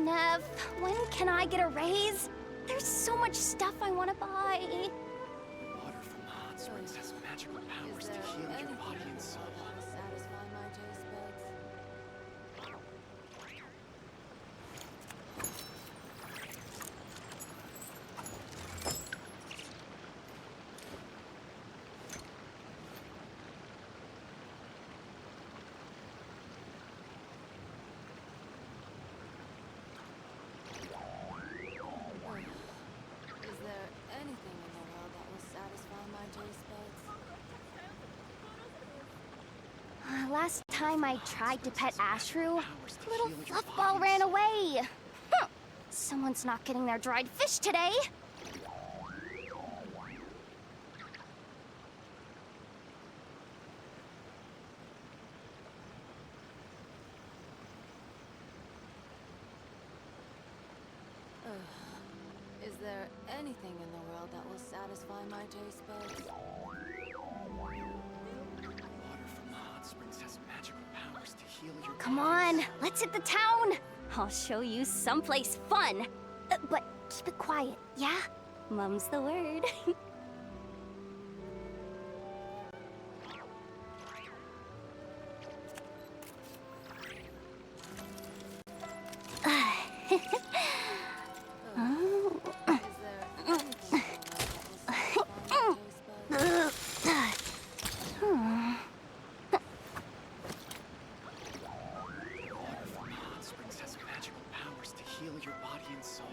Neff, when can I get a raise? There's so much stuff I want to buy. Water from the hot springs has magical powers to heal your body and soul. Satisfy my taste buds. Is there anything in the world that will satisfy my taste buds? Last time I tried to pet Ashru, little fluffball ran away. Someone's not getting their dried fish today. Is there anything in the world that will satisfy my taste buds? Water from the hot springs has magical powers to heal your Come body on, and soul. let's hit the town. I'll show you someplace fun. But keep it quiet, yeah? Mum's the word. Is there anything in the world that will satisfy my taste buds? Water from the hot springs has magical powers to heal your body and soul.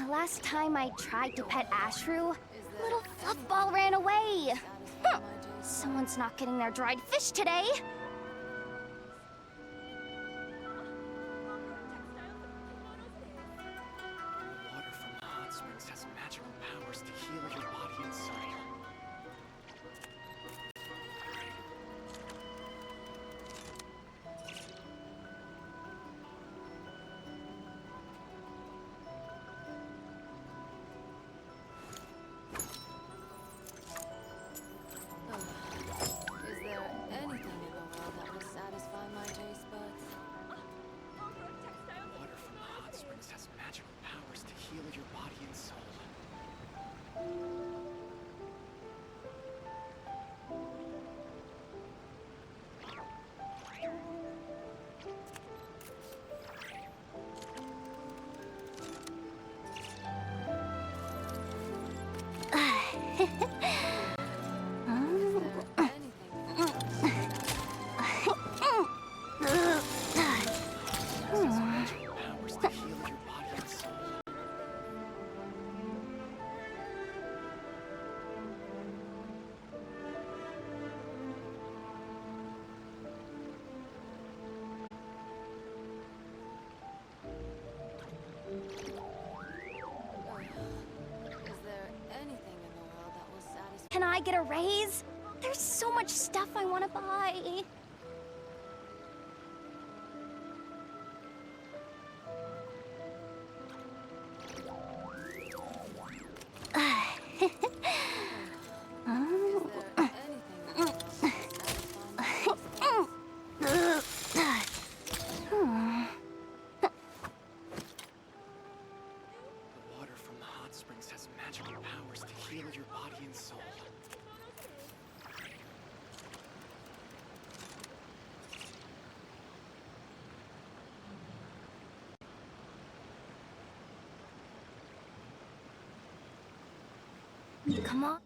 Last time I tried to pet Ashru, Is there little anything fluffball ran away. satisfy my taste buds? Someone's not getting their dried fish today. Water from the hot springs has magical powers to heal your body and soul. Is there anything in the world that will satisfy my taste buds? Water from the hot springs has magical powers to heal your body and soul. Is there anything in the world that will satisfy my taste buds? Magical powers to heal your body and soul. Is there anything in the world that will satisfy? Can I get a raise? There's so much stuff I want to buy. Is there anything in the world that will satisfy my taste buds? The water from the hot springs has magical powers to heal your body and soul. Come on.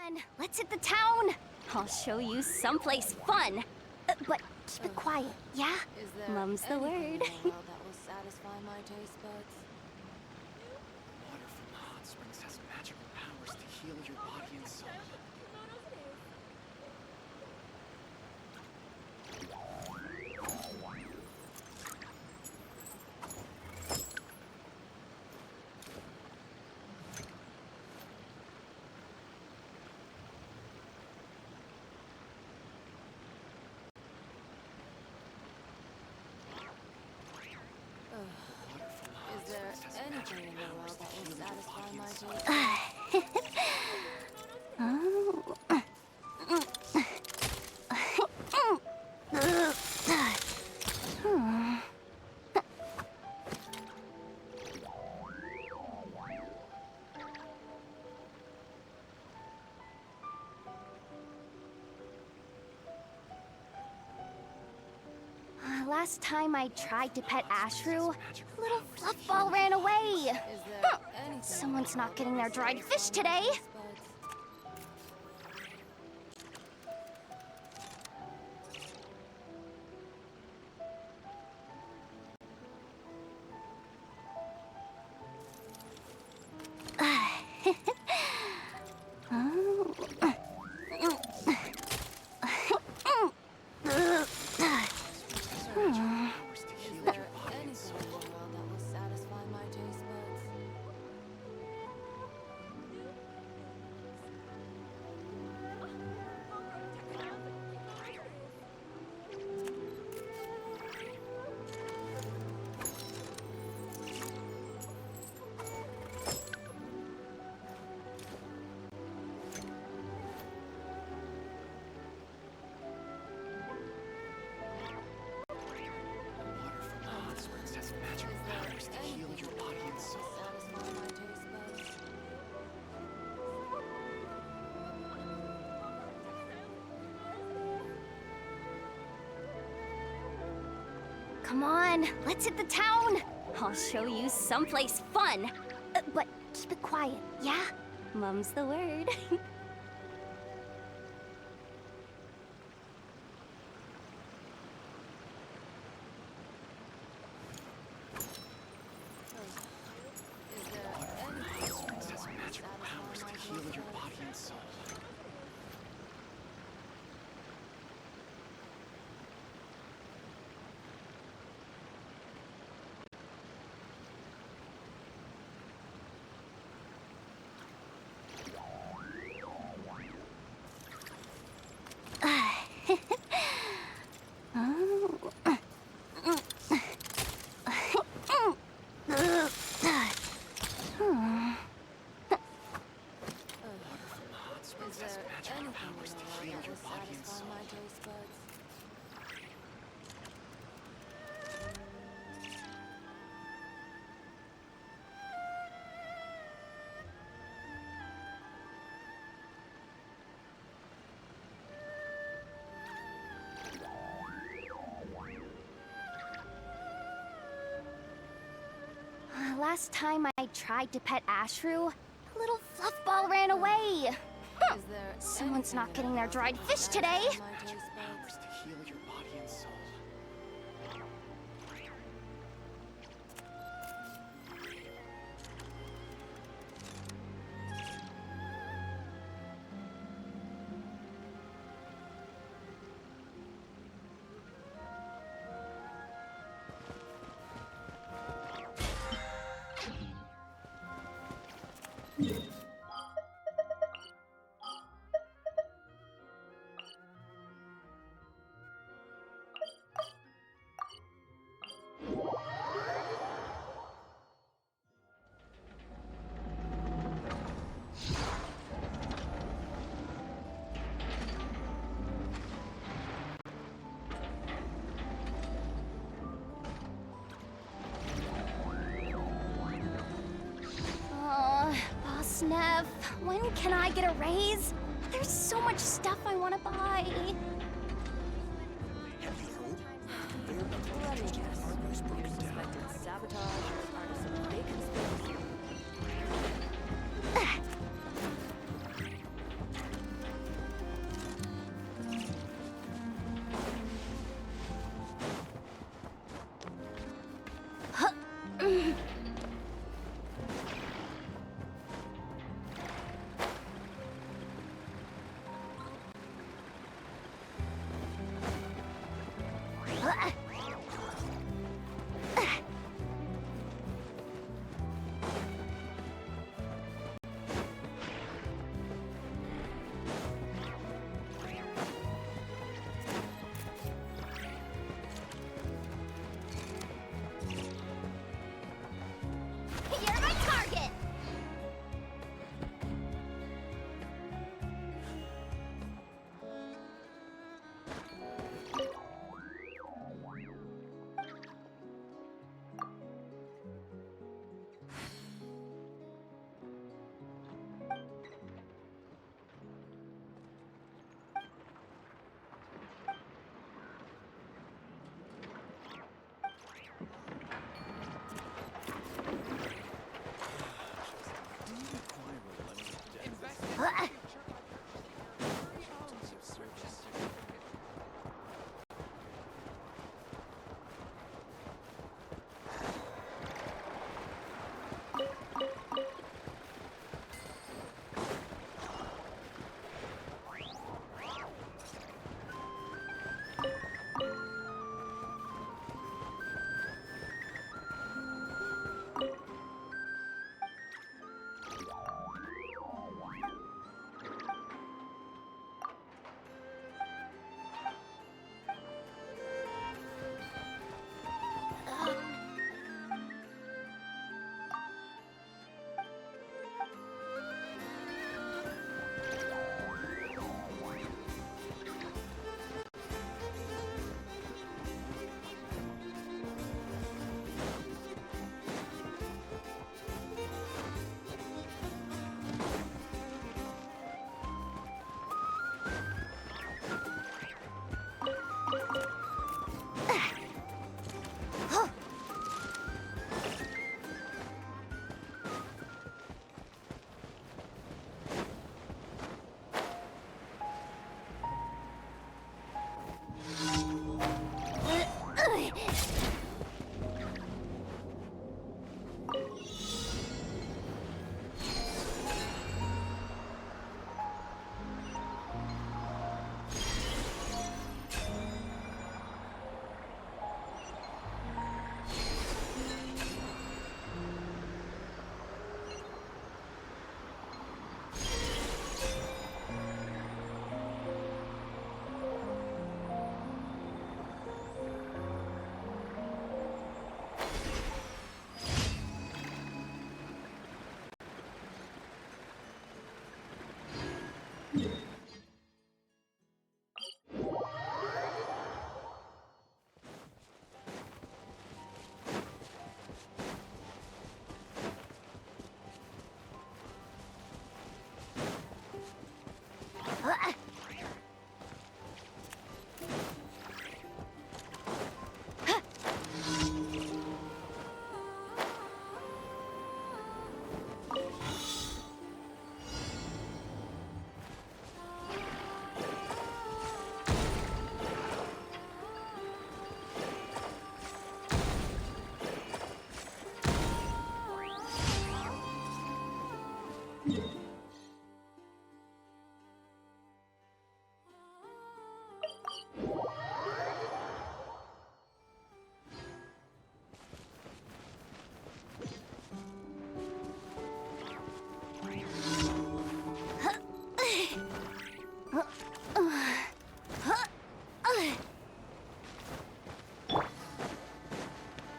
on, let's hit the town. I'll show you someplace fun. But keep it quiet, yeah? Is there Mum's the anything word. in the world that will satisfy my taste buds? Water from the hot springs has magical powers to heal your body and soul. Is there anything in the world that will satisfy my taste buds? Last time I tried to pet Ashru, a little fluff ball ran away. Is there anything Someone's not getting their dried fish today. Powers to heal Is your there body and anything soul. in the world that will satisfy my taste buds? Water from the hot springs has magical powers to heal your body and soul. Satisfy my taste buds? Come on, let's hit the town. I'll show you someplace fun. But keep it quiet, yeah? Mum's the word. Is there Water from the anything hot springs has that will magical powers satisfy to my heal taste your buds? body and soul. Water from the hot springs Is has there magical anything powers in to the heal world that your will body and satisfy soul. my taste buds? Last time I tried to pet Ashru, a little fluff ball ran away. Is there Someone's anything not in getting the their world dried that will fish today. satisfy my taste Powers buds? to heal your body and soul. Boss Nev, when can I get a raise? There's so much stuff I want to buy. Let me guess. You're suspected sabotage or part of some big conspiracy.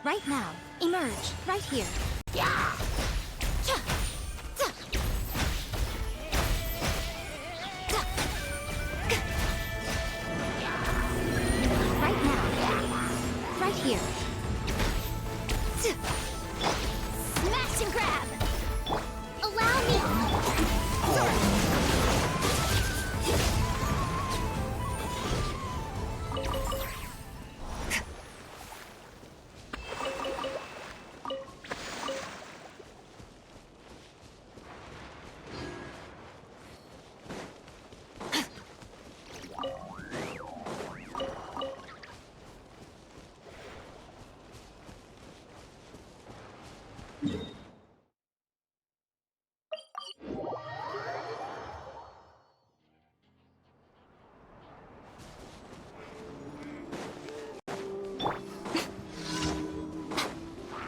Right now, emerge, right here. Right now, right here. Smash and grab! Allow me!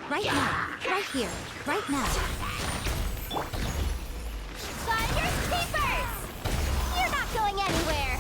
Right now, right here, right now. Finders keepers! You're not going anywhere!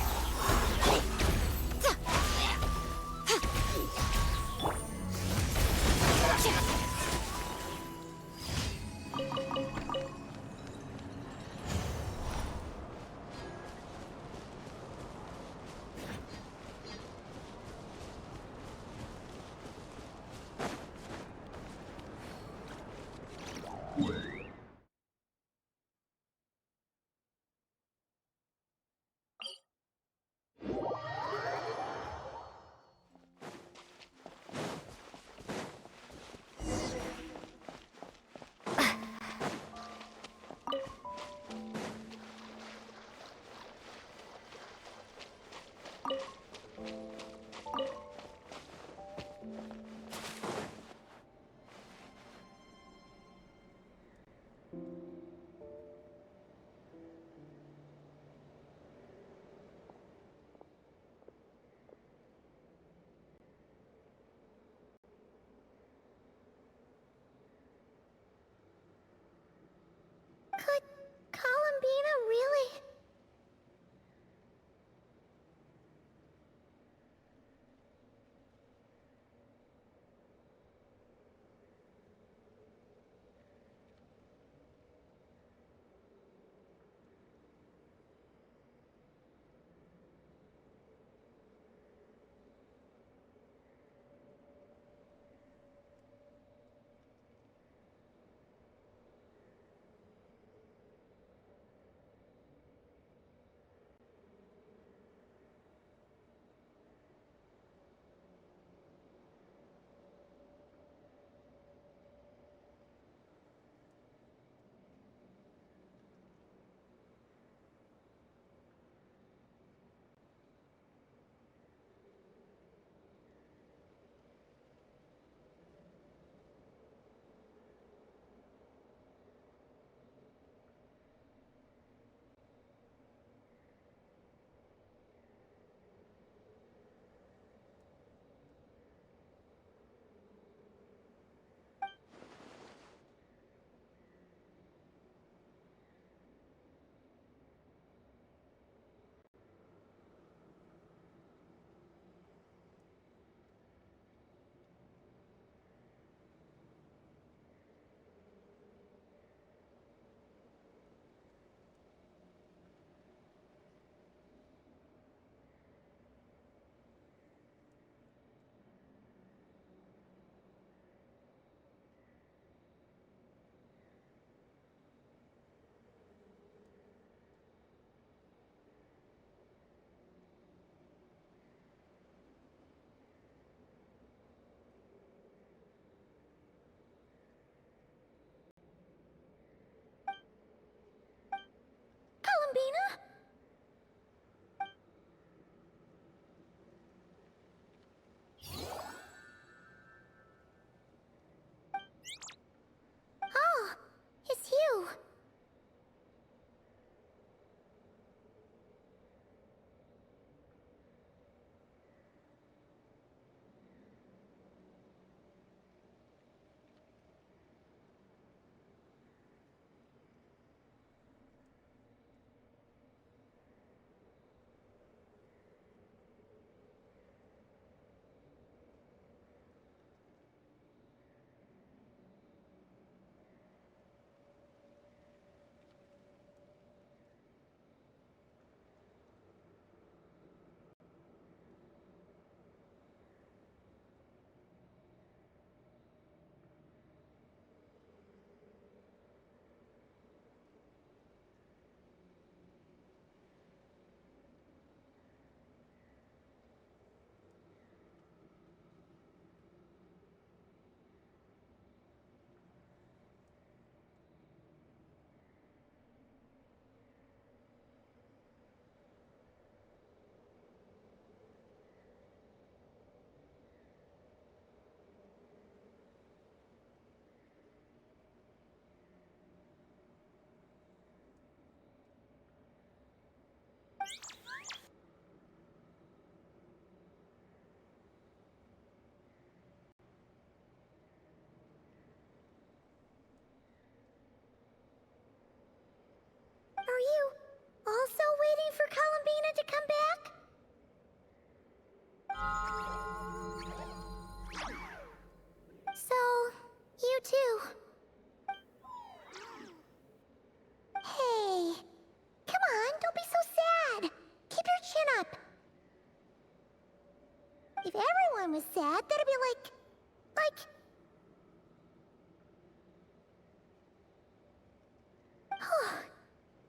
everyone was sad, that'd be like...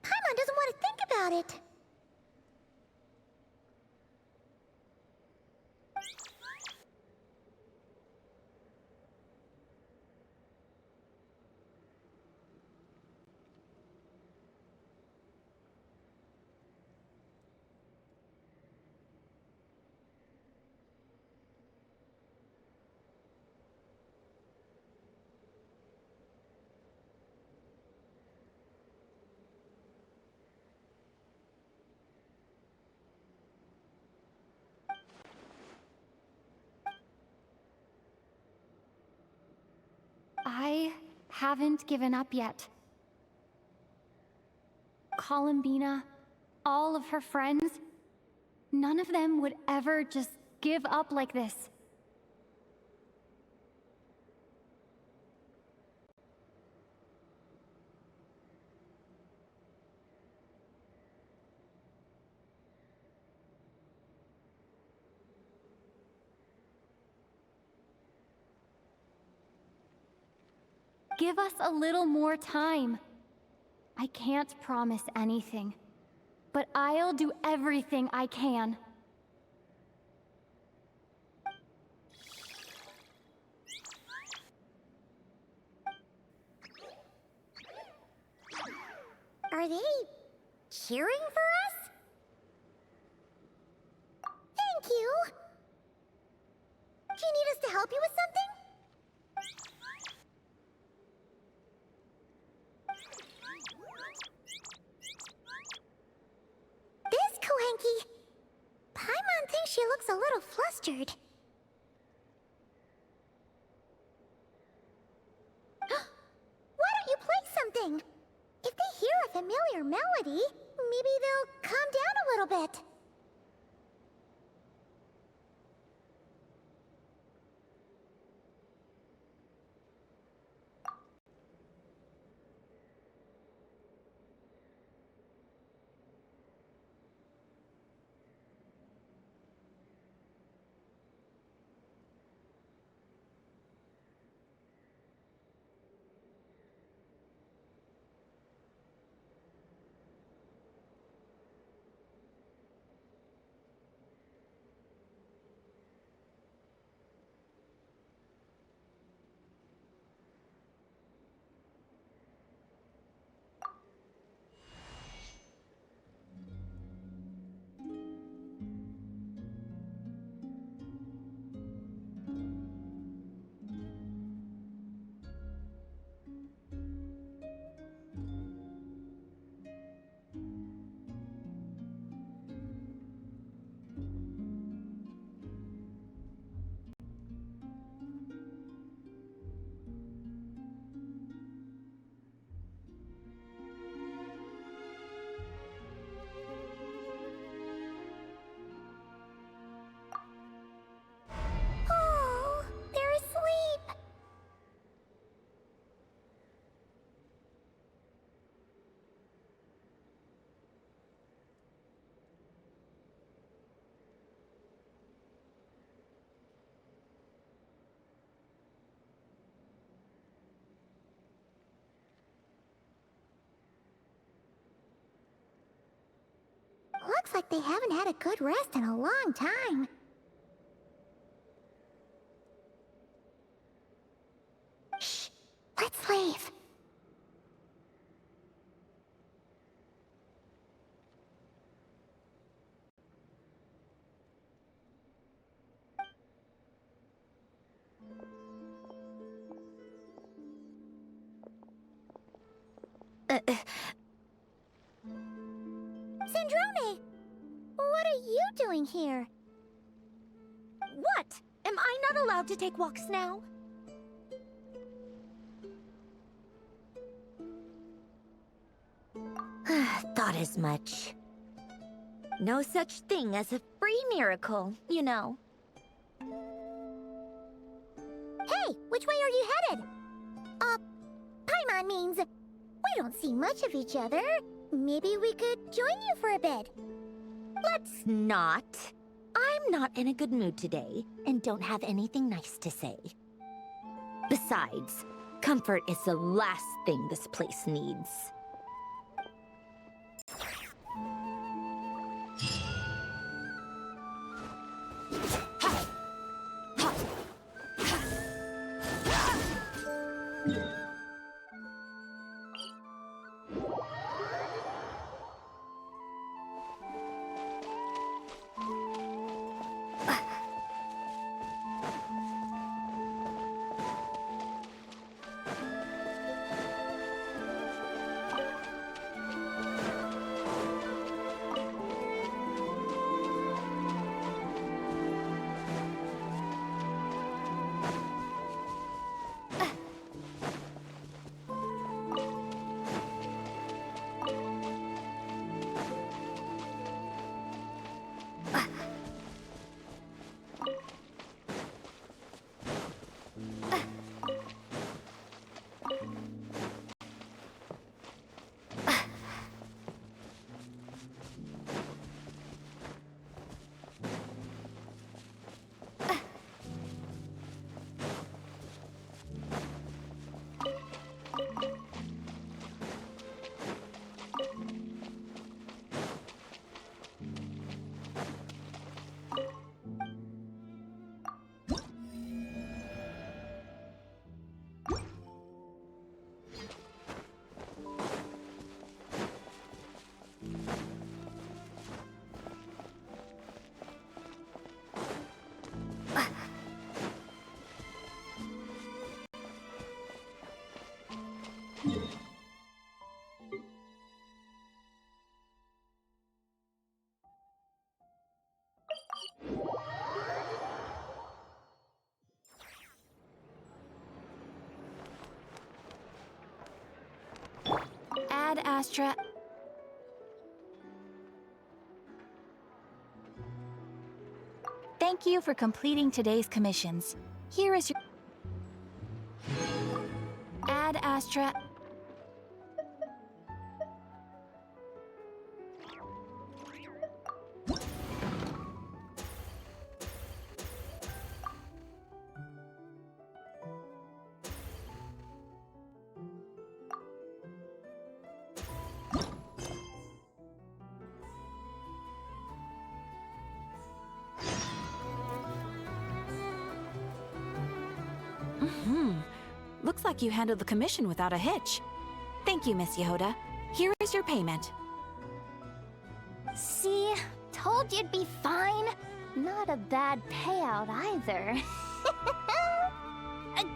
Paimon doesn't want to think about it. I haven't given up yet. Columbina, all of her friends, none of them would ever just give up like this. Give us a little more time. I can't promise anything, but I'll do everything I can. Are they cheering for us? Thank you. Do you need us to help you with something? This Koenki. Paimon thinks she looks a little flustered. Why don't you play something? If they hear a familiar melody, maybe they'll calm down a little bit. Oh, they're asleep. Looks like they haven't had a good rest in a long time. Shh! Let's leave. Syndrome! What are you doing here? What? Am I not allowed to take walks now? Thought as much. No such thing as a free miracle, you know. Hey, which way are you headed? Paimon means we don't see much of each other. Maybe we could join you for a bit. Let's not. I'm not in a good mood today and don't have anything nice to say. Besides, comfort is the last thing this place needs. Ad Astra. Thank you for completing today's commissions. Here is your Ad Astra. Looks like you handled the commission without a hitch. Thank you, Miss Yehoda. Here is your payment. See? Told you'd be fine. Not a bad payout either.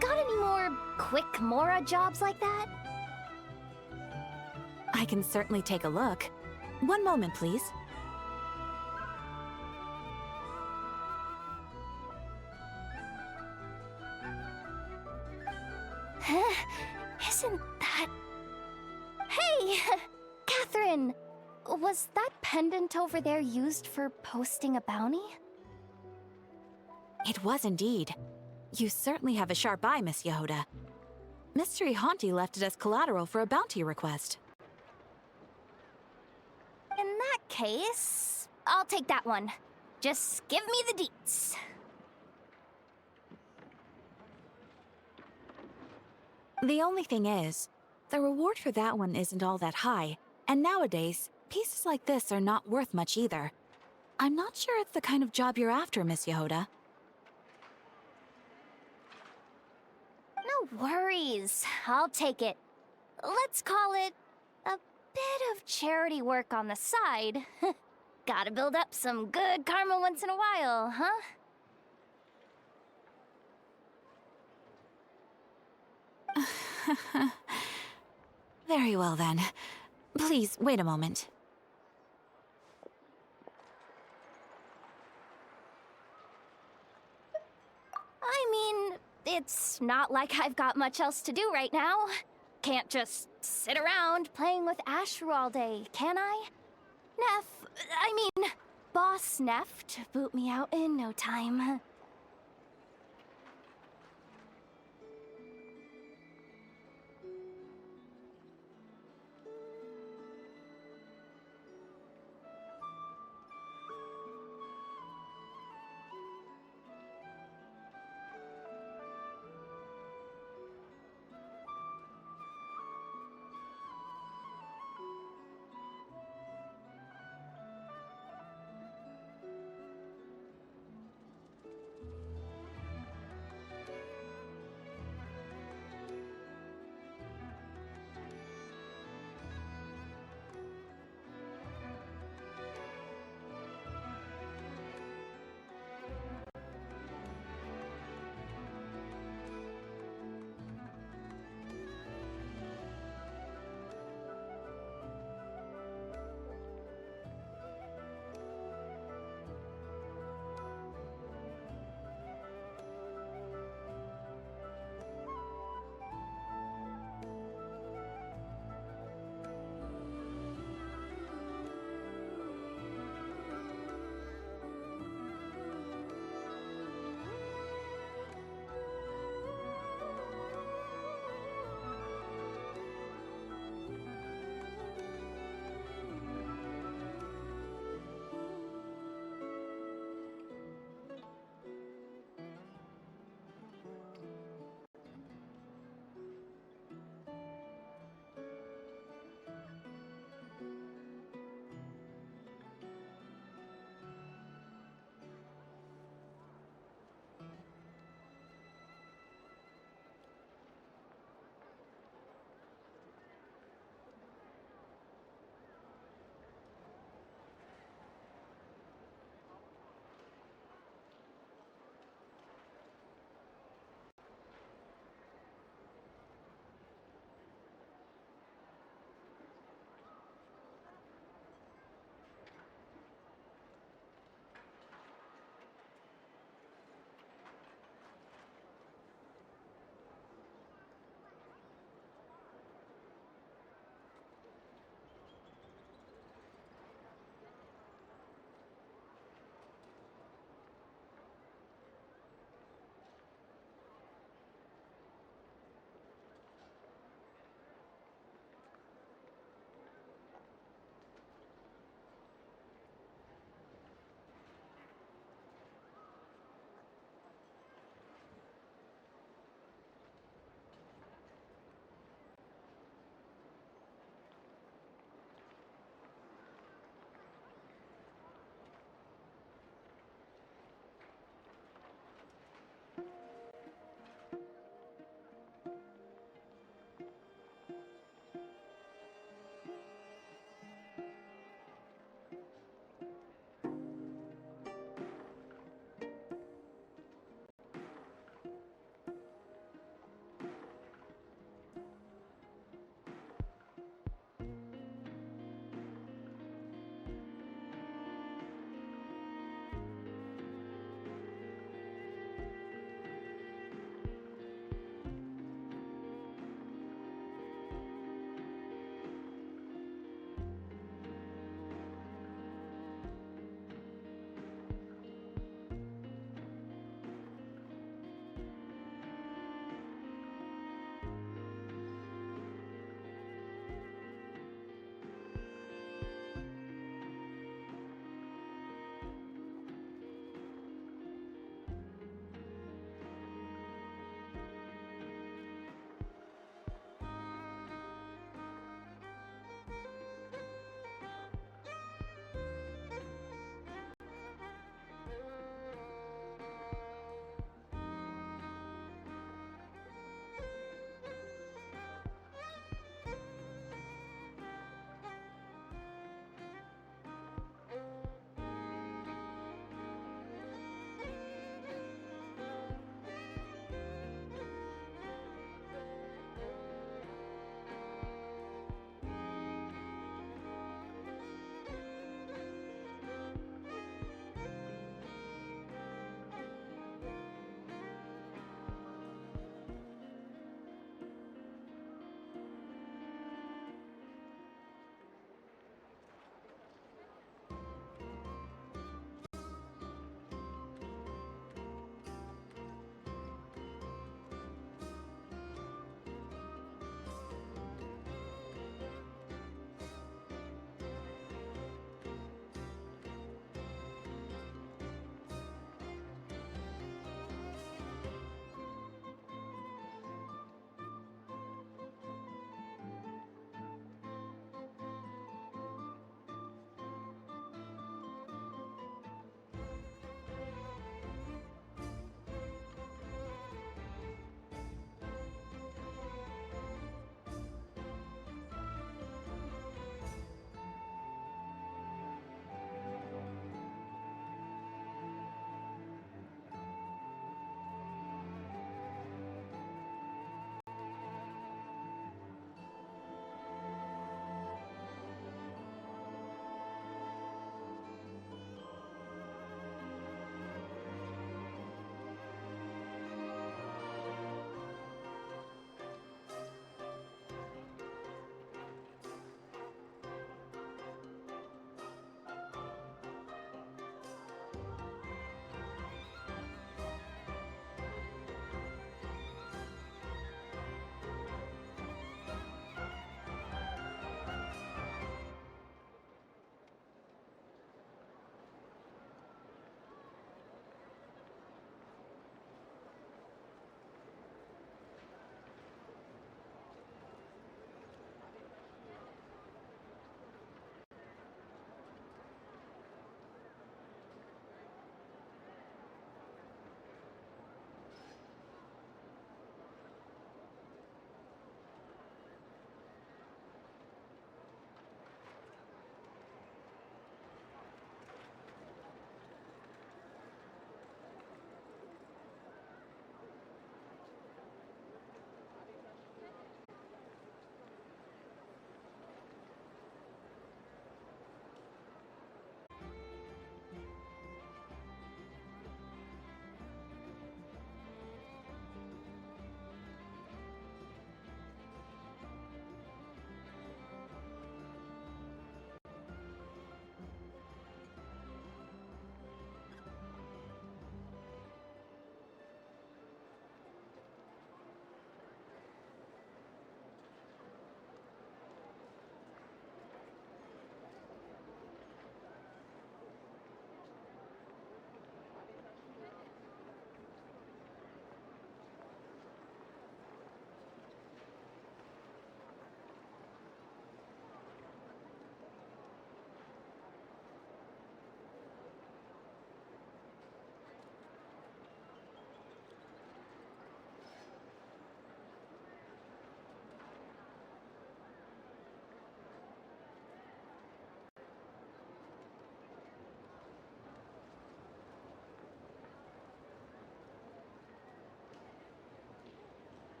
Got any more quick Mora jobs like that? I can certainly take a look. One moment, please. Isn't that... Hey! Catherine! Was that pendant over there used for posting a bounty? It was indeed. You certainly have a sharp eye, Miss Yehoda. Mystery Haunty left it as collateral for a bounty request. In that case, I'll take that one. Just give me the deets. The only thing is, the reward for that one isn't all that high, and nowadays, pieces like this are not worth much either. I'm not sure it's the kind of job you're after, Miss Yehoda. No worries. I'll take it. Let's call it a bit of charity work on the side. Gotta build up some good karma once in a while, huh? Very well then. Please, wait a moment. I mean, it's not like I've got much else to do right now. Can't just sit around playing with Ashru all day, can I? Boss Neff to boot me out in no time.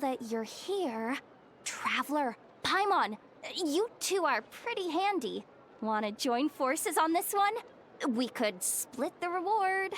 that you're here... Traveler, Paimon, you two are pretty handy. Want to join forces on this one? We could split the reward.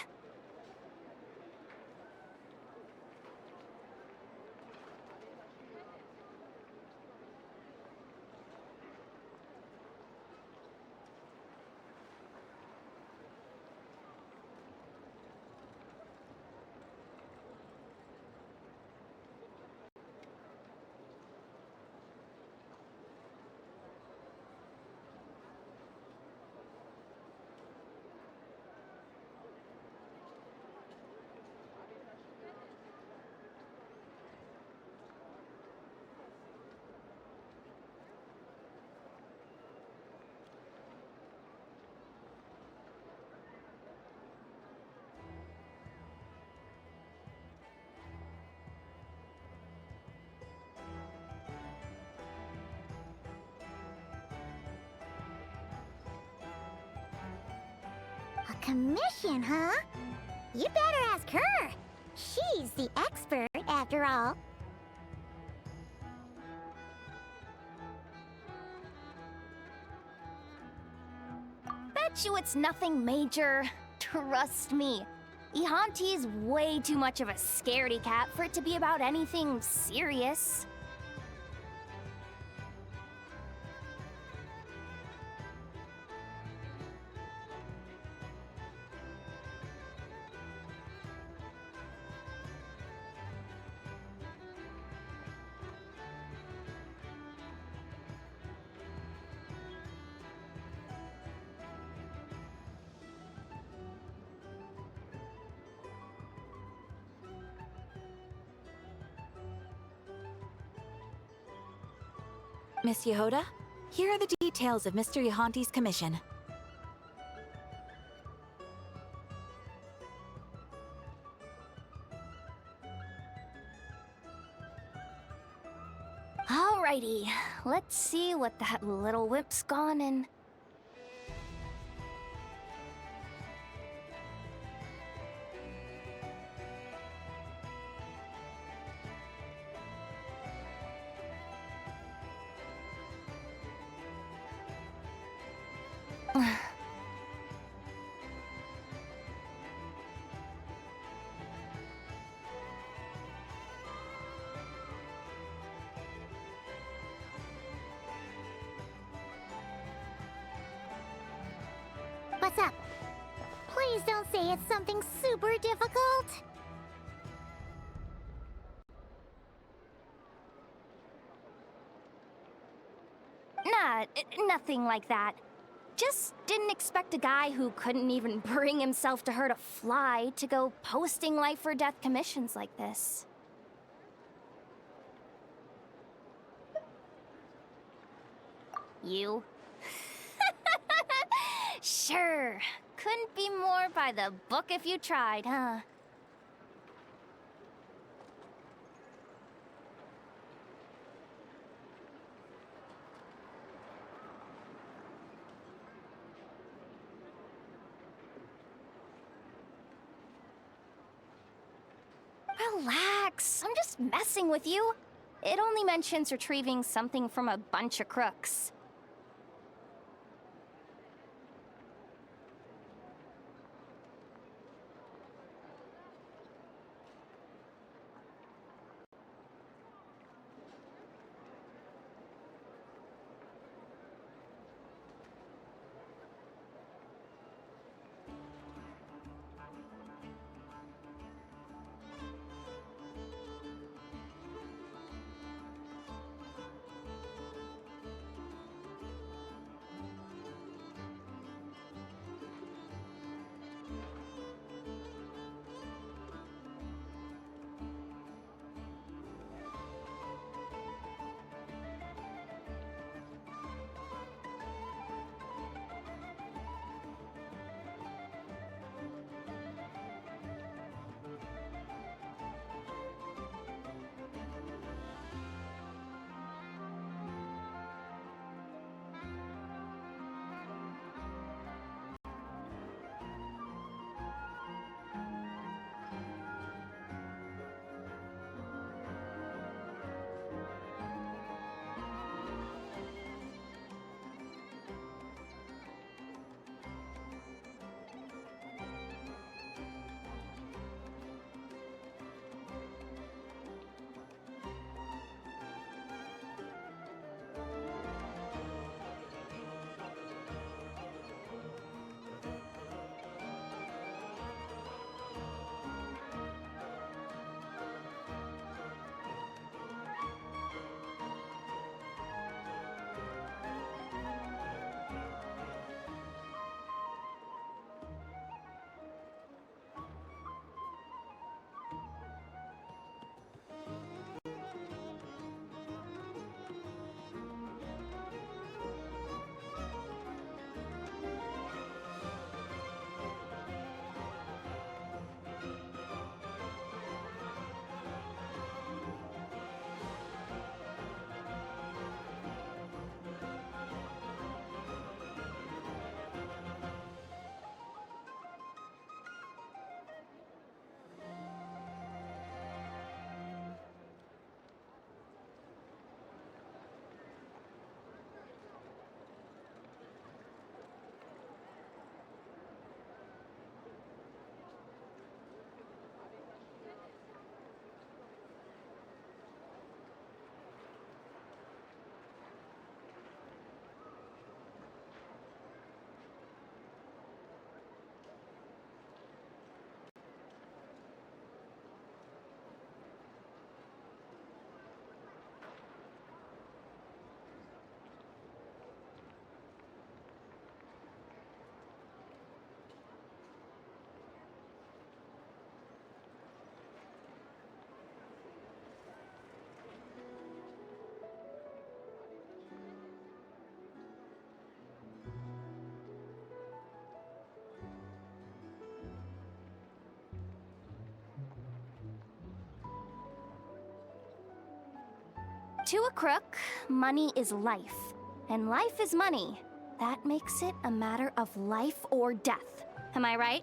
A commission, huh? You better ask her. She's the expert, after all. Bet you it's nothing major. Trust me. Ihanti's way too much of a scaredy cat for it to be about anything serious. Miss Yehoda, here are the details of Mr. Ihanti's commission. Alrighty, let's see what that little whip's gone and... What's up? Please don't say it's something super difficult. Nah, nothing like that. Just didn't expect a guy who couldn't even bring himself to hurt a fly to go posting life or death commissions like this. You? Sure. Couldn't be more by the book if you tried, huh? Relax, I'm just messing with you. It only mentions retrieving something from a bunch of crooks. To a crook, money is life, and life is money. That makes it a matter of life or death. Am I right?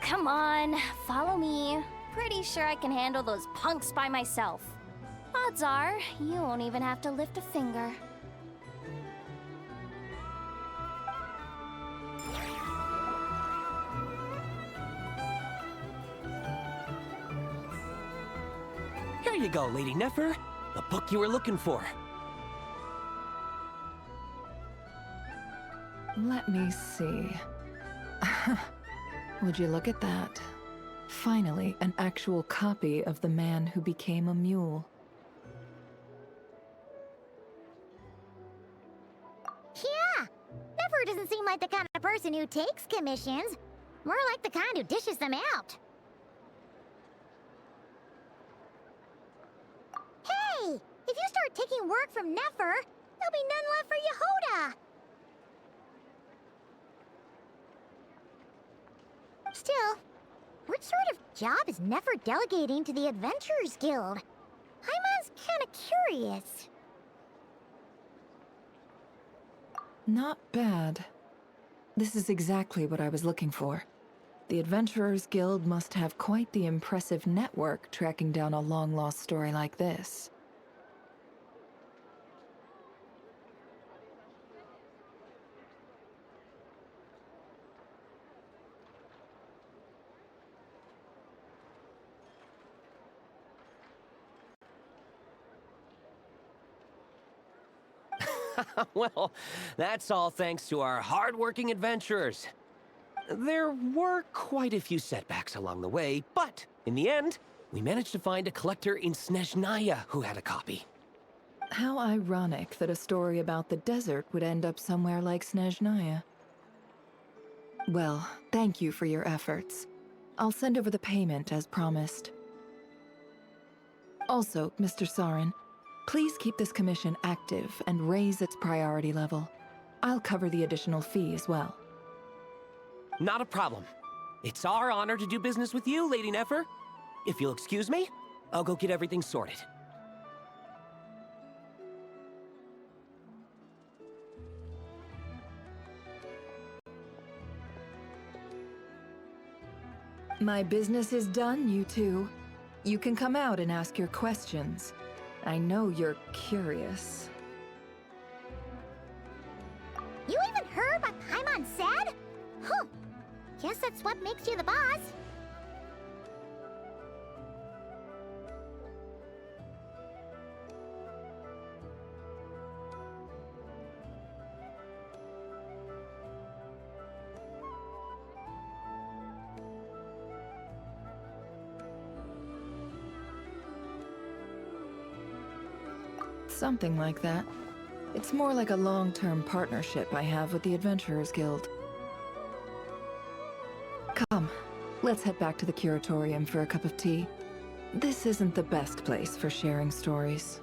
Come on, follow me. Pretty sure I can handle those punks by myself. Odds are, you won't even have to lift a finger. Here you go, Lady Nefer. The book you were looking for. Let me see. Would you look at that? Finally, an actual copy of The Man Who Became a Mule. Yeah! Never doesn't seem like the kind of person who takes commissions. More like the kind who dishes them out. Hey! If you start taking work from Nefer, there'll be none left for Yehoda! Still, what sort of job is Nefer delegating to the Adventurers Guild? Paimon's kinda curious. Not bad. This is exactly what I was looking for. The Adventurers Guild must have quite the impressive network tracking down a long-lost story like this. Well, that's all thanks to our hard-working adventurers. There were quite a few setbacks along the way, but in the end, we managed to find a collector in Snezhnaya who had a copy. How ironic that a story about the desert would end up somewhere like Snezhnaya. Well, thank you for your efforts. I'll send over the payment as promised. Also, Mr. Sarin, please keep this commission active and raise its priority level. I'll cover the additional fee as well. Not a problem. It's our honor to do business with you, Lady Nefer. If you'll excuse me, I'll go get everything sorted. My business is done, you two. You can come out and ask your questions. I know you're curious. You even heard what Paimon said? Huh. Guess that's what makes you the boss. Something like that. It's more like a long-term partnership I have with the Adventurers Guild. Come, let's head back to the Curatorium for a cup of tea. This isn't the best place for sharing stories.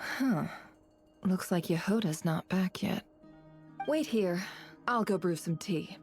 Huh. Looks like Yehoda's not back yet. Wait here. I'll go brew some tea.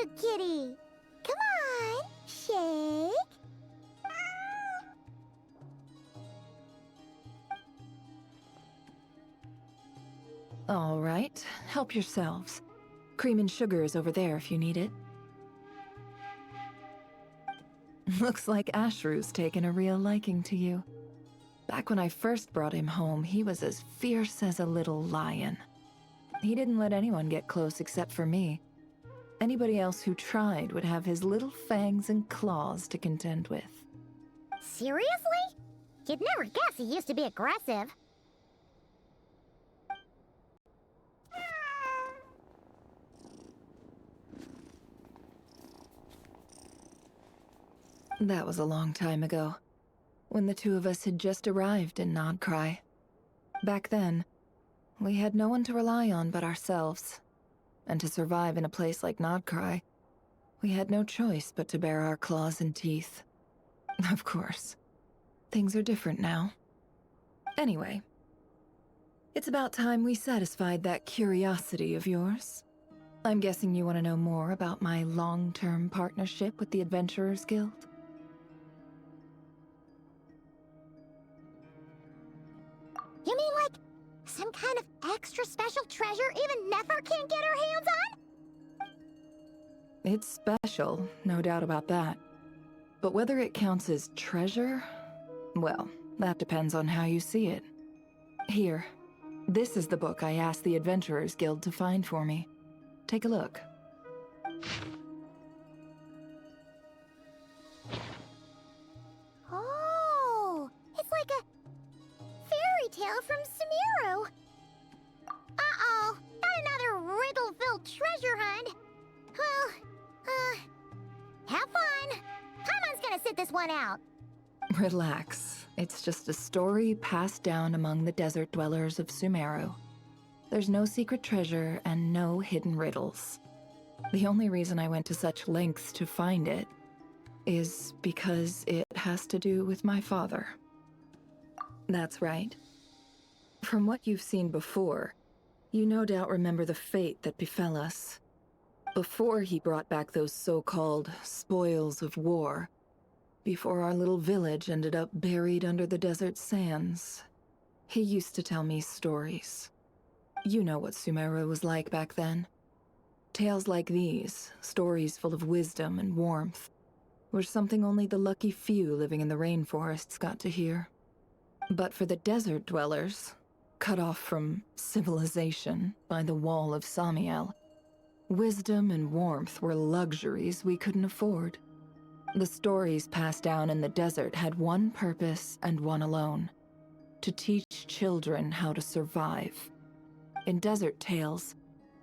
cute kitty. Come on, shake. All right, help yourselves. Cream and sugar is over there if you need it. Looks like Ashrew's taken a real liking to you. Back when I first brought him home, he was as fierce as a little lion. He didn't let anyone get close except for me. Anybody else who tried would have his little fangs and claws to contend with. Seriously? You'd never guess he used to be aggressive. That was a long time ago, when the two of us had just arrived in Krai. Back then, we had no one to rely on but ourselves. And to survive in a place like Krai, we had no choice but to bare our claws and teeth. Of course, things are different now. Anyway, it's about time we satisfied that curiosity of yours. I'm guessing you want to know more about my long-term partnership with the Adventurers Guild? You mean like some kind of extra special treasure even Nefer can't get her hands on? It's special, no doubt about that. But whether it counts as treasure, well, that depends on how you see it. Here, this is the book I asked the Adventurers Guild to find for me. Take a look. Oh, it's like a fairy tale from Sumeru. Uh-oh, not another riddle-filled treasure hunt. Well, have fun. Paimon's gonna sit this one out. Relax. It's just a story passed down among the desert dwellers of Sumeru. There's no secret treasure and no hidden riddles. The only reason I went to such lengths to find it is because it has to do with my father. That's right. From what you've seen before, you no doubt remember the fate that befell us. Before he brought back those so-called spoils of war, before our little village ended up buried under the desert sands, he used to tell me stories. You know what Sumeru was like back then. Tales like these, stories full of wisdom and warmth, were something only the lucky few living in the rainforests got to hear. But for the desert dwellers, cut off from civilization by the wall of Samiel, wisdom and warmth were luxuries we couldn't afford. The stories passed down in the desert had one purpose and one alone: to teach children how to survive. In desert tales,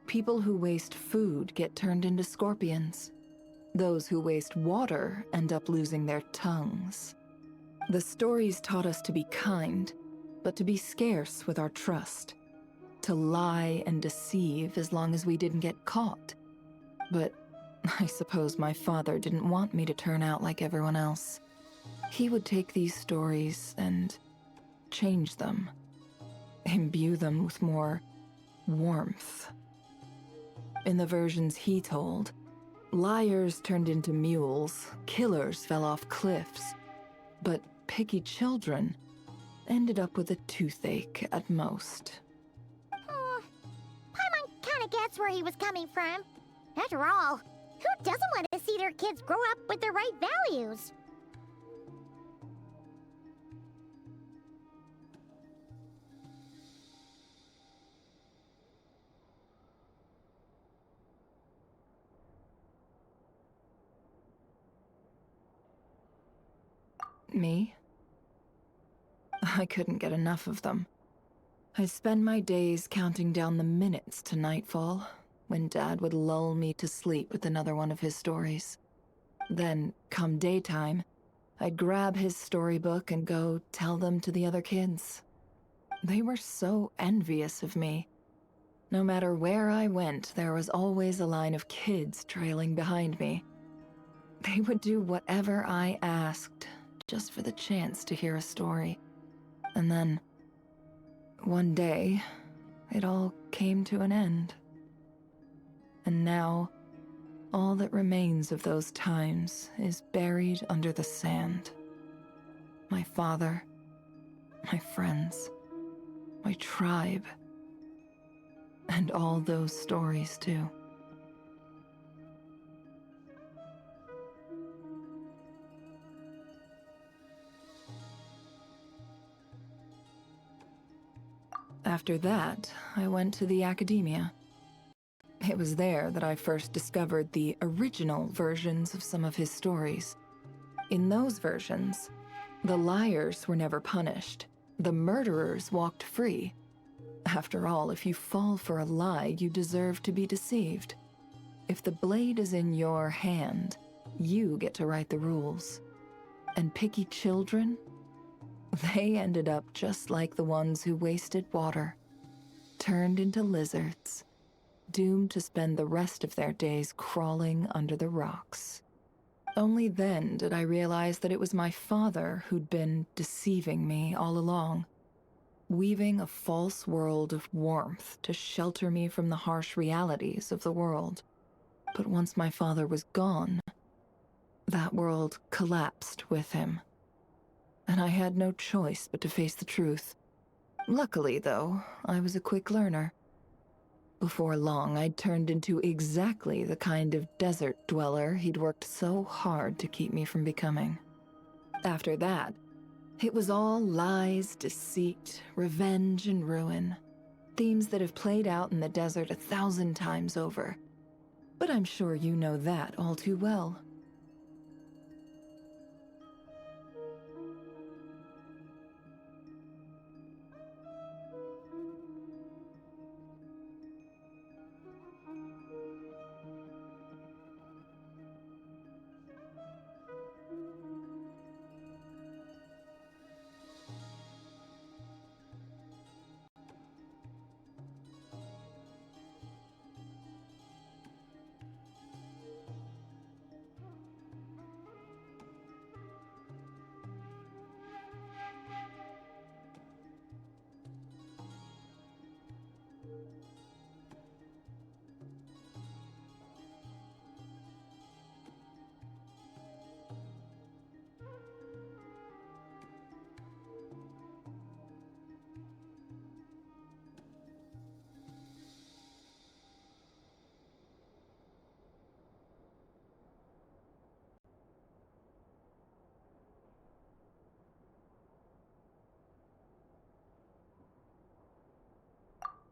people who waste food get turned into scorpions. Those who waste water end up losing their tongues. The stories taught us to be kind, but to be scarce with our trust. To lie and deceive as long as we didn't get caught. But I suppose my father didn't want me to turn out like everyone else. He would take these stories and change them. Imbue them with more warmth. In the versions he told, liars turned into mules, killers fell off cliffs, but picky children ended up with a toothache at most. Paimon kinda gets where he was coming from. After all, who doesn't want to see their kids grow up with the right values? Me? I couldn't get enough of them. I'd spend my days counting down the minutes to nightfall, when Dad would lull me to sleep with another one of his stories. Then, come daytime, I'd grab his storybook and go tell them to the other kids. They were so envious of me. No matter where I went, there was always a line of kids trailing behind me. They would do whatever I asked, just for the chance to hear a story. And then, one day, it all came to an end. And now, All that remains of those times is buried under the sand. My father, my friends, my tribe, and all those stories too. After that, I went to the academia. It was there that I first discovered the original versions of some of his stories. In those versions, the liars were never punished. The murderers walked free. After all, if you fall for a lie, you deserve to be deceived. If the blade is in your hand, you get to write the rules. And picky children? They ended up just like the ones who wasted water, turned into lizards, doomed to spend the rest of their days crawling under the rocks. Only then did I realize that it was my father who'd been deceiving me all along, weaving a false world of warmth to shelter me from the harsh realities of the world. But once my father was gone, that world collapsed with him. And I had no choice but to face the truth. Luckily, though, I was a quick learner. Before long, I'd turned into exactly the kind of desert dweller he'd worked so hard to keep me from becoming. After that, it was all lies, deceit, revenge, and ruin. Themes that have played out in the desert 1,000 times over. But I'm sure you know that all too well.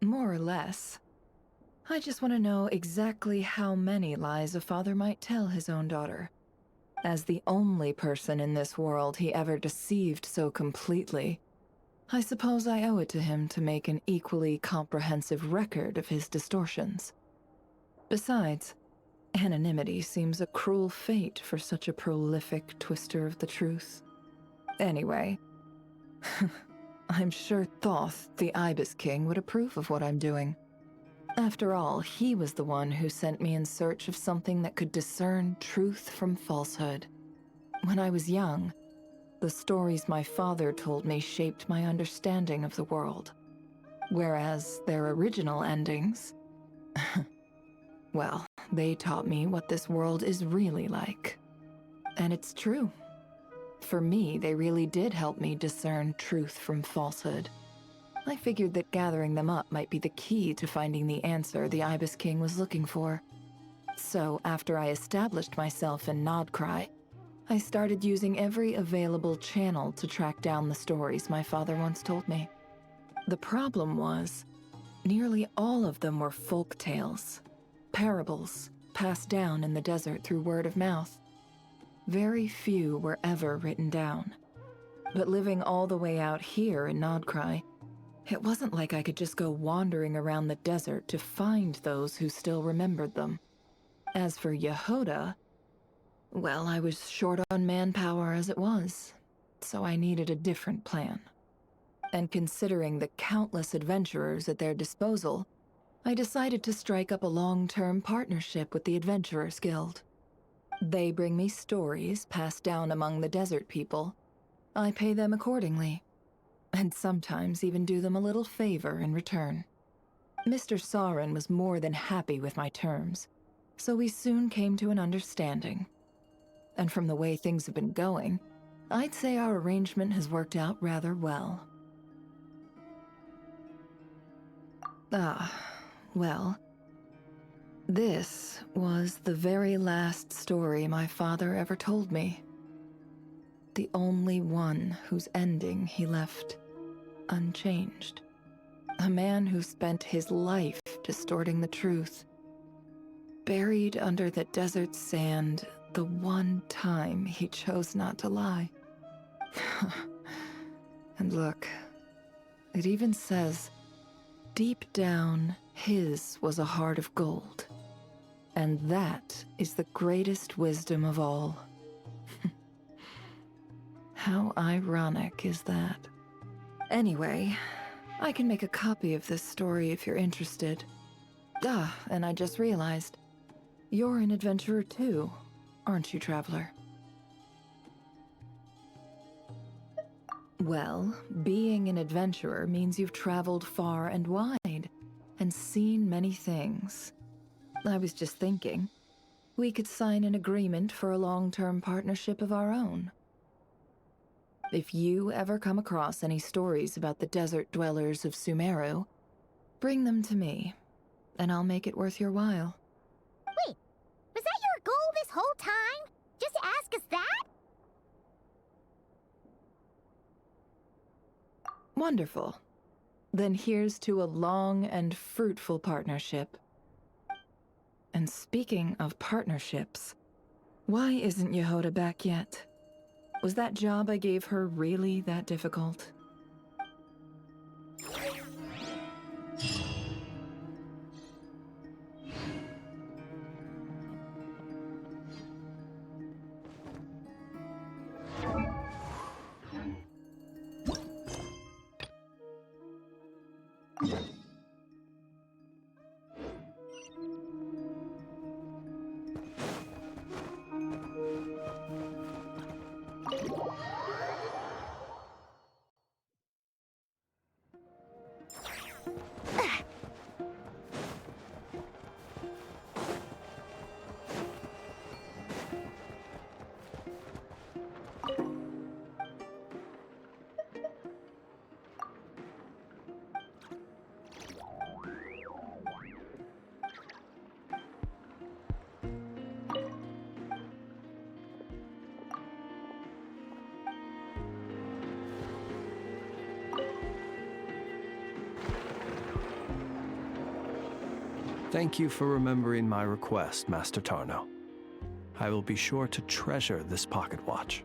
More or less. I just want to know exactly how many lies a father might tell his own daughter. As the only person in this world he ever deceived so completely, I suppose I owe it to him to make an equally comprehensive record of his distortions. Besides, anonymity seems a cruel fate for such a prolific twister of the truth. Anyway, I'm sure Thoth, the Ibis King, would approve of what I'm doing. After all, he was the one who sent me in search of something that could discern truth from falsehood. When I was young, the stories my father told me shaped my understanding of the world. Whereas their original endings, well, they taught me what this world is really like. And it's true. For me, they really did help me discern truth from falsehood. I figured that gathering them up might be the key to finding the answer the Ibis King was looking for. So, after I established myself in Krai, I started using every available channel to track down the stories my father once told me. The problem was, nearly all of them were folk tales, parables, passed down in the desert through word of mouth. Very few were ever written down. But living all the way out here in Krai, it wasn't like I could just go wandering around the desert to find those who still remembered them. As for Yehoda, well, I was short on manpower as it was, so I needed a different plan. And considering the countless adventurers at their disposal, I decided to strike up a long-term partnership with the Adventurers Guild. They bring me stories passed down among the desert people. I pay them accordingly, and sometimes even do them a little favor in return. Mr. Sauron was more than happy with my terms. So we soon came to an understanding. And from the way things have been going, I'd say our arrangement has worked out rather well. Well, this was the very last story my father ever told me. The only one whose ending he left unchanged. A man who spent his life distorting the truth. Buried under the desert sand the one time he chose not to lie. And look, it even says, deep down, his was a heart of gold. And that is the greatest wisdom of all. How ironic is that? Anyway, I can make a copy of this story if you're interested. And I just realized, you're an adventurer too, aren't you, traveler? Well, being an adventurer means you've traveled far and wide, and seen many things. I was just thinking, we could sign an agreement for a long-term partnership of our own. If you ever come across any stories about the desert dwellers of Sumeru, bring them to me, and I'll make it worth your while. Wait, was that your goal this whole time? Just to ask us that? Wonderful. Then here's to a long and fruitful partnership. And speaking of partnerships, why isn't Yehoda back yet? Was that job I gave her really that difficult? Thank you for remembering my request, Master Tarno. I will be sure to treasure this pocket watch.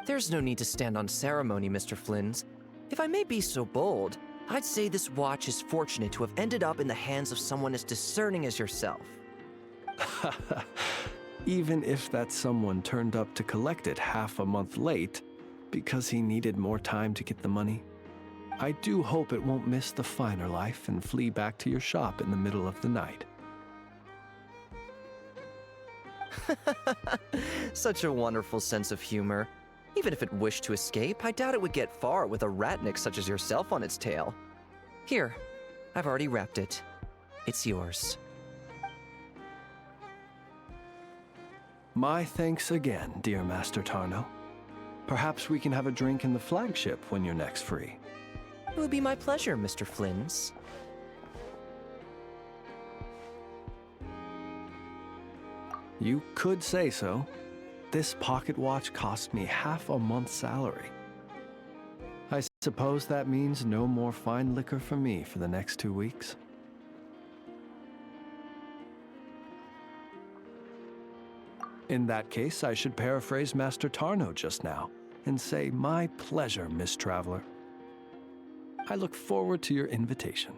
There's no need to stand on ceremony, Mr. Flynn's. If I may be so bold, I'd say this watch is fortunate to have ended up in the hands of someone as discerning as yourself. Even if that someone turned up to collect it half a month late because he needed more time to get the money, I do hope it won't miss the finer life and flee back to your shop in the middle of the night. Such a wonderful sense of humor. Even if it wished to escape, I doubt it would get far with a ratnik such as yourself on its tail. Here, I've already wrapped it. It's yours. My thanks again, dear Master Tarno. Perhaps we can have a drink in the flagship when you're next free. It would be my pleasure, Mr. Flynn's. You could say so. This pocket watch cost me half a month's salary. I suppose that means no more fine liquor for me for the next 2 weeks. In that case, I should paraphrase Master Tarno just now and say, my pleasure, Miss Traveler. I look forward to your invitation.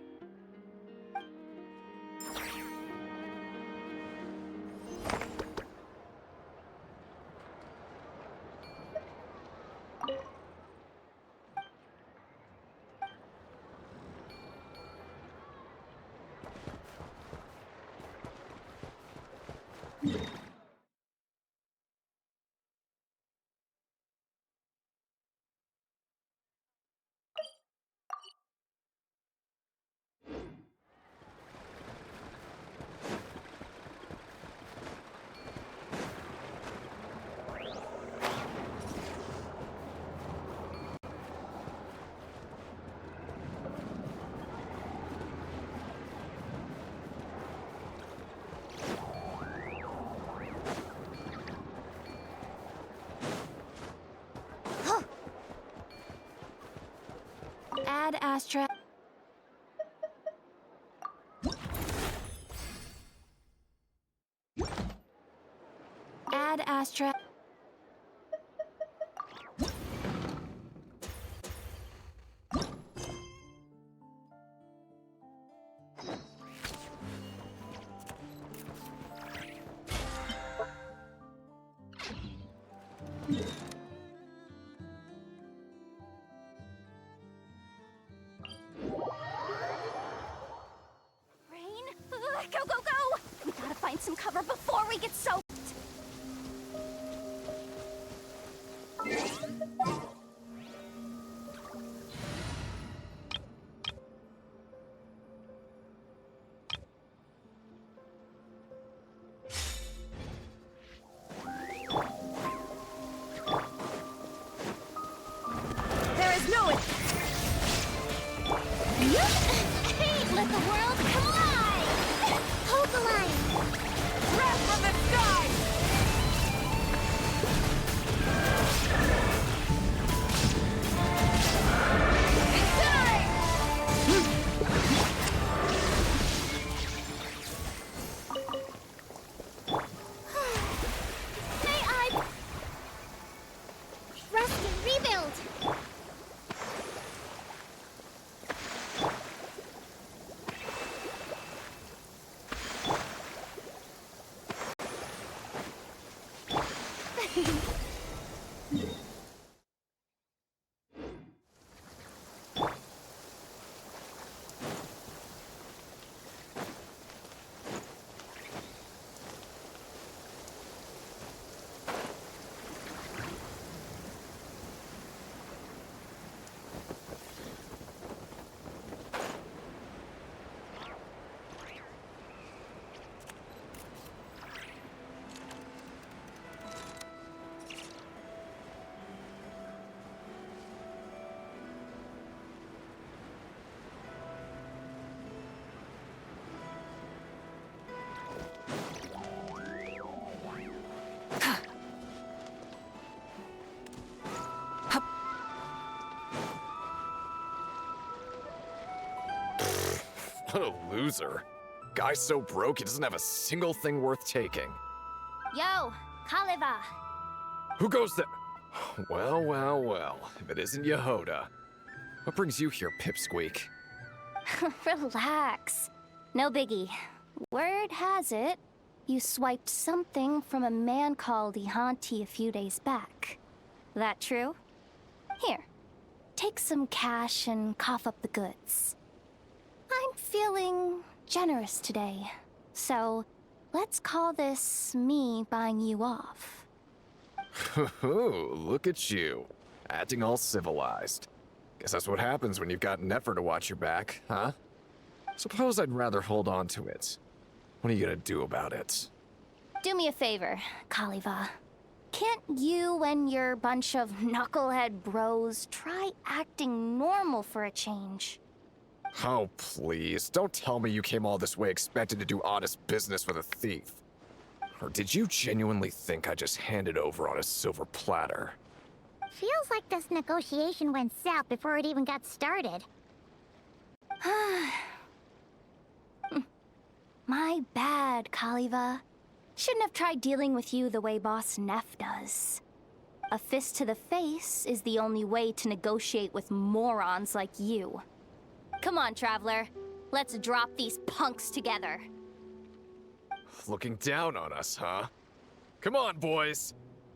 Astra. Add Astra. Rain? Go, go, go! We gotta find some cover before we get soaked. There is no Let the world collide! Hold the line! breath from the sky! May I... Trust and rebuild! What a loser. Guy's so broke he doesn't have a single thing worth taking. Yo, Kaliva. Who goes there? Well, well, well. If it isn't Yehoda. What brings you here, Pipsqueak? Relax. No biggie. Word has it, you swiped something from a man called Ihanti a few days back. That true? Here, take some cash and cough up the goods. I'm feeling generous today, so let's call this me buying you off. Look at you. Acting all civilized. Guess that's what happens when you've got Nefer to watch your back, huh? Suppose I'd rather hold on to it. What are you gonna do about it? Do me a favor, Kaliva. Can't you and your bunch of knucklehead bros try acting normal for a change? Oh, please. Don't tell me you came all this way expecting to do honest business with a thief. Or did you genuinely think I just handed over on a silver platter? Feels like this negotiation went south before it even got started. My bad, Kaliva. Shouldn't have tried dealing with you the way Boss Neff does. A fist to the face is the only way to negotiate with morons like you. Come on, Traveler. Let's drop these punks together. Looking down on us, huh? Come on, boys.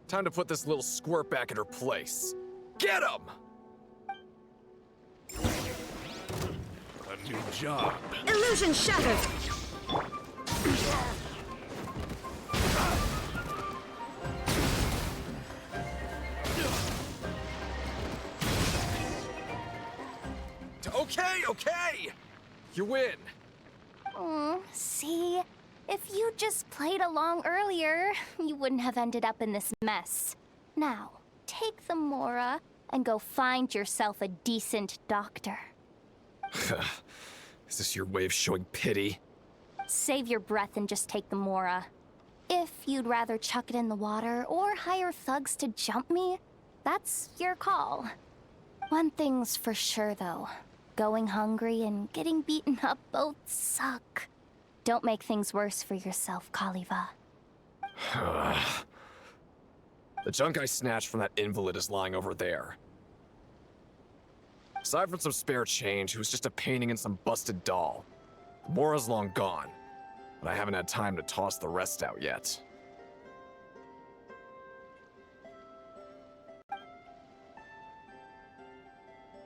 Time to put this little squirt back in her place. Get him! A new job. Illusion shattered! Okay! You win! See? If you just played along earlier, you wouldn't have ended up in this mess. Now, take the Mora and go find yourself a decent doctor. Is this your way of showing pity? Save your breath and just take the Mora. If you'd rather chuck it in the water or hire thugs to jump me, that's your call. One thing's for sure, though. going hungry and getting beaten up both suck. Don't make things worse for yourself, Kaliva. The junk I snatched from that invalid is lying over there. Aside from some spare change, it was just a painting and some busted doll. The Mora's long gone, but I haven't had time to toss the rest out yet.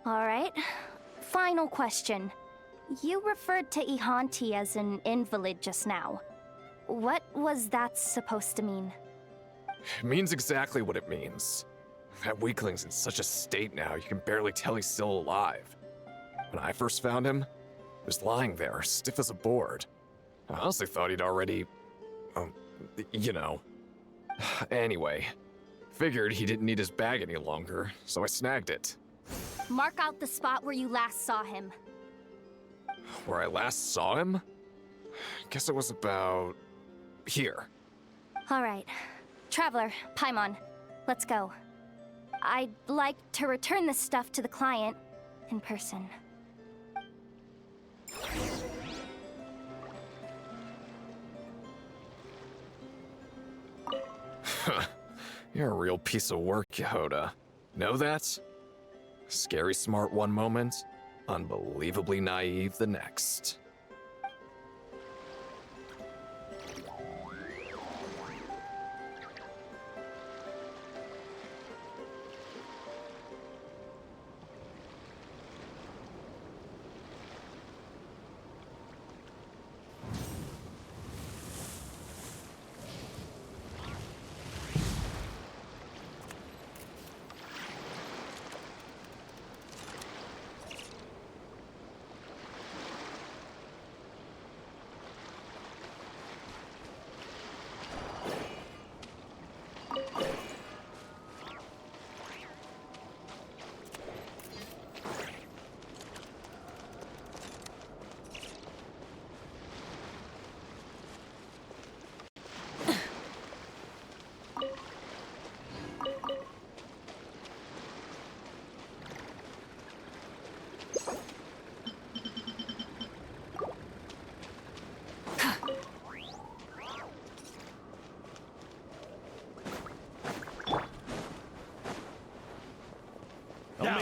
All right. Final question. You referred to Ihanti as an invalid just now. What was that supposed to mean? It means exactly what it means. That weakling's in such a state now, you can barely tell he's still alive. When I first found him, he was lying there, stiff as a board. I honestly thought he'd already... you know. Anyway, figured he didn't need his bag any longer, so I snagged it. Mark out the spot where you last saw him. Where I last saw him? Guess it was about... here. All right. Traveler, Paimon, let's go. I'd like to return this stuff to the client in person. You're a real piece of work, Yehoda. Know that? Scary smart one moment, unbelievably naive the next.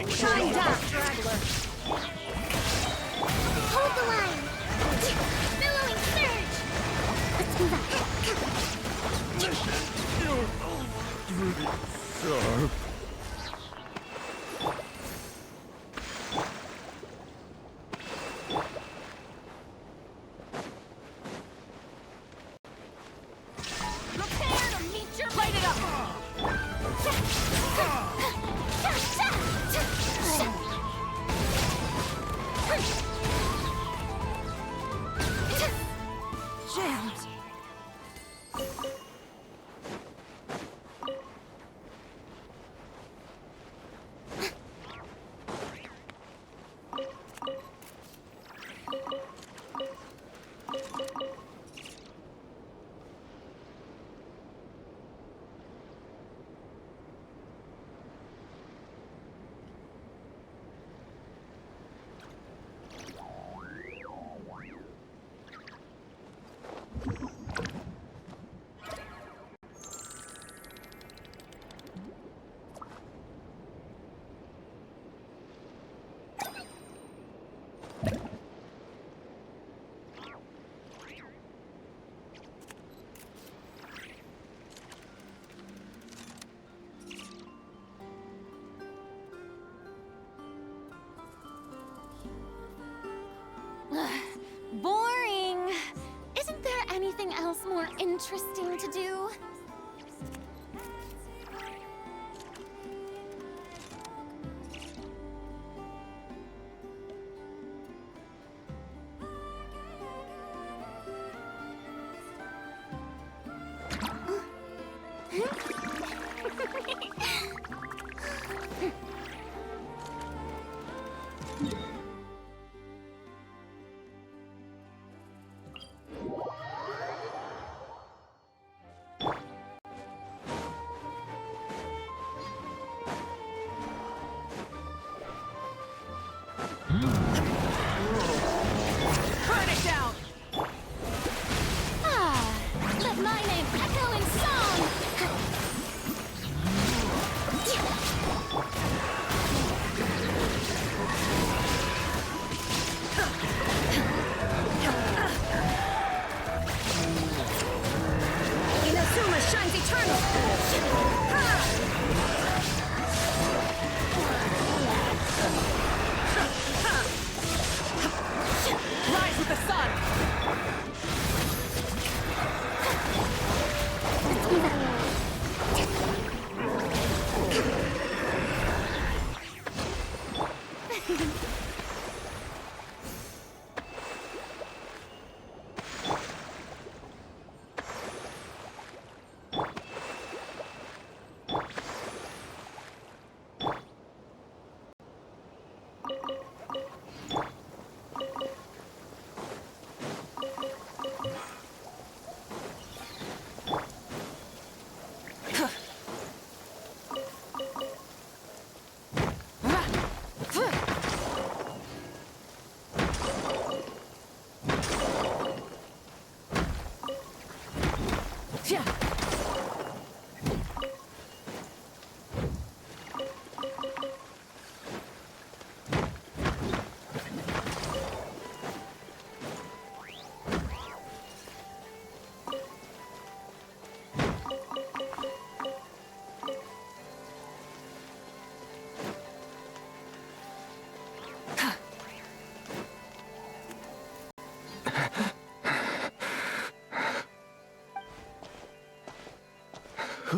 Shine down, straggler! Hold the line! Billowing surge! Let's move out. Prepare to meet your light it up!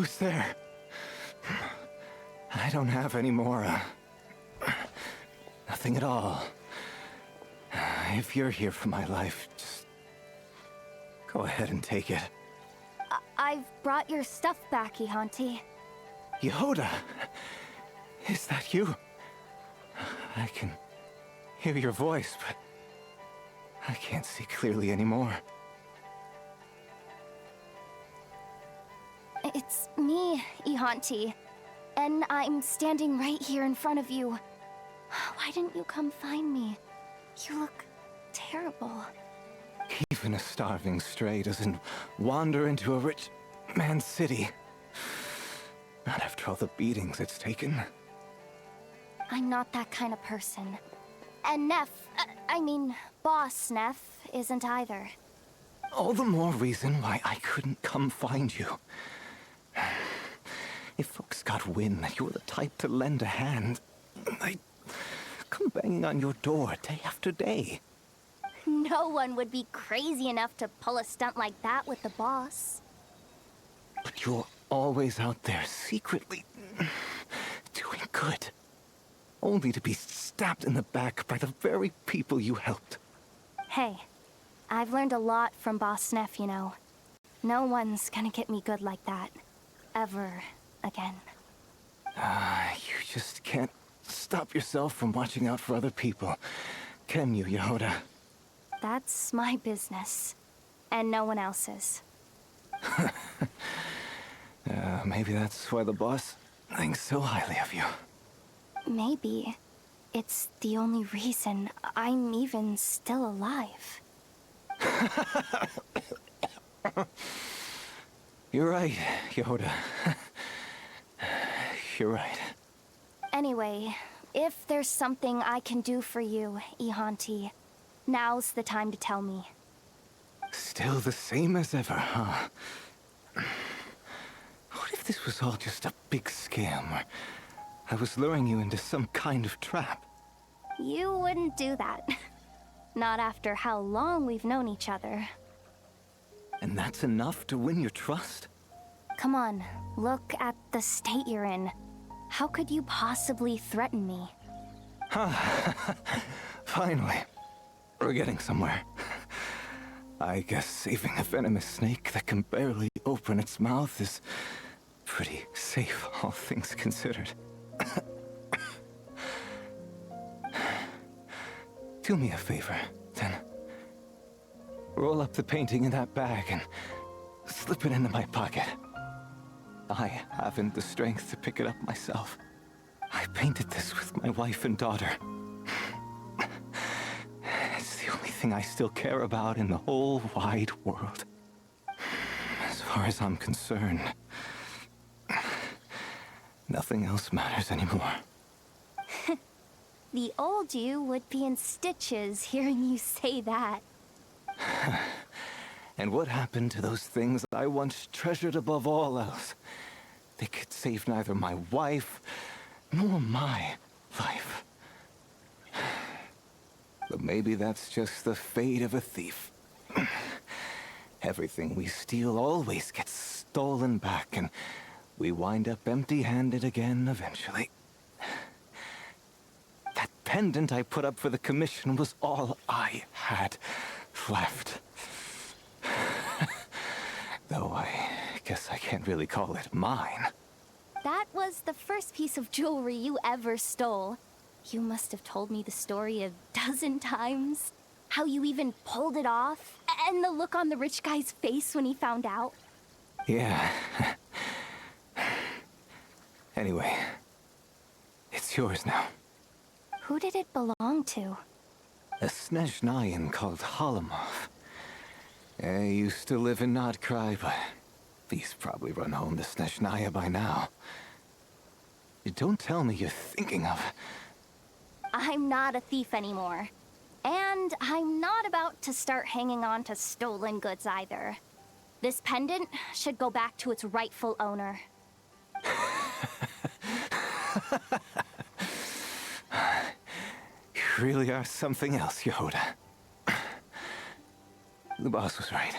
Who's there? I don't have any more, nothing at all. If you're here for my life, just go ahead and take it. I've brought your stuff back, Ihanti. Yehoda! Is that you? I can hear your voice, but I can't see clearly anymore. It's me, Ihanti. And I'm standing right here in front of you. Why didn't you come find me? You look terrible. Even a starving stray doesn't wander into a rich man's city. Not after all the beatings it's taken. I'm not that kind of person. And Boss Neff isn't either. All the more reason why I couldn't come find you. If folks got wind that you were the type to lend a hand, I'd come banging on your door day after day. No one would be crazy enough to pull a stunt like that with the boss. But you're always out there secretly doing good. Only to be stabbed in the back by the very people you helped. Hey, I've learned a lot from Boss Neff, you know. No one's gonna get me good like that. Ever again. You just can't stop yourself from watching out for other people, can you, Yehoda? That's my business. And no one else's. Maybe that's why the boss thinks so highly of you. Maybe. It's the only reason I'm even still alive. You're right, Yehoda. You're right. Anyway, if there's something I can do for you, Ihanti, now's the time to tell me. Still the same as ever, huh? What if this was all just a big scam, or I was luring you into some kind of trap? You wouldn't do that. Not after how long we've known each other. And that's enough to win your trust? Come on, look at the state you're in. How could you possibly threaten me? Finally. We're getting somewhere. I guess saving a venomous snake that can barely open its mouth is pretty safe, all things considered. Do me a favor, then. Roll up the painting in that bag and slip it into my pocket. I haven't the strength to pick it up myself. I painted this with my wife and daughter. It's the only thing I still care about in the whole wide world. As far as I'm concerned, nothing else matters anymore. The old you would be in stitches hearing you say that. And what happened to those things I once treasured above all else? They could save neither my wife nor my life. But maybe that's just the fate of a thief. Everything we steal always gets stolen back, and we wind up empty-handed again eventually. That pendant I put up for the commission was all I had left. Though I guess I can't really call it mine. That was the first piece of jewelry you ever stole. You must have told me the story a dozen times. How you even pulled it off, and the look on the rich guy's face when he found out. Yeah. Anyway, it's yours now. Who did it belong to? A Snezhnayan called Halamov. I used to live in Krai, but he's probably run home to Snezhnaya by now. Don't tell me you're thinking of... I'm not a thief anymore. And I'm not about to start hanging on to stolen goods either. This pendant should go back to its rightful owner. You really are something else, Yehoda. The boss was right.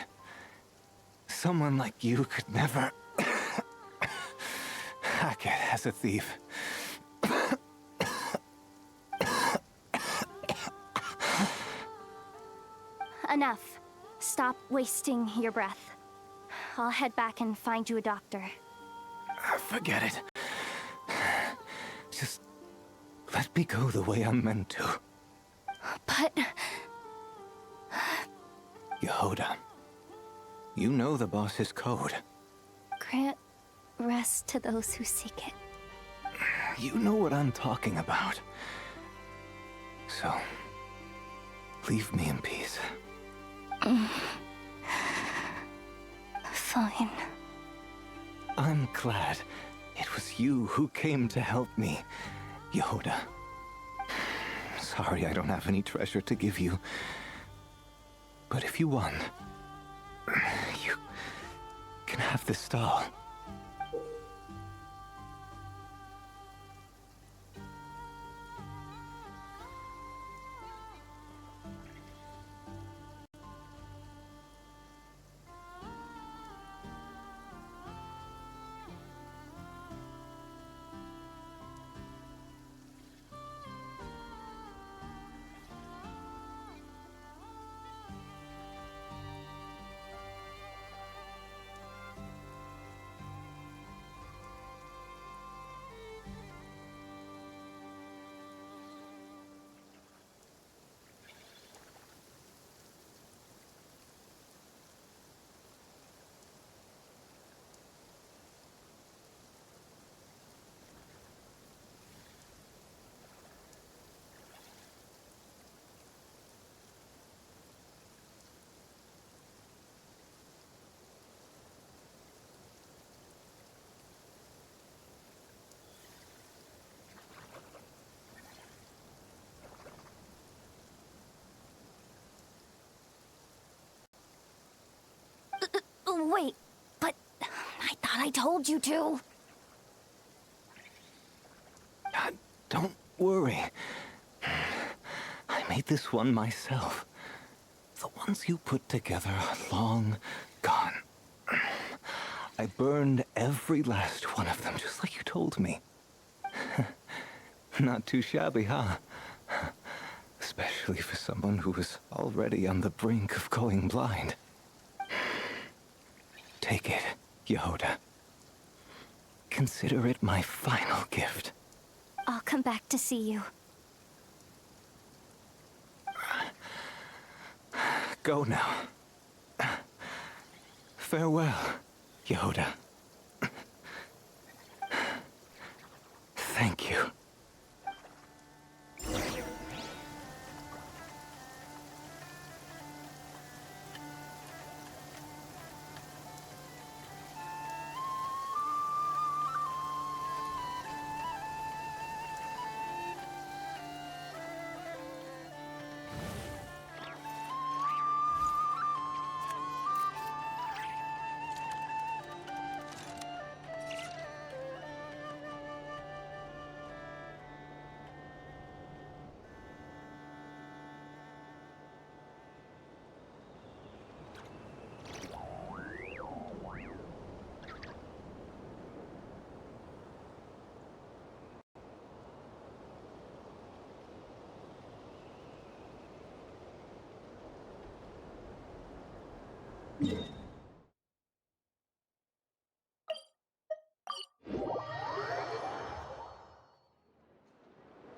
Someone like you could never racket as a thief. Enough. Stop wasting your breath. I'll head back and find you a doctor. Forget it. Just let me go the way I'm meant to. But... Yehoda, you know the boss's code. grant rest to those who seek it. You know what I'm talking about. So, leave me in peace. Fine. I'm glad it was you who came to help me, Yehoda. Sorry I don't have any treasure to give you. But if you want, you can have this doll. Wait, but I thought I told you to. Don't worry. I made this one myself. The ones you put together are long gone. I burned every last one of them, just like you told me. Not too shabby, huh? Especially for someone who was already on the brink of going blind. Take it, Yehoda. Consider it my final gift. I'll come back to see you. Go now. Farewell, Yehoda. Thank you.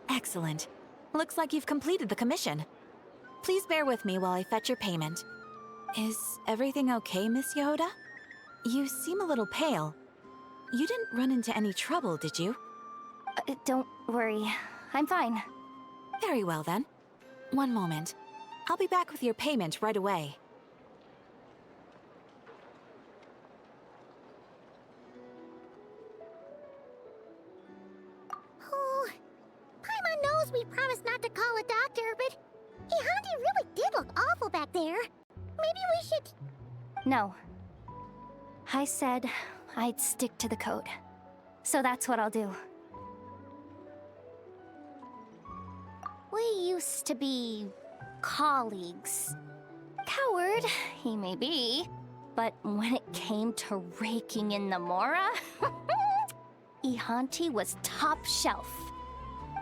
Excellent. Looks like you've completed the commission. Please bear with me while I fetch your payment. Is everything okay, Miss Yehoda? You seem a little pale. You didn't run into any trouble, did you? Don't worry. I'm fine. Very well, then. One moment. I'll be back with your payment right away. Oh, Paimon knows we promised not to call a doctor, but Ehandi really did look awful back there. Maybe we should... No. I said I'd stick to the code. So that's what I'll do. We used to be colleagues. Coward, he may be, but when it came to raking in the Mora, Ihanti was top shelf.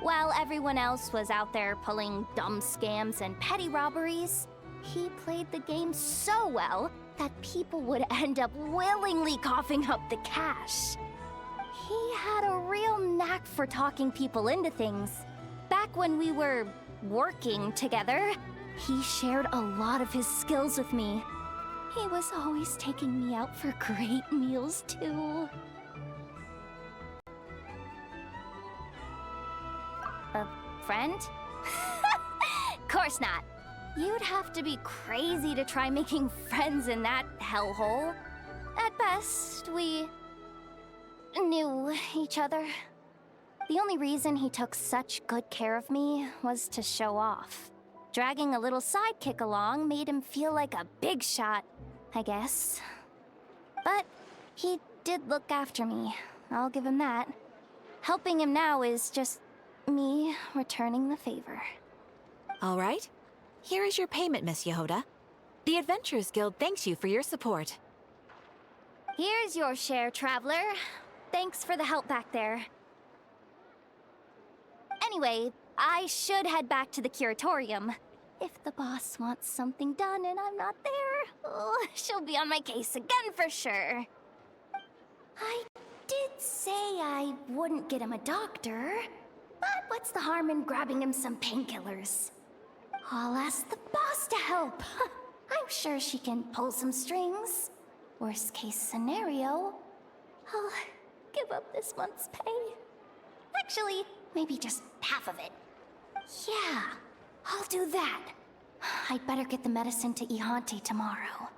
While everyone else was out there pulling dumb scams and petty robberies, he played the game so well that people would end up willingly coughing up the cash. He had a real knack for talking people into things. Back when we were working together, he shared a lot of his skills with me. He was always taking me out for great meals, too. A friend? Course not. You'd have to be crazy to try making friends in that hellhole. At best, we knew each other. The only reason he took such good care of me was to show off. Dragging a little sidekick along made him feel like a big shot, I guess. But he did look after me, I'll give him that. Helping him now is just me returning the favor. All right. Here is your payment, Miss Yehoda. The Adventurers Guild thanks you for your support. Here's your share, traveler. Thanks for the help back there. Anyway, I should head back to the curatorium. If the boss wants something done and I'm not there, oh, she'll be on my case again for sure. I did say I wouldn't get him a doctor, but what's the harm in grabbing him some painkillers? I'll ask the boss to help. I'm sure she can pull some strings. Worst case scenario, I'll give up this month's pay. Actually, maybe just half of it. Yeah, I'll do that. I'd better get the medicine to Ihanti tomorrow.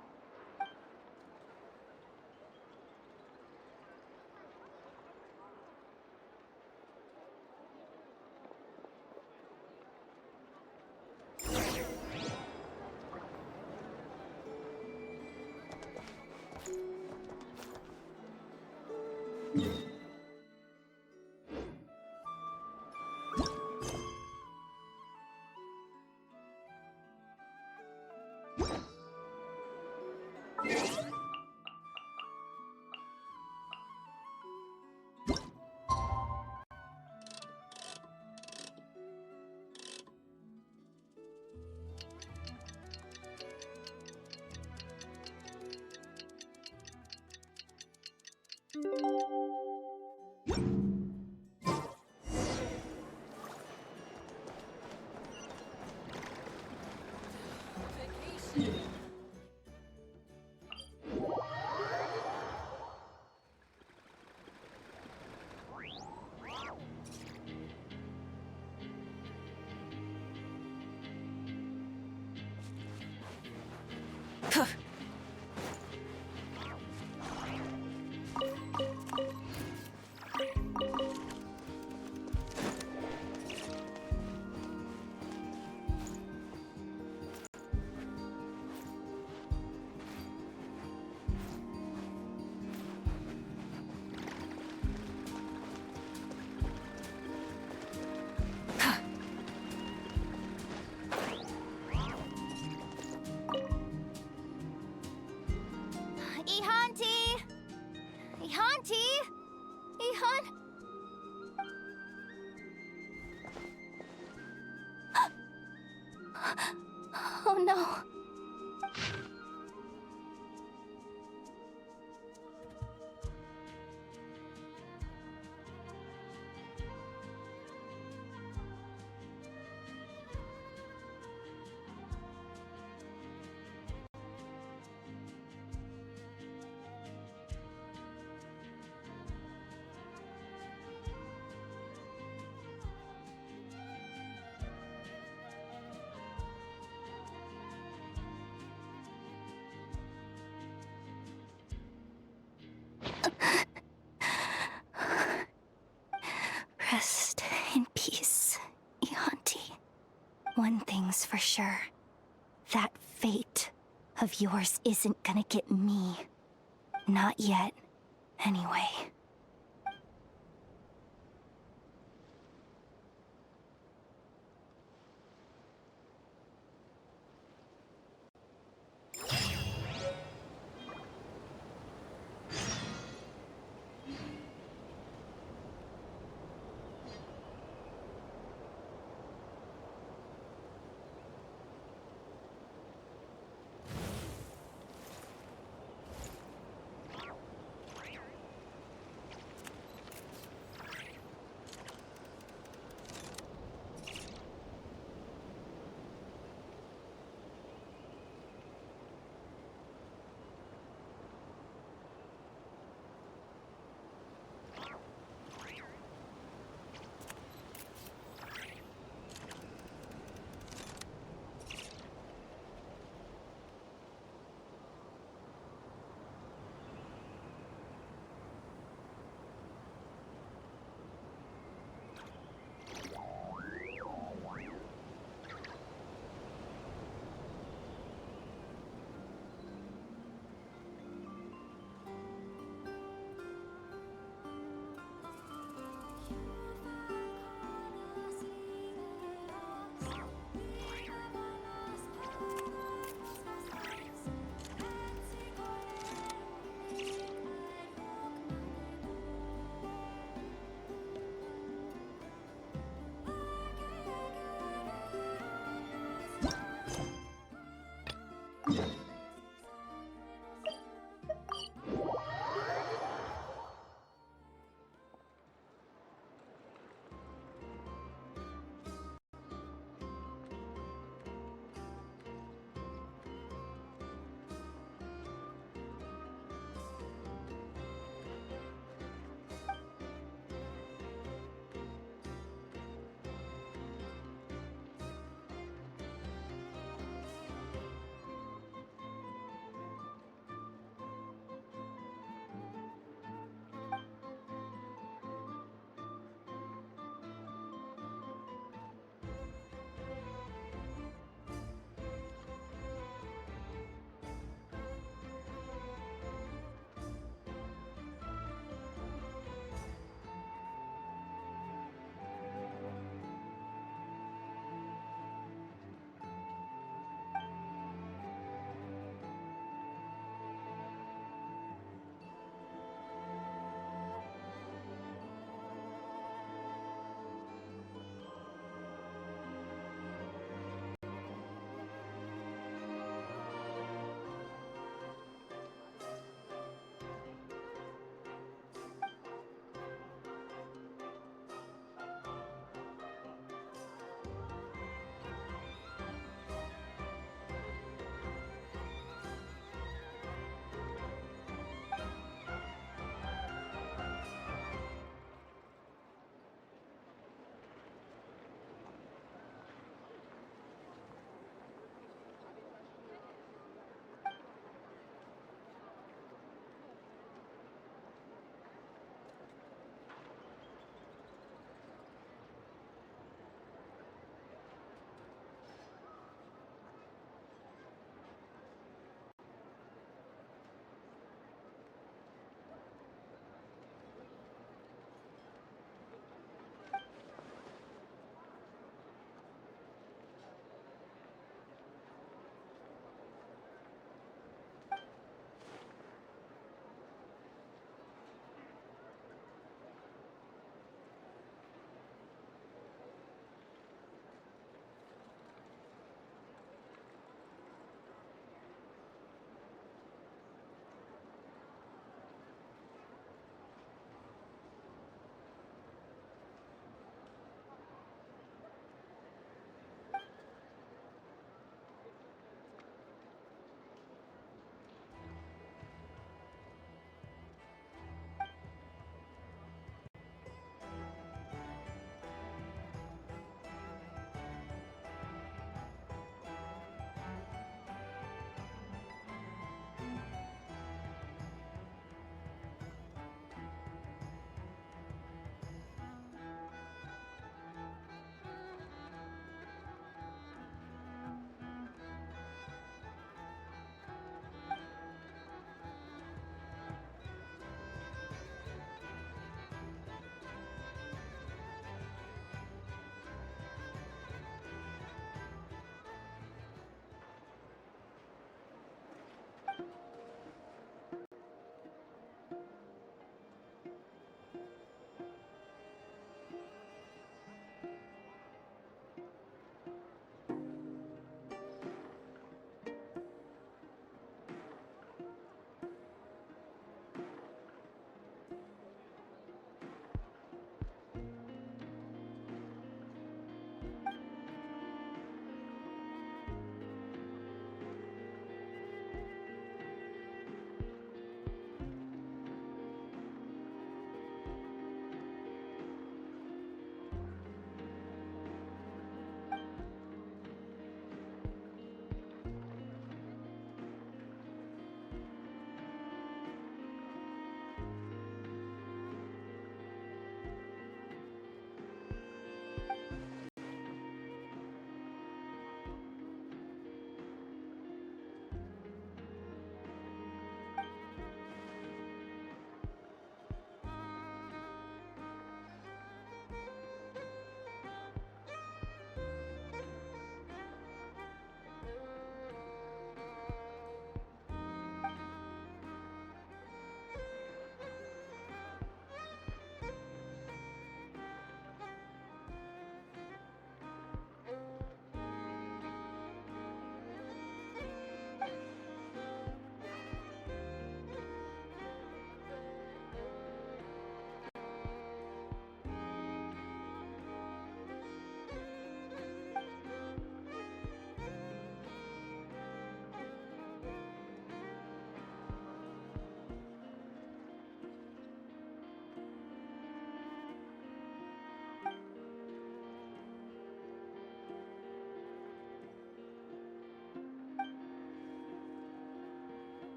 Ihanti! Ihanti! Ihan... Oh no. Rest in peace, Ihanti. One thing's for sure. That fate of yours isn't gonna get me. Not yet, anyway.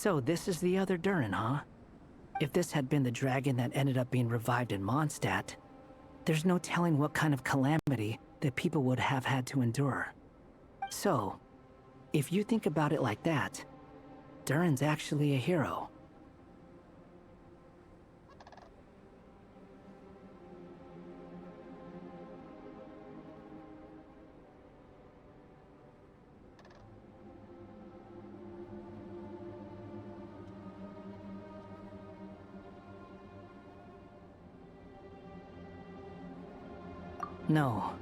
So this is the other Durin, huh? If this had been the dragon that ended up being revived in Mondstadt, there's no telling what kind of calamity that people would have had to endure. So, if you think about it like that, Durin's actually a hero. No,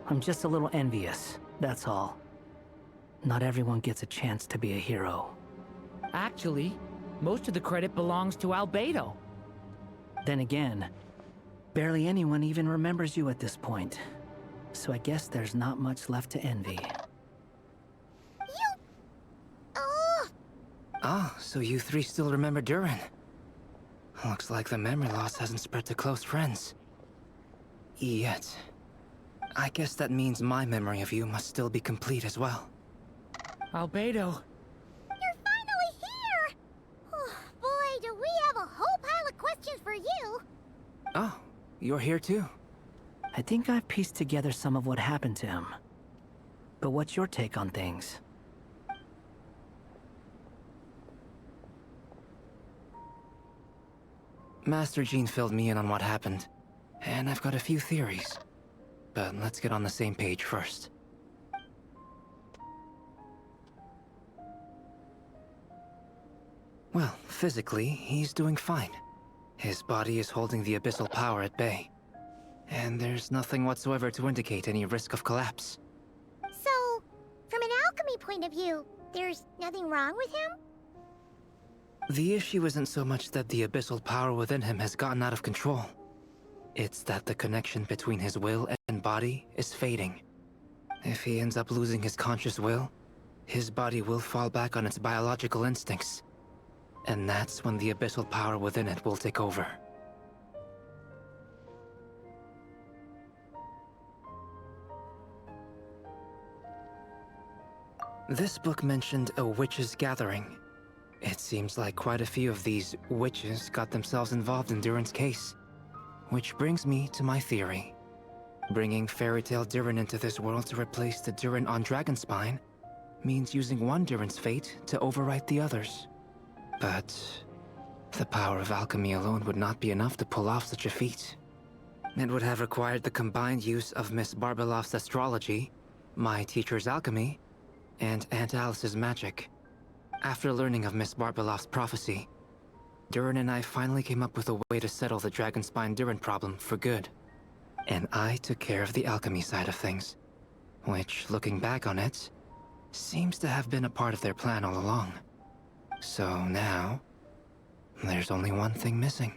I'm just a little envious, that's all. Not everyone gets a chance to be a hero. Actually, most of the credit belongs to Albedo. Then again, barely anyone even remembers you at this point. So I guess there's not much left to envy. Ah, so you three still remember Durin. Looks like the memory loss hasn't spread to close friends. Yet. I guess that means my memory of you must still be complete as well. Albedo. You're finally here! Oh, boy, do we have a whole pile of questions for you! Oh, you're here too? I think I've pieced together some of what happened to him. But what's your take on things? Master Jean filled me in on what happened, and I've got a few theories. But let's get on the same page first. Well, physically, he's doing fine. His body is holding the abyssal power at bay. And there's nothing whatsoever to indicate any risk of collapse. So, from an alchemy point of view, there's nothing wrong with him? The issue isn't so much that the abyssal power within him has gotten out of control. It's that the connection between his will and body is fading. If he ends up losing his conscious will, his body will fall back on its biological instincts. And that's when the abyssal power within it will take over. This book mentioned a witches' gathering. It seems like quite a few of these witches got themselves involved in Durin's case. Which brings me to my theory. Bringing Fairy Tale Durin into this world to replace the Durin on Dragonspine means using one Durin's fate to overwrite the others. But the power of alchemy alone would not be enough to pull off such a feat. It would have required the combined use of Miss Barbeloff's astrology, my teacher's alchemy, and Aunt Alice's magic. After learning of Miss Barbeloff's prophecy, Durin and I finally came up with a way to settle the Dragonspine Durin problem for good. And I took care of the alchemy side of things, which, looking back on it, seems to have been a part of their plan all along. So now, there's only one thing missing.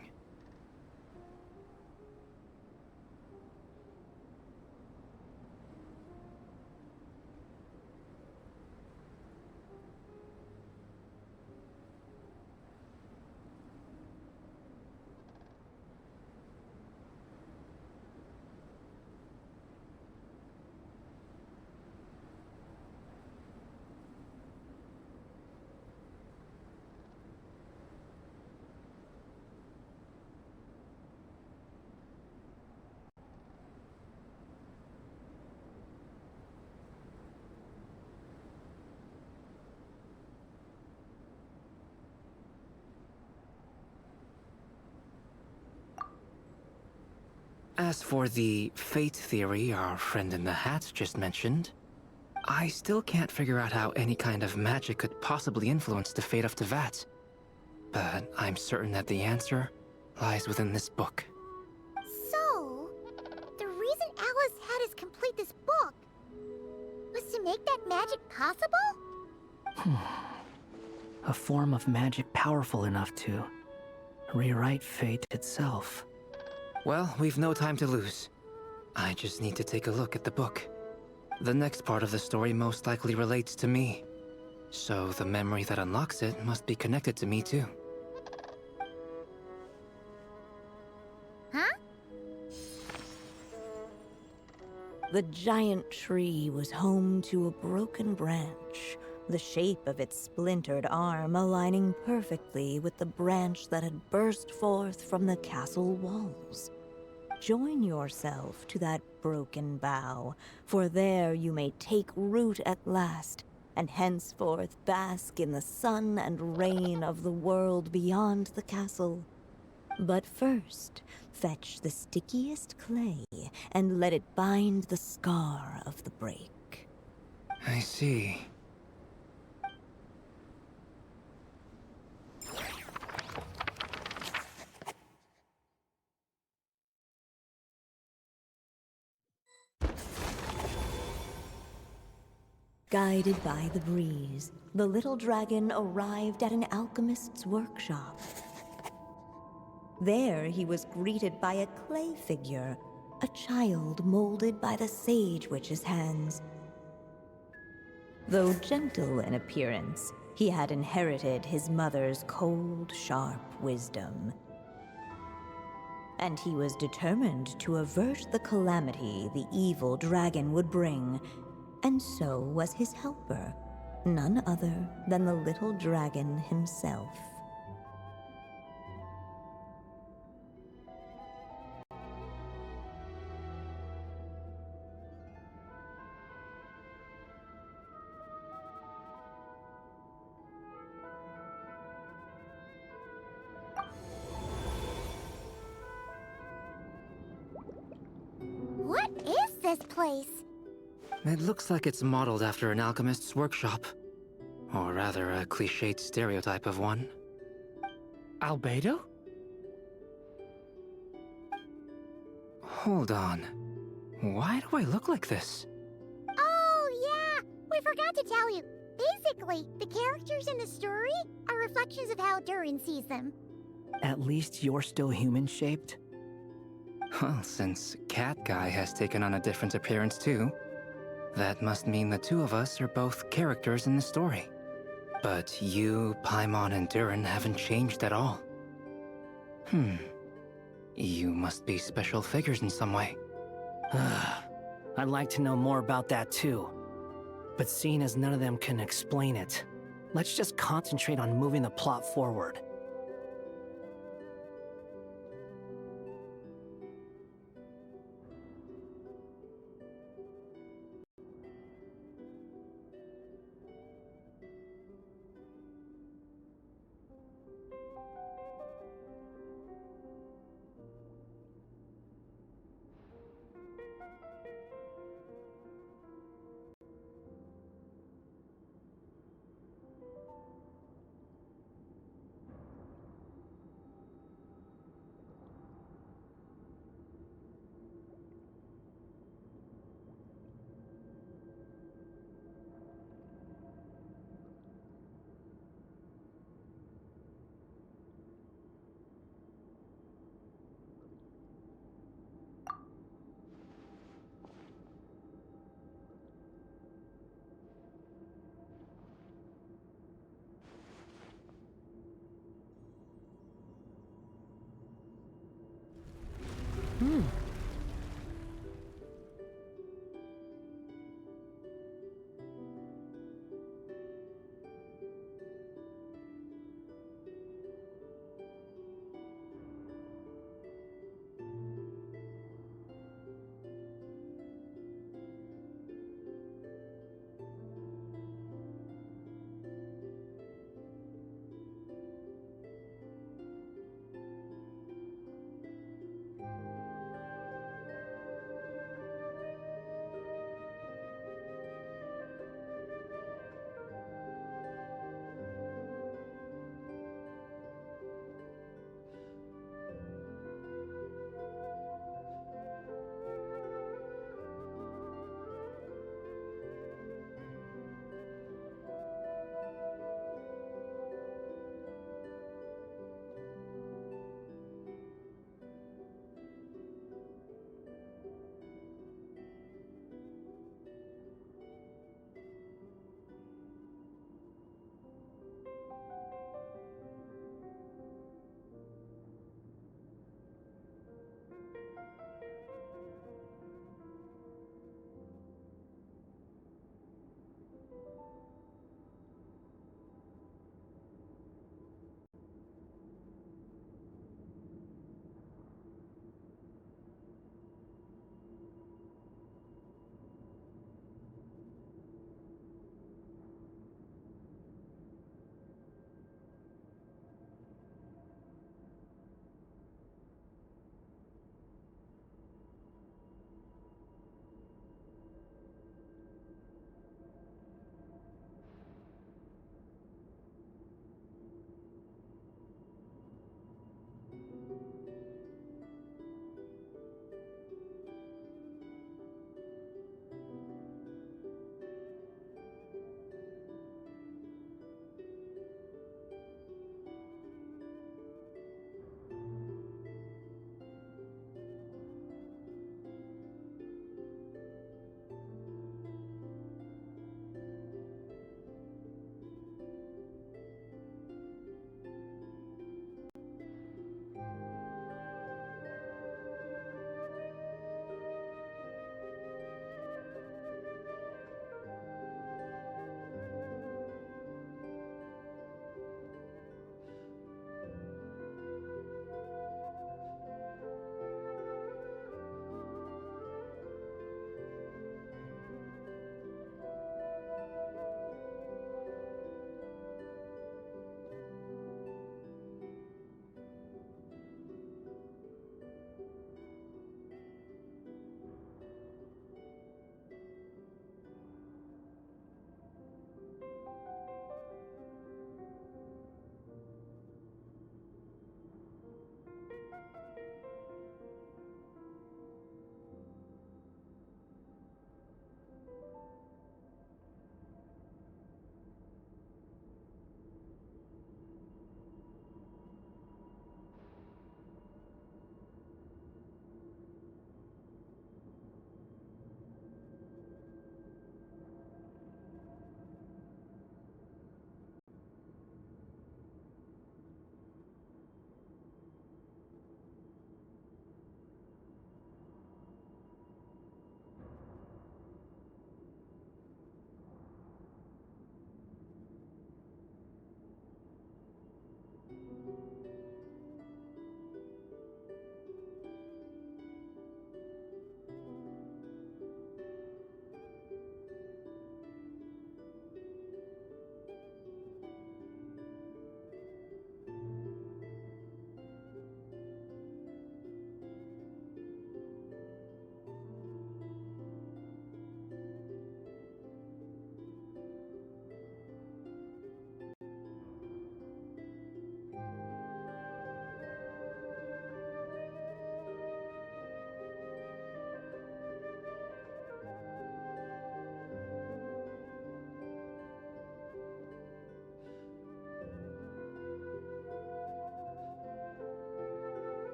As for the fate theory our friend in the hat just mentioned, I still can't figure out how any kind of magic could possibly influence the fate of Tevat. But I'm certain that the answer lies within this book. So, the reason Alice had us complete this book was to make that magic possible? A form of magic powerful enough to rewrite fate itself. Well, we've no time to lose. I just need to take a look at the book. The next part of the story most likely relates to me. So the memory that unlocks it must be connected to me too. Huh? The giant tree was home to a broken branch, the shape of its splintered arm aligning perfectly with the branch that had burst forth from the castle walls. Join yourself to that broken bough, for there you may take root at last, and henceforth bask in the sun and rain of the world beyond the castle. But first, fetch the stickiest clay and let it bind the scar of the break. I see. Guided by the breeze, the little dragon arrived at an alchemist's workshop. There he was greeted by a clay figure, a child molded by the Sage Witch's hands. Though gentle in appearance, he had inherited his mother's cold, sharp wisdom. And he was determined to avert the calamity the evil dragon would bring, and so was his helper, none other than the little dragon himself. What is this place? It looks like it's modeled after an alchemist's workshop. Or rather, a cliched stereotype of one. Albedo? Hold on. Why do I look like this? Oh, yeah! We forgot to tell you. Basically, the characters in the story are reflections of how Durin sees them. At least you're still human-shaped? Well, since Cat Guy has taken on a different appearance too, that must mean the two of us are both characters in the story. But you, Paimon, and Durin haven't changed at all. You must be special figures in some way. I'd like to know more about that too. But seeing as none of them can explain it, let's just concentrate on moving the plot forward.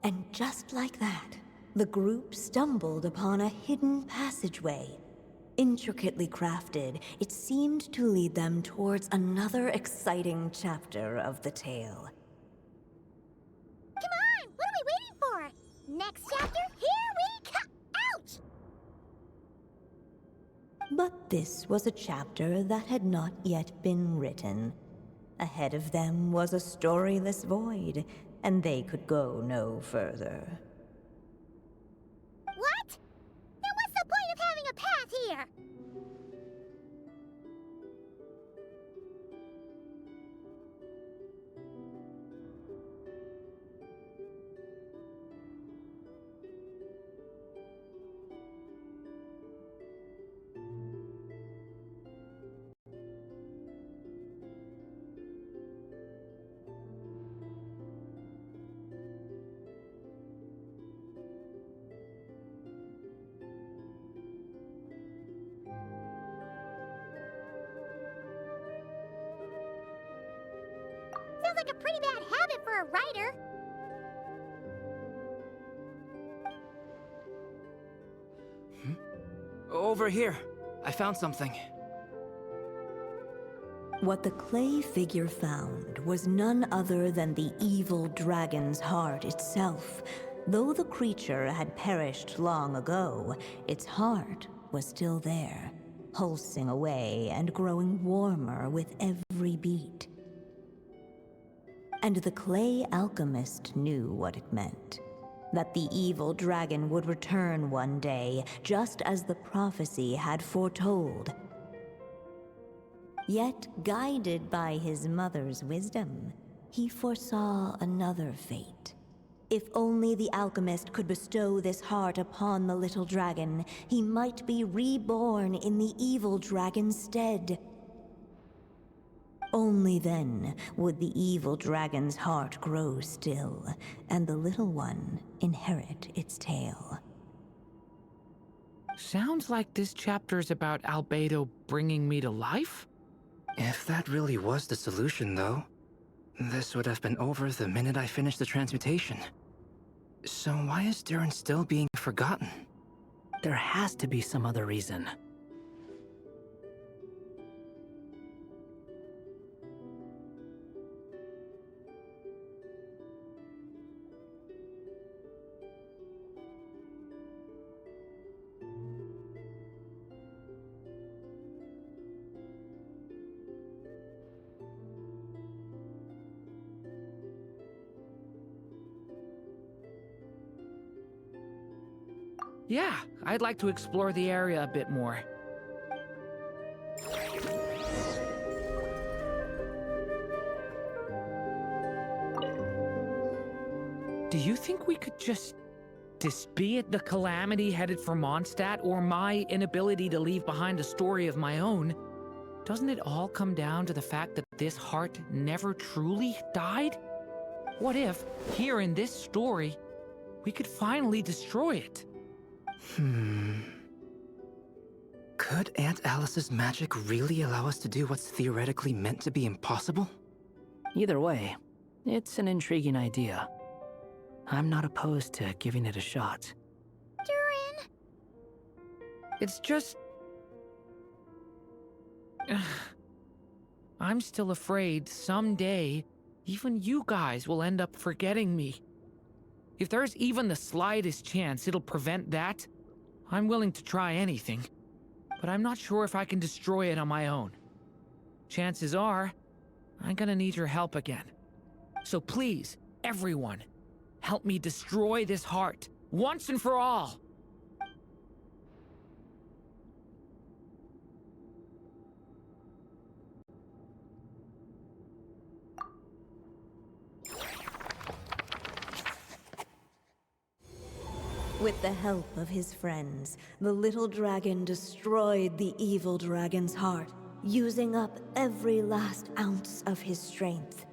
And just like that, the group stumbled upon a hidden passageway. Intricately crafted, it seemed to lead them towards another exciting chapter of the tale. Come on! What are we waiting for? Next chapter, here we come! Ouch! But this was a chapter that had not yet been written. Ahead of them was a storyless void, and they could go no further. What? Then what's the point of having a path here? Sounds like a pretty bad habit for a writer. Over here. I found something. What the clay figure found was none other than the evil dragon's heart itself. Though the creature had perished long ago, its heart was still there, pulsing away and growing warmer with every beat. And the clay alchemist knew what it meant. That the evil dragon would return one day, just as the prophecy had foretold. Yet, guided by his mother's wisdom, he foresaw another fate. If only the alchemist could bestow this heart upon the little dragon, he might be reborn in the evil dragon's stead. Only then would the evil dragon's heart grow still, and the little one inherit its tale. Sounds like this chapter's about Albedo bringing me to life? If that really was the solution, though, this would have been over the minute I finished the transmutation. So why is Durin still being forgotten? There has to be some other reason. Yeah, I'd like to explore the area a bit more. Do you think we could just be it the calamity headed for Mondstadt or my inability to leave behind a story of my own? Doesn't it all come down to the fact that this heart never truly died? What if, here in this story, we could finally destroy it? Could Aunt Alice's magic really allow us to do what's theoretically meant to be impossible? Either way, it's an intriguing idea. I'm not opposed to giving it a shot. Durin! It's just... I'm still afraid someday, even you guys will end up forgetting me. If there's even the slightest chance it'll prevent that, I'm willing to try anything. But I'm not sure if I can destroy it on my own. Chances are, I'm gonna need your help again. So please, everyone, help me destroy this heart, once and for all! With the help of his friends, the little dragon destroyed the evil dragon's heart, using up every last ounce of his strength.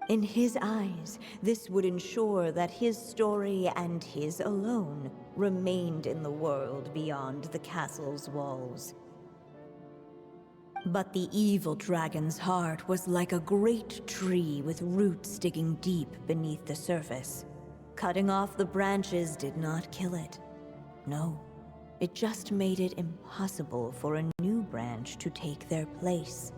In his eyes, this would ensure that his story and his alone remained in the world beyond the castle's walls. But the evil dragon's heart was like a great tree with roots digging deep beneath the surface. Cutting off the branches did not kill it. No, it just made it impossible for a new branch to take their place.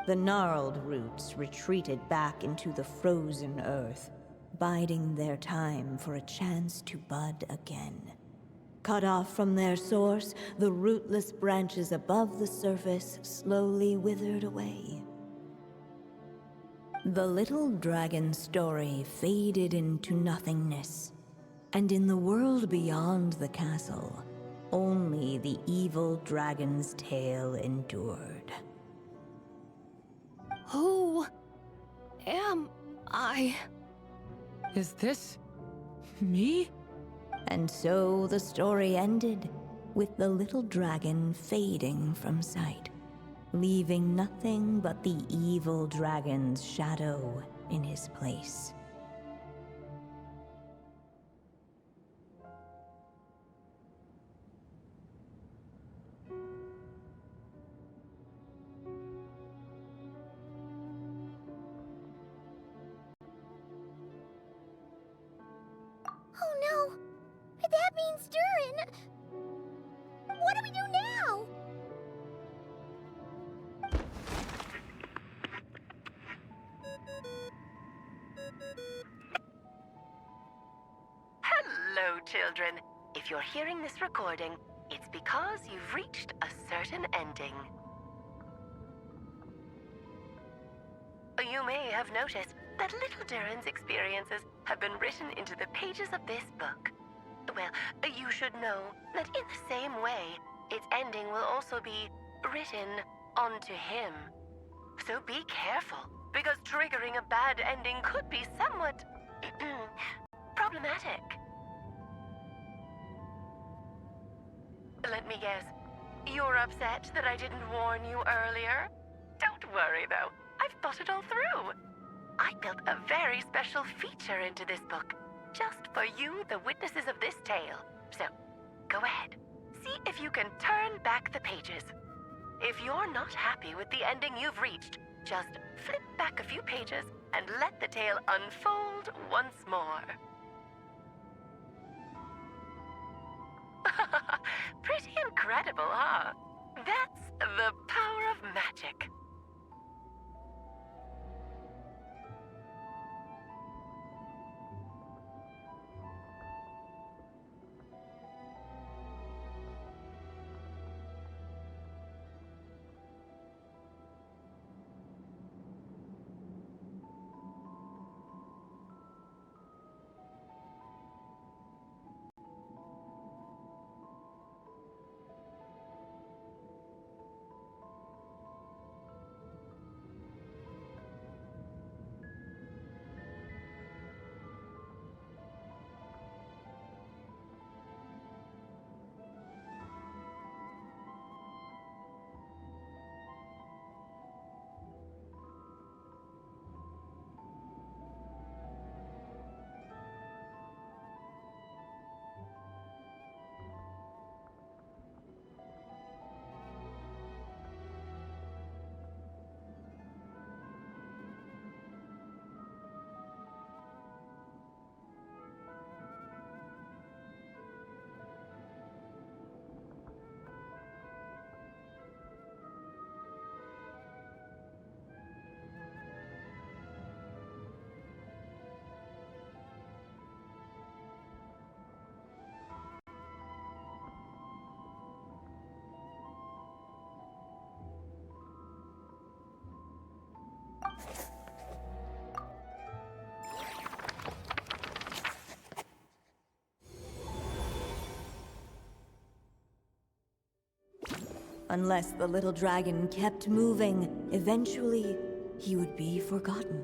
The gnarled roots retreated back into the frozen earth, biding their time for a chance to bud again. Cut off from their source, the rootless branches above the surface slowly withered away. The little dragon story faded into nothingness, and in the world beyond the castle, only the evil dragon's tale endured. Who am I? Is this me? And so the story ended, with the little dragon fading from sight, leaving nothing but the evil dragon's shadow in his place. Oh no! That means Durin! What do we do now? Hello, children. If you're hearing this recording, it's because you've reached a certain ending. You may have noticed that little Durin's experiences have been written into the pages of this book. Well, you should know that in the same way, its ending will also be written onto him. So be careful, because triggering a bad ending could be somewhat problematic. Let me guess, you're upset that I didn't warn you earlier? Don't worry, though. I've thought it all through. I built a very special feature into this book, just for you, the witnesses of this tale. So, go ahead. See if you can turn back the pages. If you're not happy with the ending you've reached, just flip back a few pages and let the tale unfold once more. Pretty incredible, huh? That's the power of magic. Unless the little dragon kept moving, eventually he would be forgotten.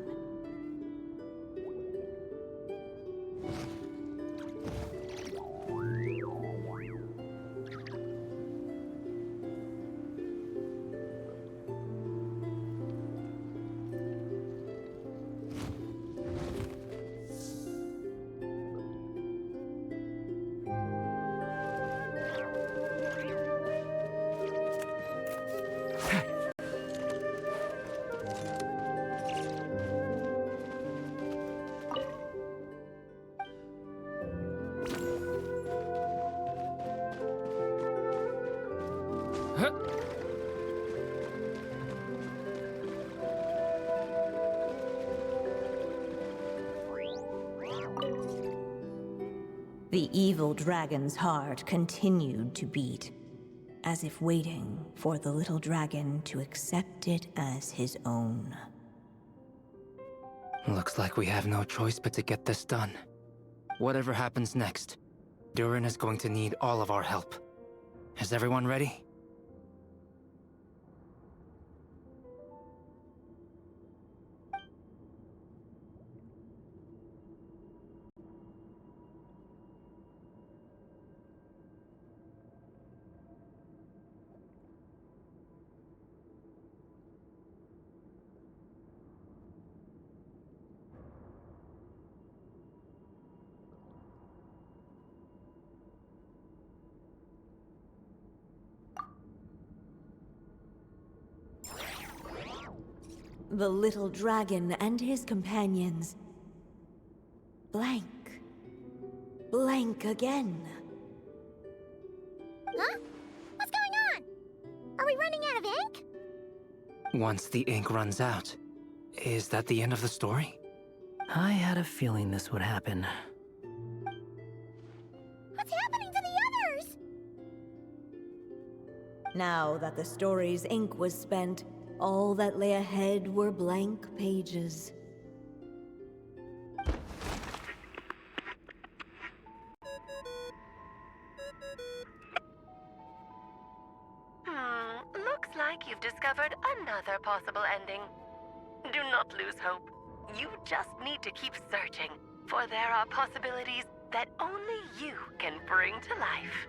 The evil dragon's heart continued to beat, as if waiting for the little dragon to accept it as his own. Looks like we have no choice but to get this done. Whatever happens next, Durin is going to need all of our help. Is everyone ready? The little dragon and his companions blank. Blank again. Huh? What's going on? Are we running out of ink? Once the ink runs out, is that the end of the story? I had a feeling this would happen. What's happening to the others? Now that the story's ink was spent, all that lay ahead were blank pages. Looks like you've discovered another possible ending. Do not lose hope. You just need to keep searching, for there are possibilities that only you can bring to life.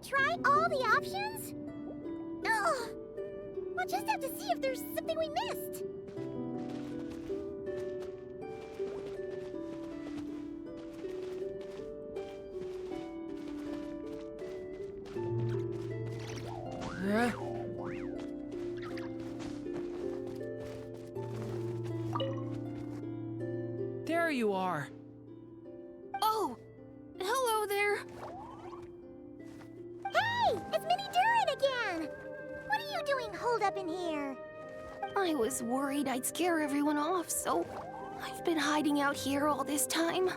Try all the options? Ugh. We'll just have to see if there's something we missed. There you are. Oh, hello there. Hey, it's Minnie Durin again! What are you doing holed up in here? I was worried I'd scare everyone off, so I've been hiding out here all this time.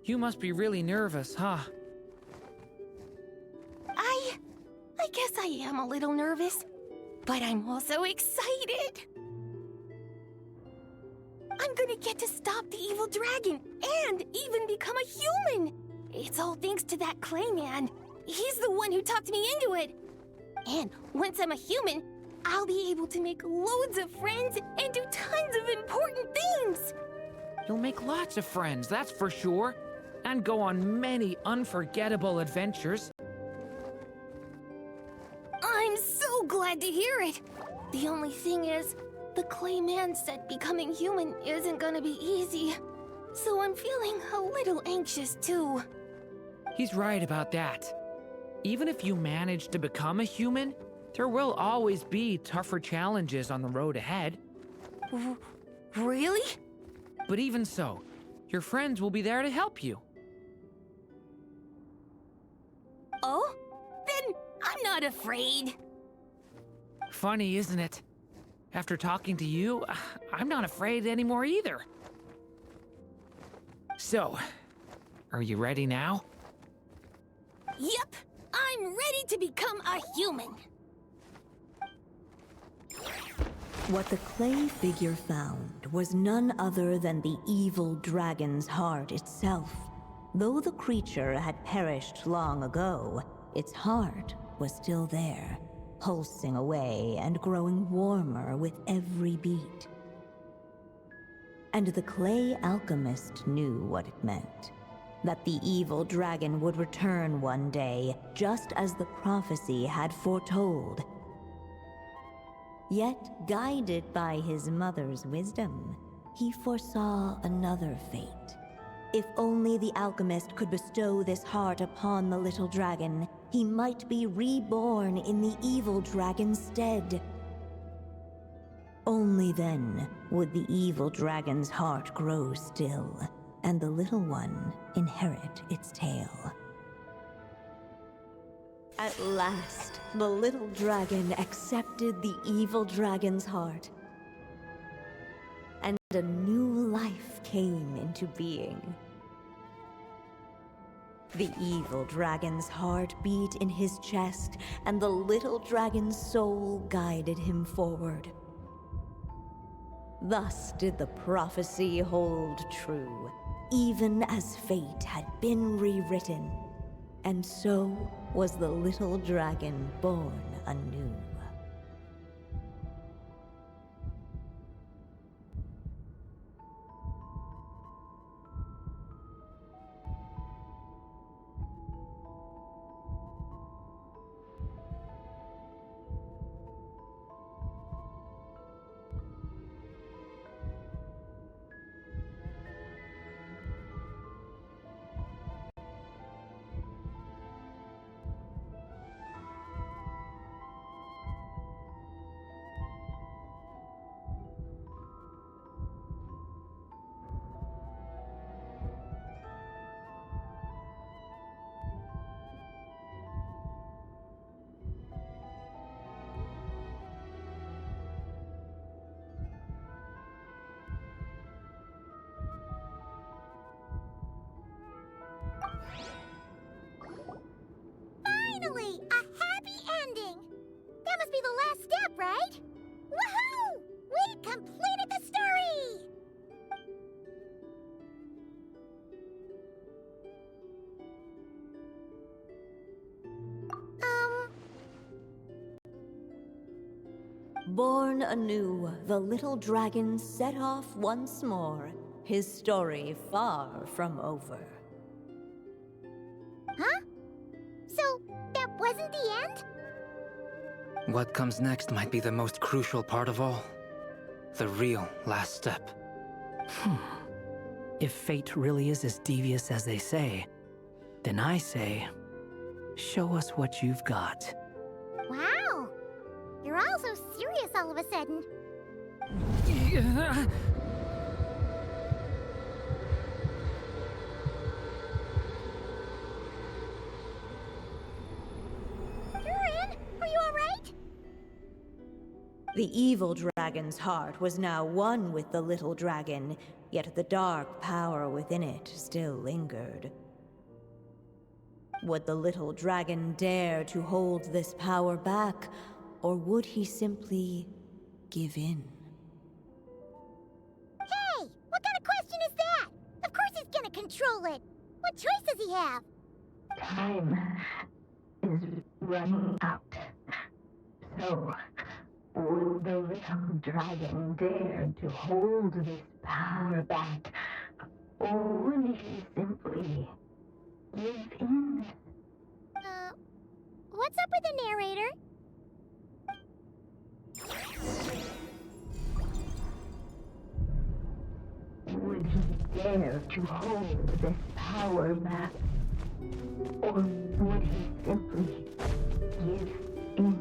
You must be really nervous, huh? I guess I am a little nervous, but I'm also excited. I'm gonna get to stop the evil dragon and even become a human. It's all thanks to that Krai man. He's the one who talked me into it. And once I'm a human, I'll be able to make loads of friends and do tons of important things! You'll make lots of friends, that's for sure. And go on many unforgettable adventures. I'm so glad to hear it! The only thing is, the Clay Man said becoming human isn't gonna be easy. So I'm feeling a little anxious too. He's right about that. Even if you manage to become a human, there will always be tougher challenges on the road ahead. Really? But even so, your friends will be there to help you. Oh? Then I'm not afraid. Funny, isn't it? After talking to you, I'm not afraid anymore either. So, are you ready now? Yep, I'm ready to become a human. What the clay figure found was none other than the evil dragon's heart itself. Though the creature had perished long ago, its heart was still there, pulsing away and growing warmer with every beat. And the clay alchemist knew what it meant. That the evil dragon would return one day, just as the prophecy had foretold. Yet, guided by his mother's wisdom, he foresaw another fate. If only the alchemist could bestow this heart upon the little dragon, he might be reborn in the evil dragon's stead. Only then would the evil dragon's heart grow still, and the little one inherit its tale. At last, the little dragon accepted the evil dragon's heart, and a new life came into being. The evil dragon's heart beat in his chest, and the little dragon's soul guided him forward. Thus did the prophecy hold true, even as fate had been rewritten. And so was the little dragon born anew. Finally! A happy ending! That must be the last step, right? Woohoo! We completed the story! Born anew, the little dragon set off once more, his story far from over. Huh? So, that wasn't the end? What comes next might be the most crucial part of all. The real last step. If fate really is as devious as they say, then I say, show us what you've got. Wow! You're all so serious all of a sudden. Are you alright? The evil dragon's heart was now one with the little dragon, yet the dark power within it still lingered. Would the little dragon dare to hold this power back, or would he simply give in? Hey! What kind of question is that? Of course he's gonna control it! What choice does he have? Time is running out. So, would the little dragon dare to hold this power back? Or would he simply give in? What's up with the narrator? Would he dare to hold this power back? Or would he simply give in?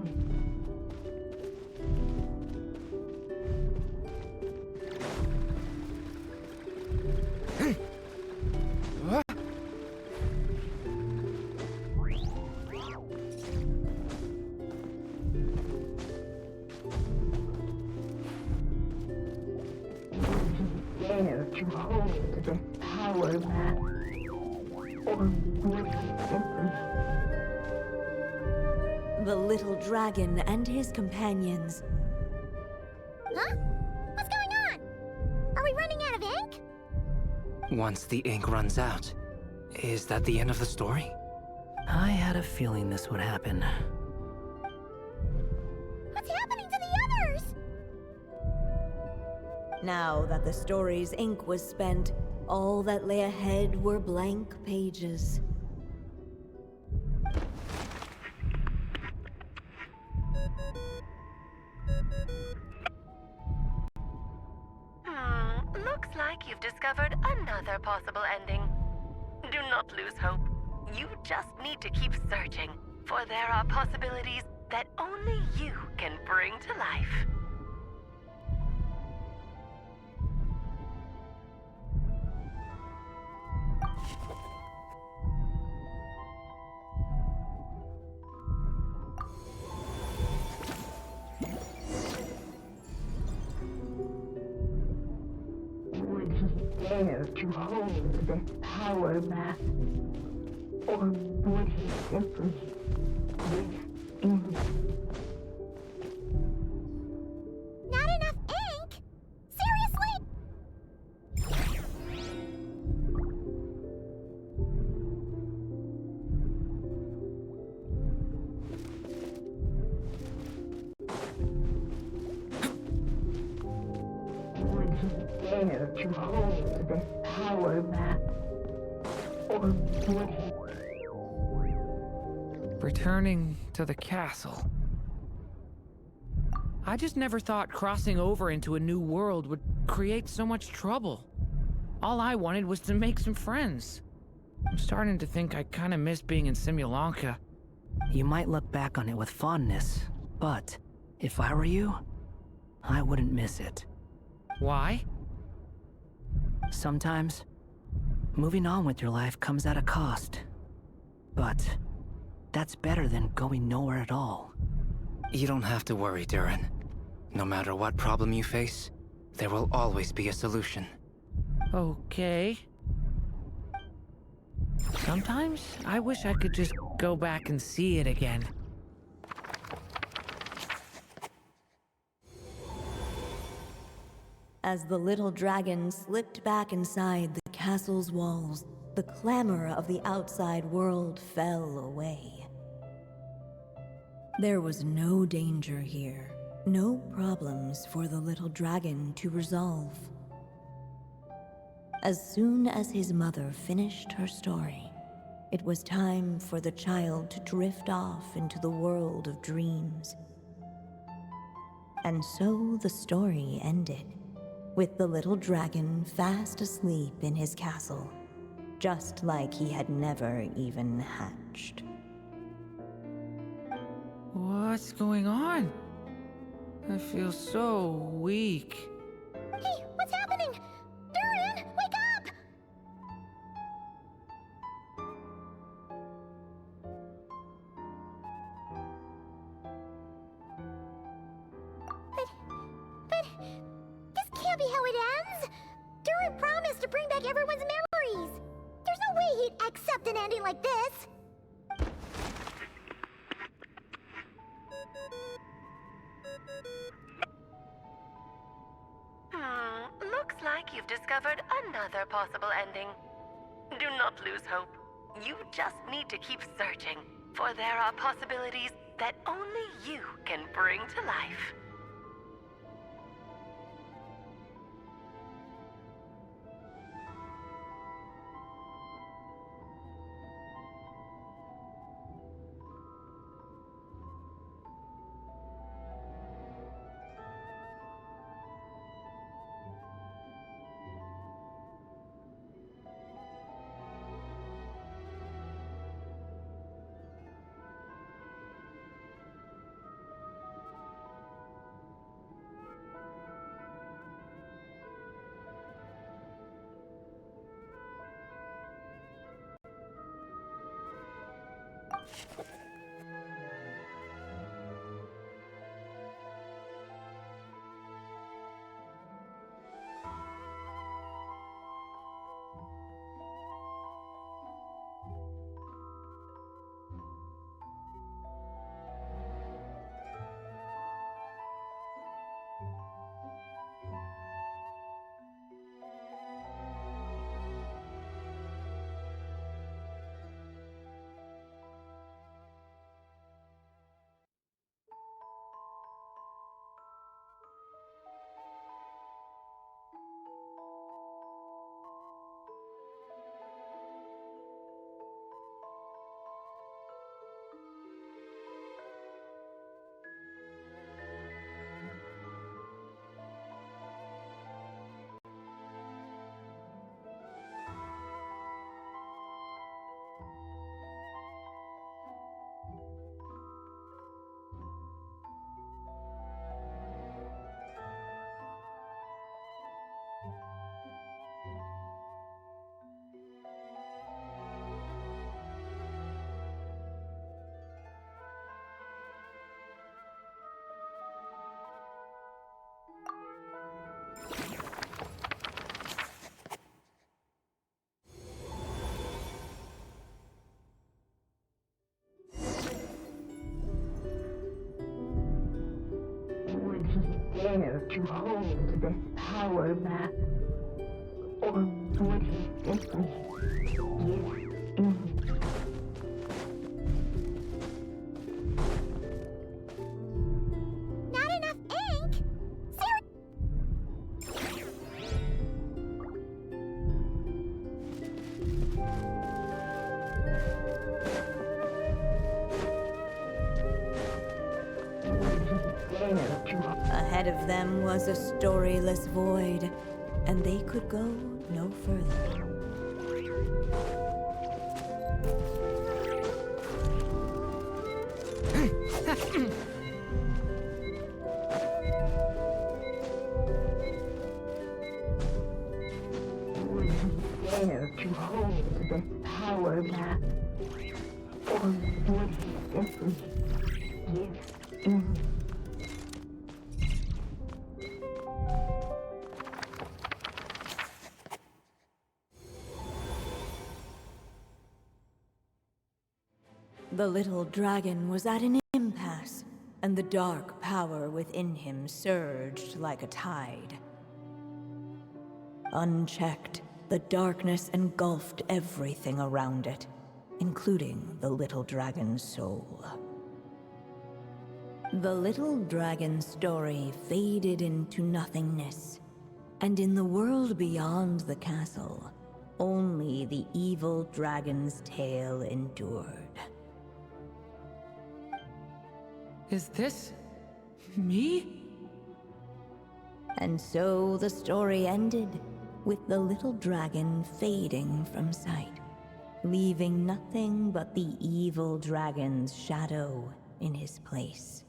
Dare to hold this power back? Or would he simply... The little dragon and his companions. Huh? What's going on? Are we running out of ink? Once the ink runs out, is that the end of the story? I had a feeling this would happen. What's happening to the others? Now that the story's ink was spent, all that lay ahead were blank pages. Looks like you've discovered another possible ending. Do not lose hope. You just need to keep searching, for there are possibilities that only you can bring to life. Would he dare to hold this power back? Or would he simply give in? Not enough ink? Seriously? Would he dare to hold this power back? Or would he... Returning to the castle. I just never thought crossing over into a new world would create so much trouble. All I wanted was to make some friends. I'm starting to think I kind of miss being in Simulanka. You might look back on it with fondness, but if I were you, I wouldn't miss it. Why? Sometimes, moving on with your life comes at a cost. But that's better than going nowhere at all. You don't have to worry, Durin. No matter what problem you face, there will always be a solution. Okay. Sometimes I wish I could just go back and see it again. As the little dragon slipped back inside the castle's walls, the clamor of the outside world fell away. There was no danger here, no problems for the little dragon to resolve. As soon as his mother finished her story, it was time for the child to drift off into the world of dreams. And so the story ended, with the little dragon fast asleep in his castle, just like he had never even hatched. What's going on? I feel so weak. Hey, what's happening? Durin, wake up! But this can't be how it ends. Durin promised to bring back everyone's memories. There's no way he'd accept an ending like this. Looks like you've discovered another possible ending. Do not lose hope. You just need to keep searching, for there are possibilities that only you can bring to life. Would he dare to hold this power back? Or would he simply give in? Not enough ink? Ahead of them was a storyless void, and they could go no further. Would he dare to hold this power back? Or would he simply give in? The little dragon was at an impasse, and the dark power within him surged like a tide. Unchecked, the darkness engulfed everything around it, including the little dragon's soul. The little dragon's story faded into nothingness, and in the world beyond the castle, only the evil dragon's tale endured. Is this me? And so the story ended, with the little dragon fading from sight, leaving nothing but the evil dragon's shadow in his place.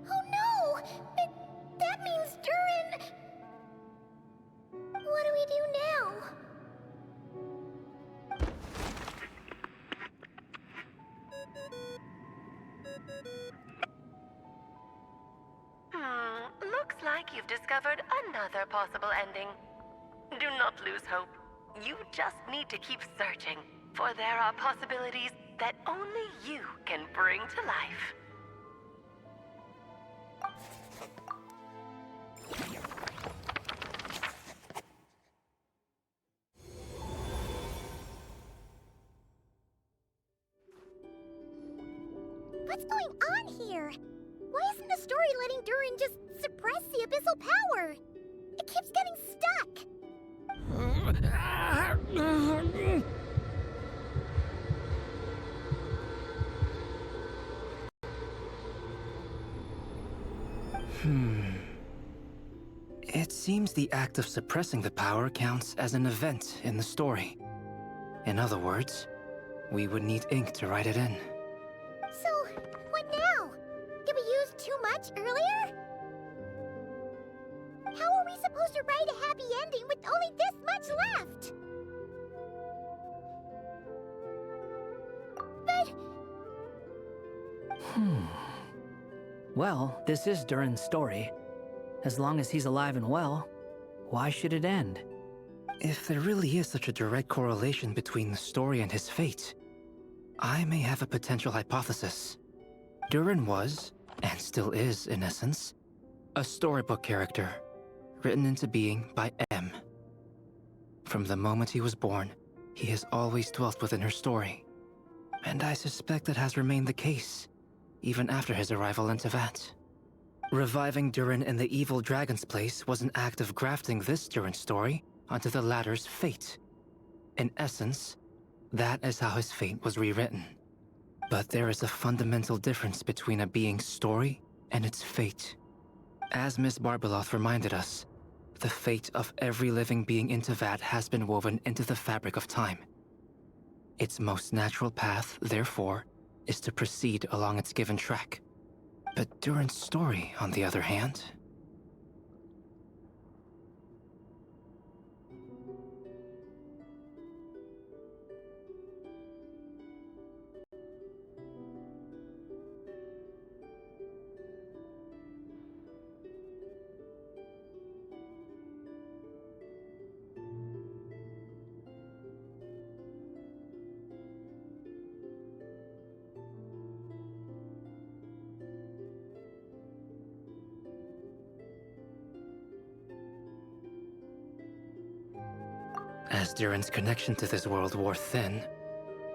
Oh no! That means Durin... What do we do now? Looks like you've discovered another possible ending. Do not lose hope. You just need to keep searching, for there are possibilities that only you can bring to life. What's going on here? Why isn't the story letting Durin just suppress the abyssal power? It keeps getting stuck. It seems the act of suppressing the power counts as an event in the story. In other words, we would need ink to write it in. So, what now? Did we use too much earlier? How are we supposed to write a happy ending with only this much left? But... Well, this is Durin's story. As long as he's alive and well, why should it end? If there really is such a direct correlation between the story and his fate, I may have a potential hypothesis. Durin was, and still is in essence, a storybook character, written into being by M. From the moment he was born, he has always dwelt within her story. And I suspect that has remained the case, even after his arrival in Tevat. Reviving Durin in the evil dragon's place was an act of grafting this Durin story onto the latter's fate. In essence, that is how his fate was rewritten. But there is a fundamental difference between a being's story and its fate. As Miss Barbeloth reminded us, the fate of every living being in Tevat has been woven into the fabric of time. Its most natural path, therefore, is to proceed along its given track. But Durin's story, on the other hand... As Durin's connection to this world wore thin,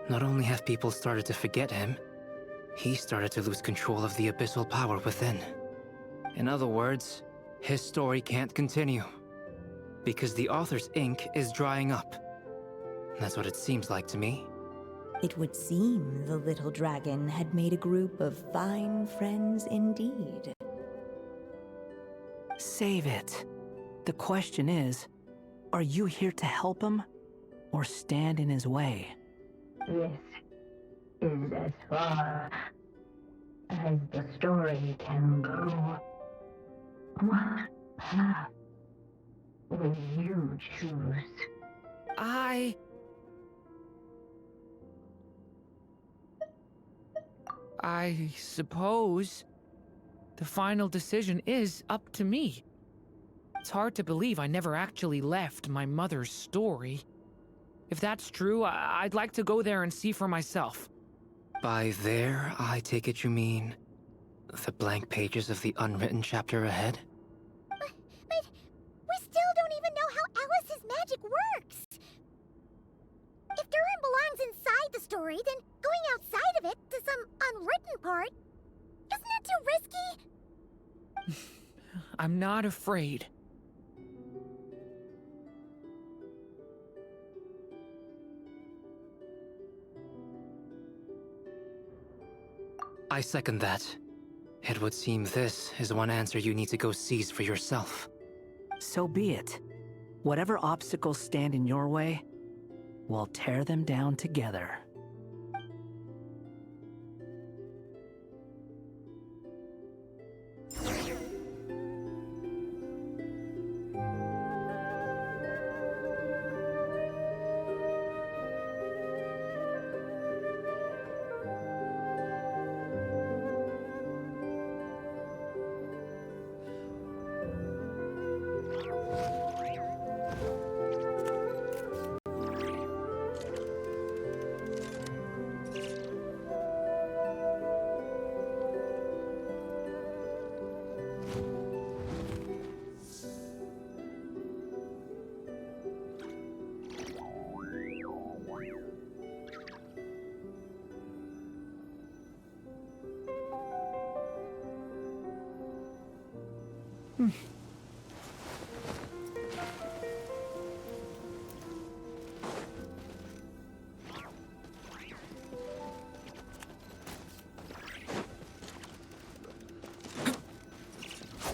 not only have people started to forget him, he started to lose control of the abyssal power within. In other words, his story can't continue, because the author's ink is drying up. That's what it seems like to me. It would seem the little dragon had made a group of fine friends indeed. Save it. The question is, are you here to help him, or stand in his way? This is as far as the story can go. What path will you choose? I suppose the final decision is up to me. It's hard to believe I never actually left my mother's story. If that's true, I'd like to go there and see for myself. By there, I take it you mean the blank pages of the unwritten chapter ahead? But we still don't even know how Alice's magic works. If Durin belongs inside the story, then going outside of it to some unwritten part, isn't it too risky? I'm not afraid. I second that. It would seem this is one answer you need to go seize for yourself. So be it. Whatever obstacles stand in your way, we'll tear them down together.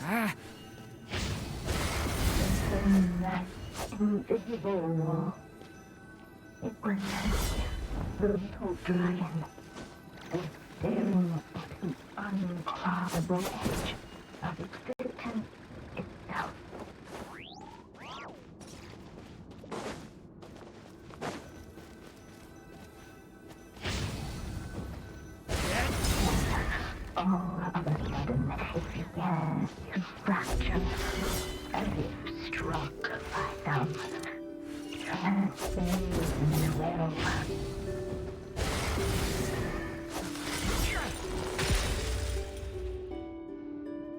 Ah. That invisible wall. It was the little dragon was staring at the uncloudable edge of existence itself. All of a sudden, it began to fracture, as if struck by some transcendent will.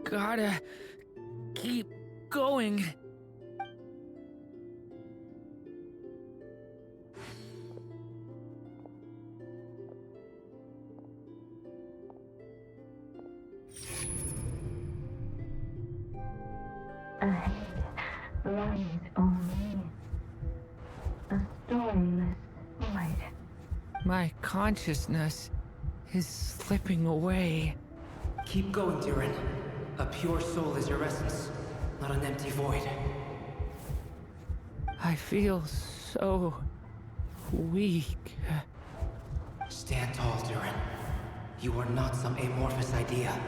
Gotta keep going. Ahead lies only a storyless void. My consciousness is slipping away. Keep going, Durin. A pure soul is your essence, not an empty void. I feel so weak. Stand tall, Durin. You are not some amorphous idea.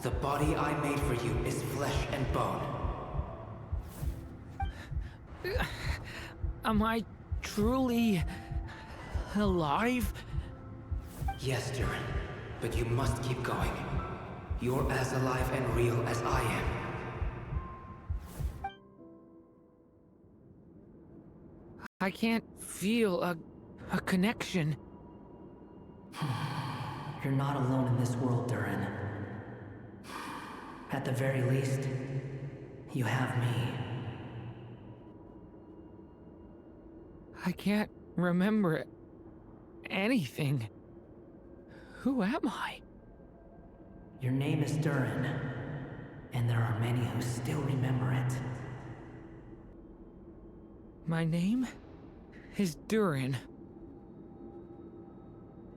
The body I made for you is flesh and bone. Am I truly alive? Yes, Durin, but you must keep going. You're as alive and real as I am. I can't feel a connection. You're not alone in this world, Durin. At the very least, you have me. I can't remember anything. Who am I? Your name is Durin, and there are many who still remember it. My name is Durin.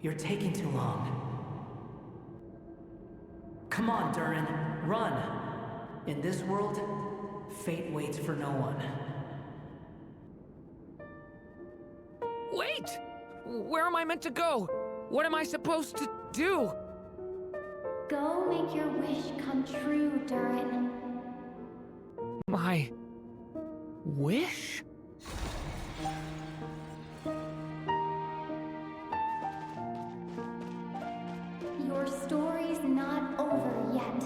You're taking too long. Come on, Durin, run! In this world, fate waits for no one. Wait! Where am I meant to go? What am I supposed to do? Go make your wish come true, Durin. My wish? Your story's not over yet.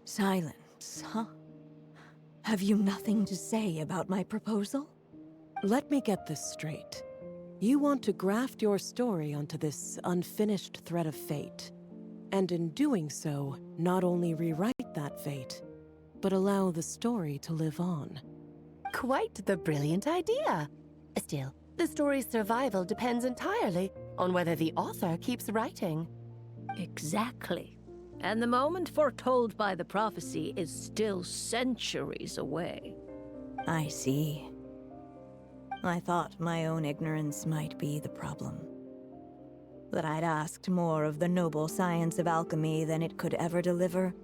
Silence, huh? Have you nothing to say about my proposal? Let me get this straight. You want to graft your story onto this unfinished thread of fate, and in doing so, not only rewrite that fate, but allow the story to live on. Quite the brilliant idea. Still, the story's survival depends entirely on whether the author keeps writing. Exactly. And the moment foretold by the prophecy is still centuries away. I see. I thought my own ignorance might be the problem. That I'd asked more of the noble science of alchemy than it could ever deliver.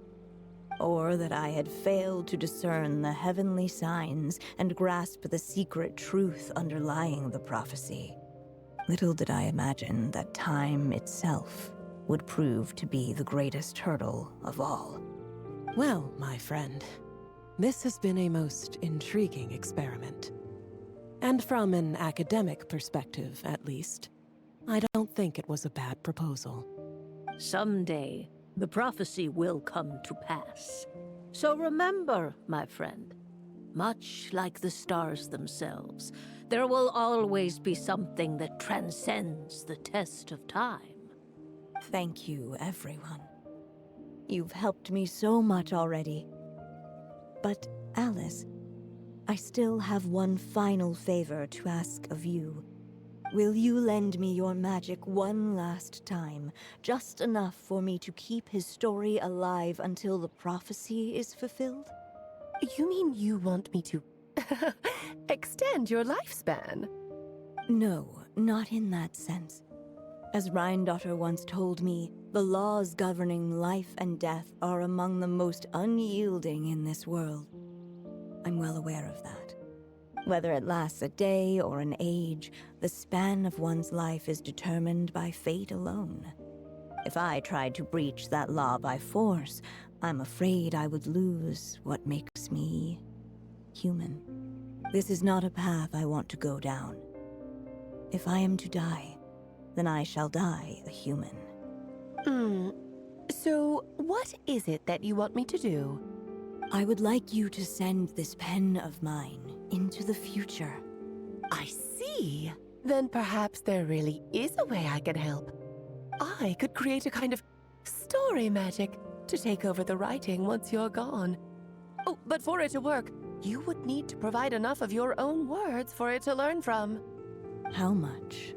Or that I had failed to discern the heavenly signs and grasp the secret truth underlying the prophecy. Little did I imagine that time itself would prove to be the greatest hurdle of all. Well, my friend, this has been a most intriguing experiment. And from an academic perspective, at least, I don't think it was a bad proposal. Someday, the prophecy will come to pass. So remember, my friend, much like the stars themselves, there will always be something that transcends the test of time. Thank you, everyone. You've helped me so much already. But, Alice, I still have one final favor to ask of you. Will you lend me your magic one last time, just enough for me to keep his story alive until the prophecy is fulfilled? You mean you want me to extend your lifespan? No, not in that sense. As Rheindotter once told me, the laws governing life and death are among the most unyielding in this world. I'm well aware of that. Whether it lasts a day or an age, the span of one's life is determined by fate alone. If I tried to breach that law by force, I'm afraid I would lose what makes me human. This is not a path I want to go down. If I am to die, then I shall die a human. So, what is it that you want me to do? I would like you to send this pen of mine into the future. I see. Then perhaps there really is a way I can help. I could create a kind of story magic to take over the writing once you're gone. Oh, but for it to work, you would need to provide enough of your own words for it to learn from. How much?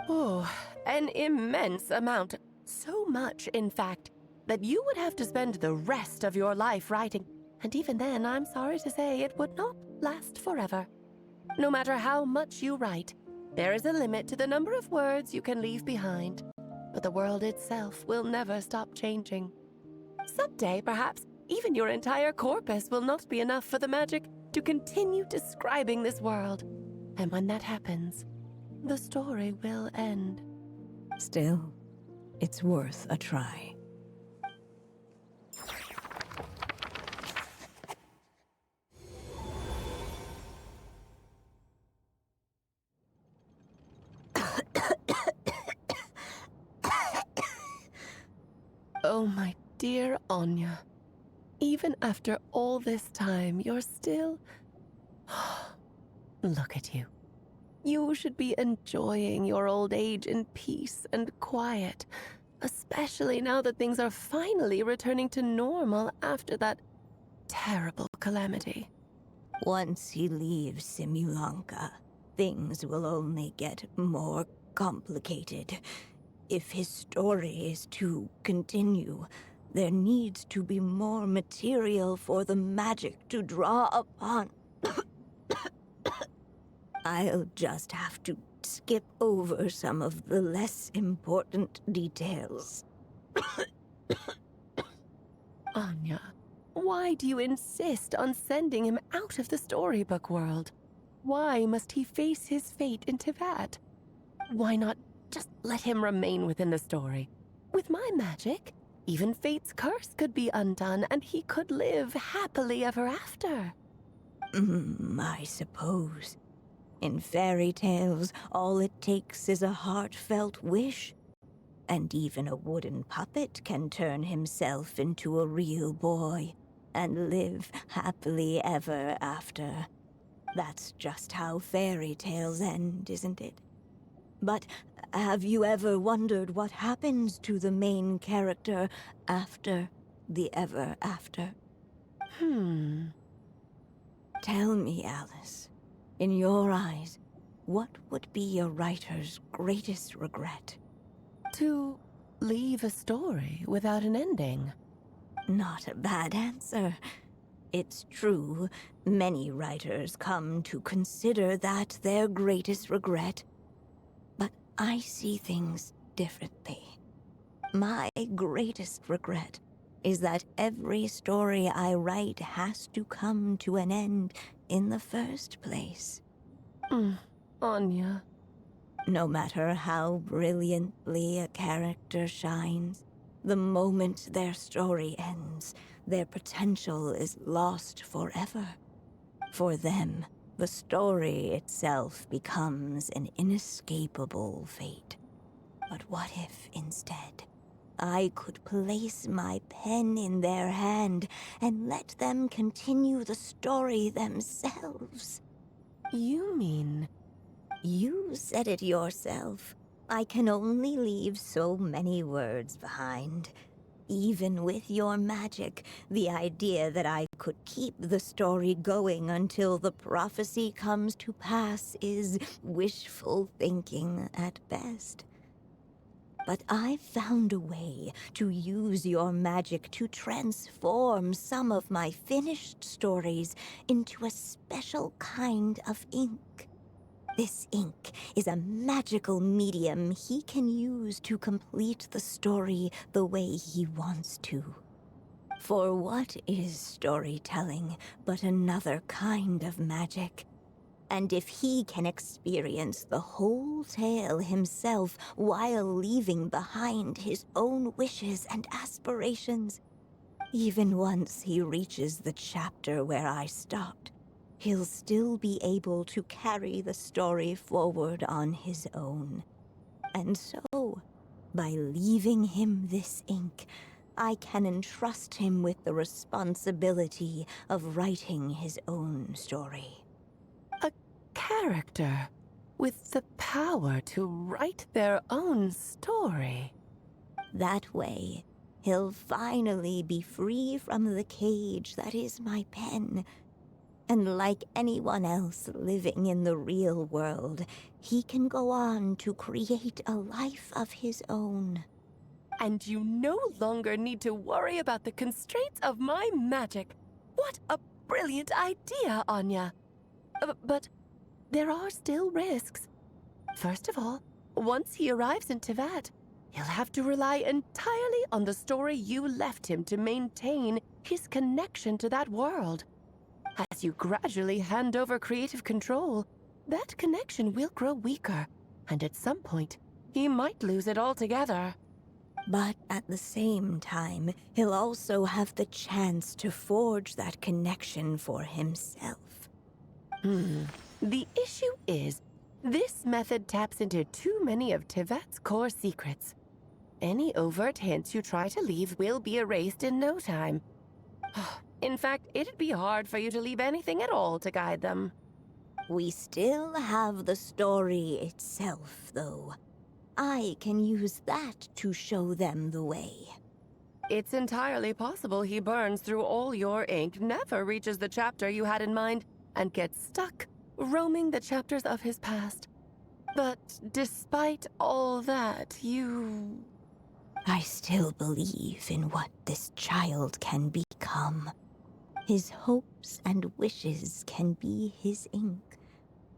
Oh, an immense amount. So much, in fact, that you would have to spend the rest of your life writing. And even then, I'm sorry to say, it would not last forever. No matter how much you write, there is a limit to the number of words you can leave behind. But the world itself will never stop changing. Someday, perhaps, even your entire corpus will not be enough for the magic to continue describing this world. And when that happens, the story will end. Still, it's worth a try. Oh, my dear Anya. Even after all this time, you're still... Look at you. You should be enjoying your old age in peace and quiet, especially now that things are finally returning to normal after that terrible calamity. Once he leaves Simulanka, things will only get more complicated. If his story is to continue, there needs to be more material for the magic to draw upon. I'll just have to skip over some of the less important details. Anya, why do you insist on sending him out of the storybook world? Why must he face his fate into that? Why not just let him remain within the story? With my magic, even fate's curse could be undone and he could live happily ever after. I suppose. In fairy tales, all it takes is a heartfelt wish. And even a wooden puppet can turn himself into a real boy and live happily ever after. That's just how fairy tales end, isn't it? But have you ever wondered what happens to the main character after the ever after? Tell me, Alice, in your eyes, what would be a writer's greatest regret? To leave a story without an ending. Not a bad answer. It's true, many writers come to consider that their greatest regret. But I see things differently. My greatest regret is that every story I write has to come to an end in the first place. Anya. No matter how brilliantly a character shines, the moment their story ends, their potential is lost forever. For them, the story itself becomes an inescapable fate. But what if, instead, I could place my pen in their hand and let them continue the story themselves? You mean... You said it yourself. I can only leave so many words behind. Even with your magic, the idea that I could keep the story going until the prophecy comes to pass is wishful thinking at best. But I found a way to use your magic to transform some of my finished stories into a special kind of ink. This ink is a magical medium he can use to complete the story the way he wants to. For what is storytelling but another kind of magic? And if he can experience the whole tale himself while leaving behind his own wishes and aspirations, even once he reaches the chapter where I stopped, he'll still be able to carry the story forward on his own. And so, by leaving him this ink, I can entrust him with the responsibility of writing his own story. Character with the power to write their own story. That way, he'll finally be free from the cage that is my pen. And like anyone else living in the real world, he can go on to create a life of his own. And you no longer need to worry about the constraints of my magic. What a brilliant idea, Anya. But there are still risks. First of all, once he arrives in Teyvat, he'll have to rely entirely on the story you left him to maintain his connection to that world. As you gradually hand over creative control, that connection will grow weaker, and at some point, he might lose it altogether. But at the same time, he'll also have the chance to forge that connection for himself. The issue is, this method taps into too many of Teyvat's core secrets. Any overt hints you try to leave will be erased in no time. In fact, it'd be hard for you to leave anything at all to guide them. We still have the story itself, though. I can use that to show them the way. It's entirely possible he burns through all your ink, never reaches the chapter you had in mind, and gets stuck roaming the chapters of his past. But despite all that, I still believe in what this child can become. His hopes and wishes can be his ink,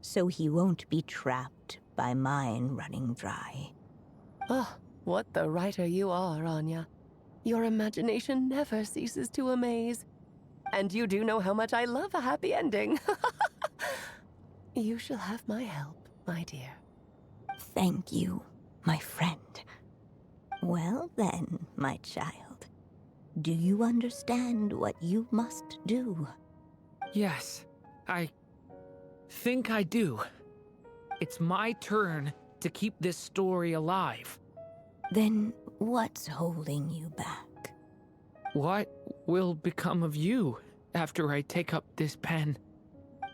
so he won't be trapped by mine running dry. Oh, what the writer you are, Anya. Your imagination never ceases to amaze. And you do know how much I love a happy ending. You shall have my help, my dear. Thank you, my friend. Well then, my child. Do you understand what you must do? Yes, I think I do. It's my turn to keep this story alive. Then what's holding you back? What will become of you after I take up this pen?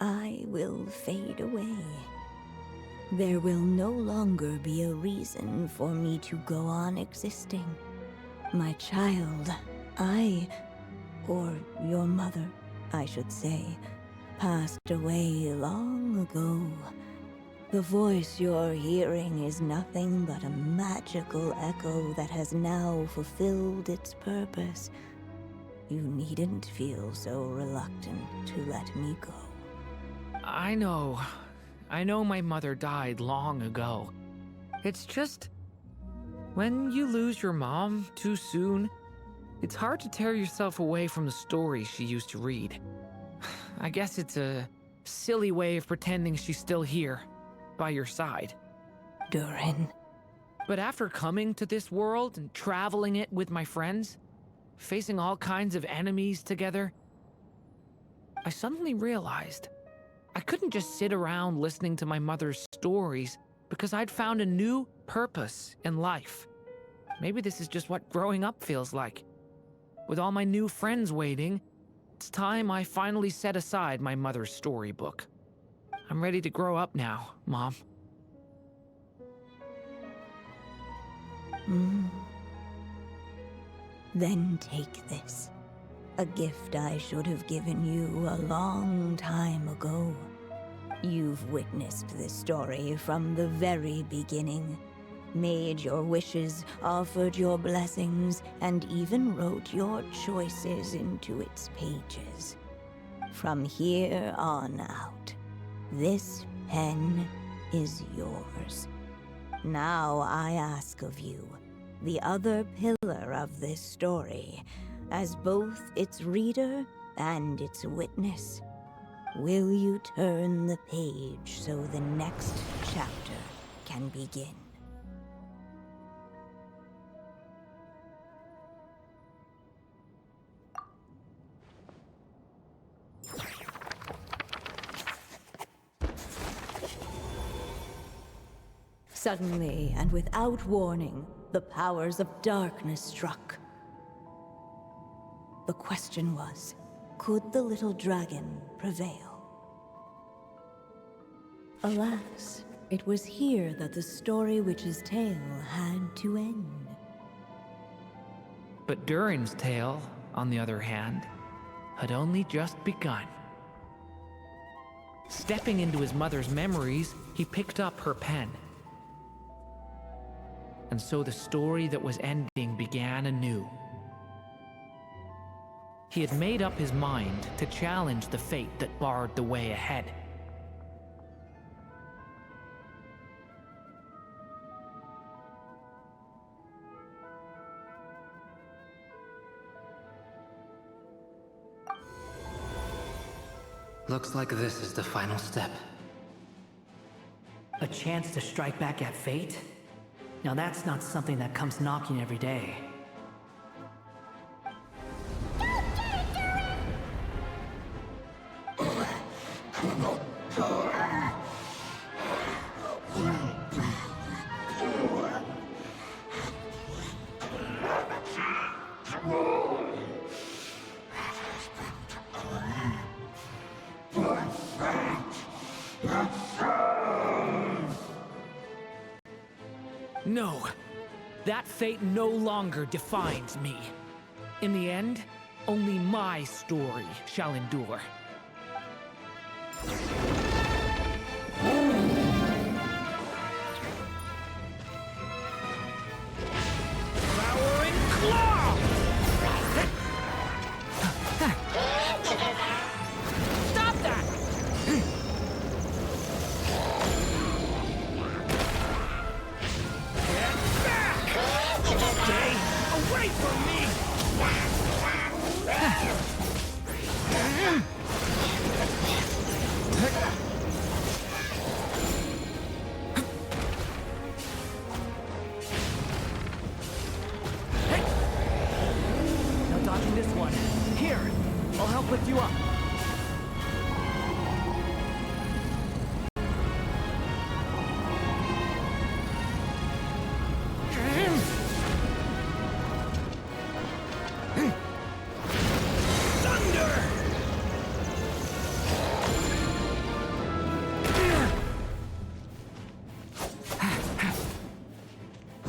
I will fade away. There will no longer be a reason for me to go on existing. My child, or your mother, I should say, passed away long ago. The voice you're hearing is nothing but a magical echo that has now fulfilled its purpose. You needn't feel so reluctant to let me go. I know my mother died long ago. It's just, when you lose your mom too soon, it's hard to tear yourself away from the stories she used to read. I guess it's a silly way of pretending she's still here, by your side. Durin. But after coming to this world and traveling it with my friends, facing all kinds of enemies together, I suddenly realized I couldn't just sit around listening to my mother's stories because I'd found a new purpose in life. Maybe this is just what growing up feels like. With all my new friends waiting, it's time I finally set aside my mother's storybook. I'm ready to grow up now, Mom. Then take this. A gift I should have given you a long time ago. You've witnessed this story from the very beginning. Made your wishes, offered your blessings, and even wrote your choices into its pages. From here on out, this pen is yours. Now I ask of you, the other pillar of this story, as both its reader and its witness, will you turn the page so the next chapter can begin? Suddenly, and without warning, the powers of darkness struck. The question was, could the little dragon prevail? Alas, it was here that the story witch's tale had to end. But Durin's tale, on the other hand, had only just begun. Stepping into his mother's memories, he picked up her pen. And so the story that was ending began anew. He had made up his mind to challenge the fate that barred the way ahead. Looks like this is the final step. A chance to strike back at fate? Now that's not something that comes knocking every day. No, that fate no longer defines me. In the end, only my story shall endure. Devouring claw! Stop that! Stay away from me! No dodging this one. Here, I'll help lift you up.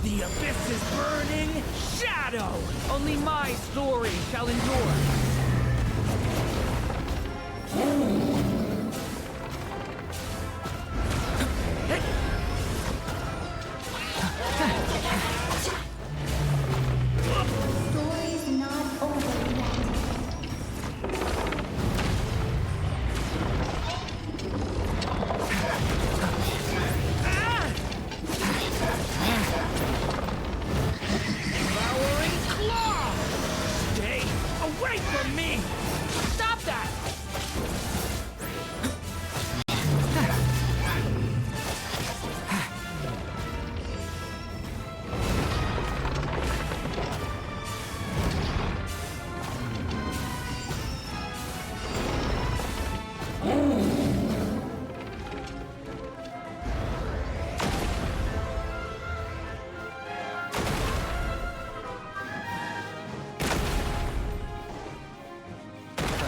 The abyss is burning shadow! Only my story shall endure. Story's not over yet. Devouring claw! Stay away from me! Stop that!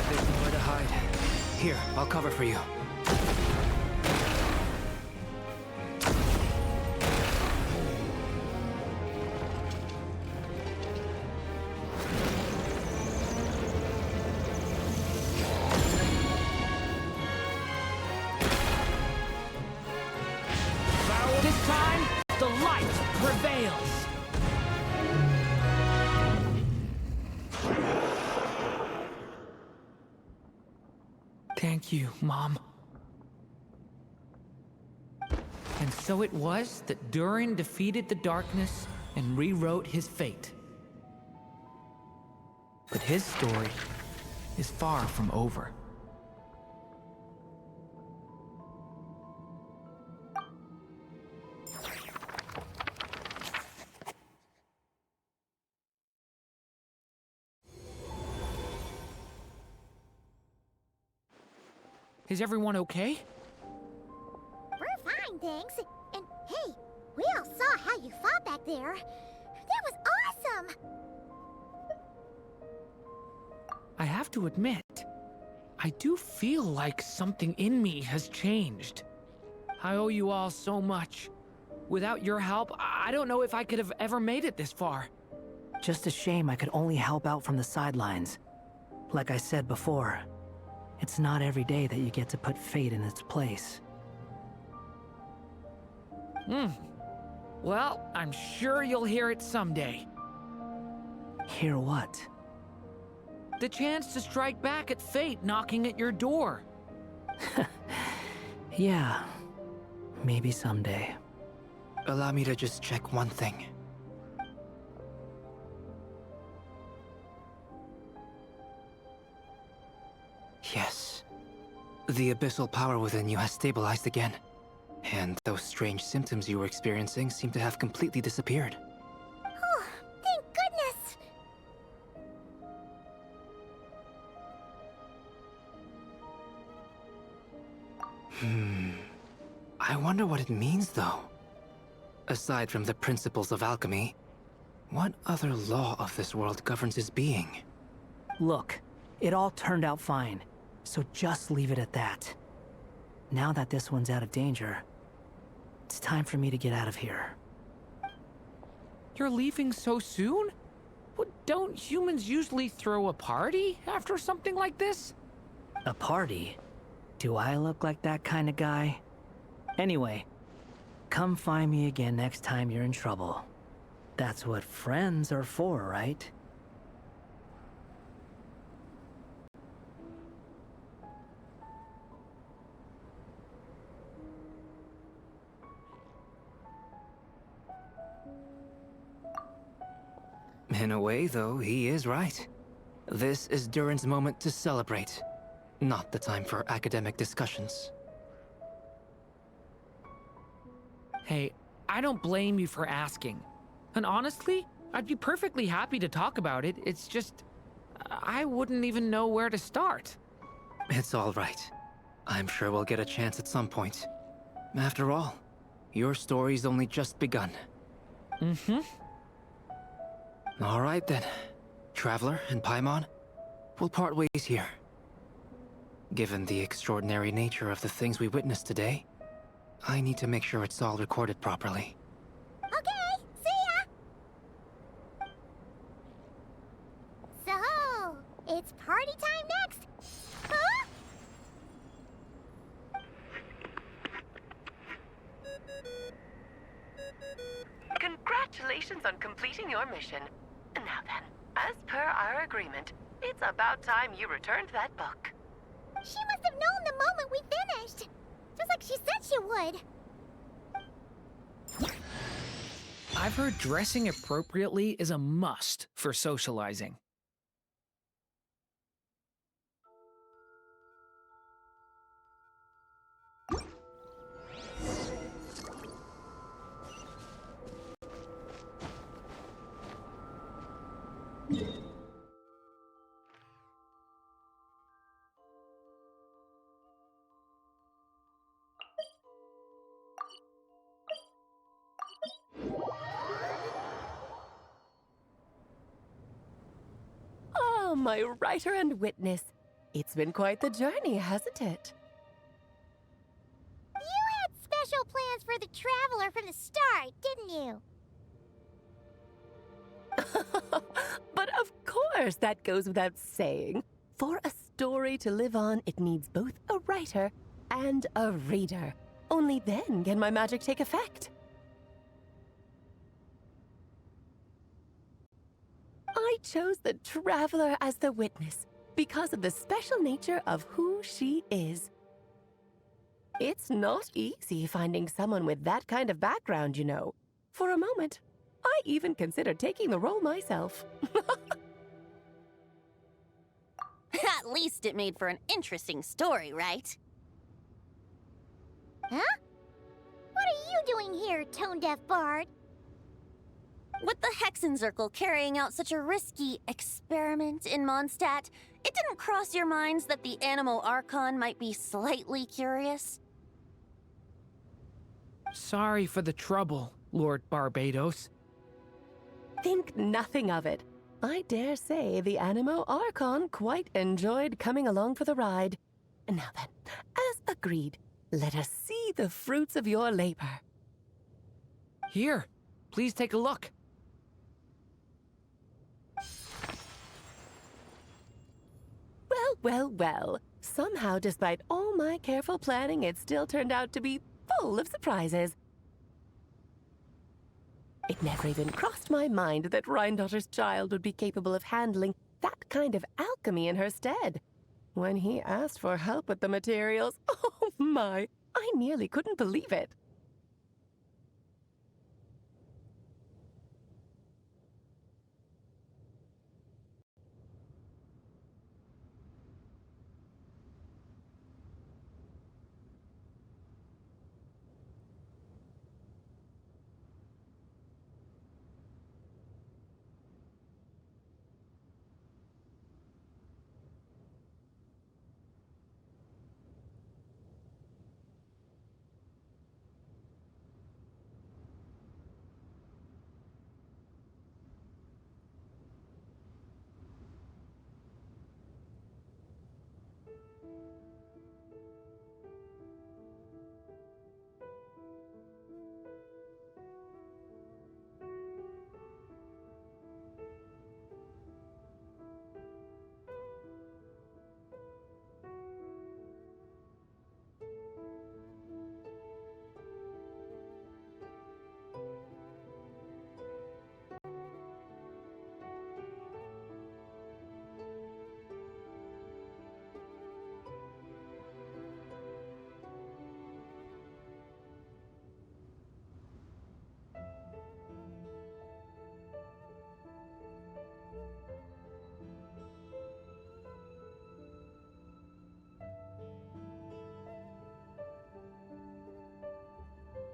There's nowhere to hide. Here, I'll cover for you. Thank you, Mom. And so it was that Durin defeated the darkness and rewrote his fate. But his story is far from over. Is everyone okay? We're fine, thanks. And hey, we all saw how you fought back there. That was awesome! I have to admit, I do feel like something in me has changed. I owe you all so much. Without your help, I don't know if I could have ever made it this far. Just a shame I could only help out from the sidelines. Like I said before, it's not every day that you get to put fate in its place. Well, I'm sure you'll hear it someday. Hear what? The chance to strike back at fate knocking at your door. Yeah, maybe someday. Allow me to just check one thing. Yes. The abyssal power within you has stabilized again. And those strange symptoms you were experiencing seem to have completely disappeared. Oh, thank goodness! I wonder what it means, though. Aside from the principles of alchemy, what other law of this world governs his being? Look, it all turned out fine, so just leave it at that. Now that this one's out of danger, it's time for me to get out of here. You're leaving so soon? Well, don't humans usually throw a party after something like this? A party? Do I look like that kind of guy? Anyway, come find me again next time you're in trouble. That's what friends are for, right? In a way, though, he is right. This is Durin's moment to celebrate, not the time for academic discussions. Hey, I don't blame you for asking. And honestly, I'd be perfectly happy to talk about it. It's just, I wouldn't even know where to start. It's all right. I'm sure we'll get a chance at some point. After all, your story's only just begun. All right then. Traveler and Paimon, we'll part ways here. Given the extraordinary nature of the things we witnessed today, I need to make sure it's all recorded properly. Okay, see ya! So, it's party time next! Huh? Congratulations on completing your mission. Now then, as per our agreement, it's about time you returned that book. She must have known the moment we finished! Just like she said she would! I've heard dressing appropriately is a must for socializing. Oh, my writer and witness. It's been quite the journey, hasn't it? You had special plans for the Traveler from the start, didn't you? But of course, that goes without saying. For a story to live on, it needs both a writer and a reader. Only then can my magic take effect. I chose the Traveler as the witness because of the special nature of who she is. It's not easy finding someone with that kind of background, you know. For a moment, I even considered taking the role myself. At least it made for an interesting story, right? Huh? What are you doing here, tone-deaf bard? With the Hexenzirkel carrying out such a risky experiment in Mondstadt, it didn't cross your minds that the Animo Archon might be slightly curious? Sorry for the trouble, Lord Barbados. Think nothing of it. I dare say the Animo Archon quite enjoyed coming along for the ride. Now then, as agreed, let us see the fruits of your labor. Here, please take a look. Well, well, well. Somehow, despite all my careful planning, it still turned out to be full of surprises. It never even crossed my mind that Rhindotter's child would be capable of handling that kind of alchemy in her stead. When he asked for help with the materials, oh my, I nearly couldn't believe it.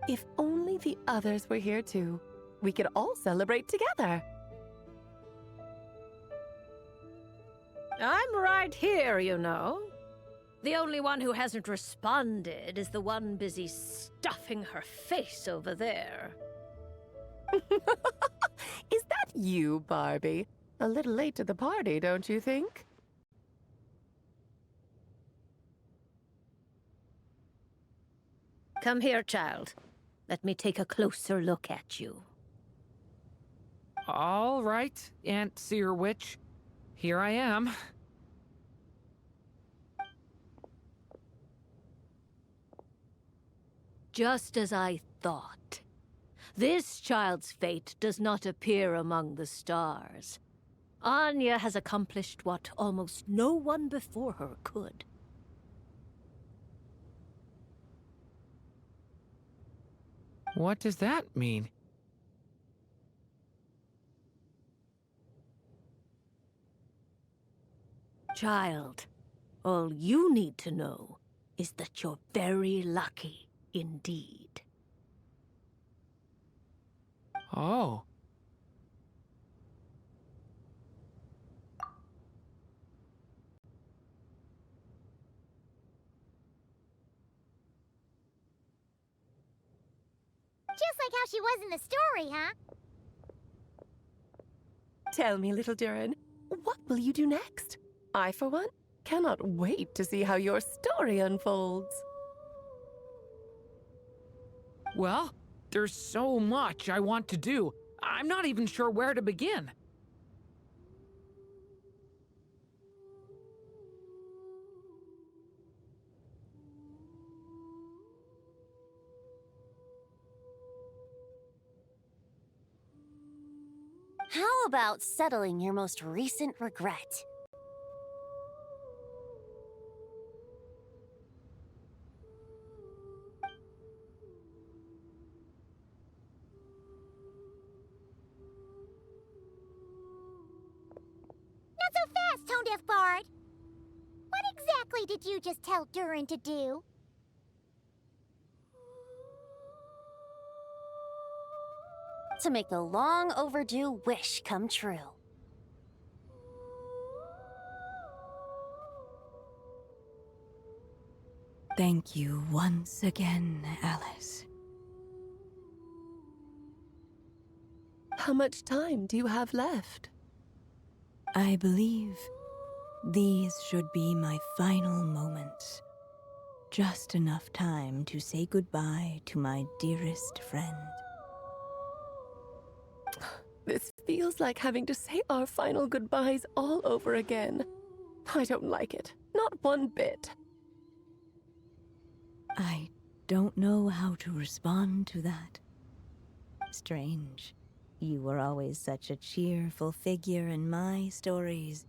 If only the others were here too. We could all celebrate together. I'm right here, you know. The only one who hasn't responded is the one busy stuffing her face over there. Is that you, Barbie? A little late to the party, don't you think? Come here, child. Let me take a closer look at you. All right, Aunt Seer Witch. Here I am. Just as I thought. This child's fate does not appear among the stars. Anya has accomplished what almost no one before her could. What does that mean? Child, all you need to know is that you're very lucky indeed. Oh. Just like how she was in the story, huh? Tell me, little Durin, what will you do next? I, for one, cannot wait to see how your story unfolds. Well, there's so much I want to do. I'm not even sure where to begin. How about settling your most recent regret? Stiff Bard. What exactly did you just tell Durin to do? To make a long overdue wish come true. Thank you once again, Alice. How much time do you have left? I believe these should be my final moments. Just enough time to say goodbye to my dearest friend. This feels like having to say our final goodbyes all over again. I don't like it. Not one bit. I don't know how to respond to that. Strange. You were always such a cheerful figure in my stories.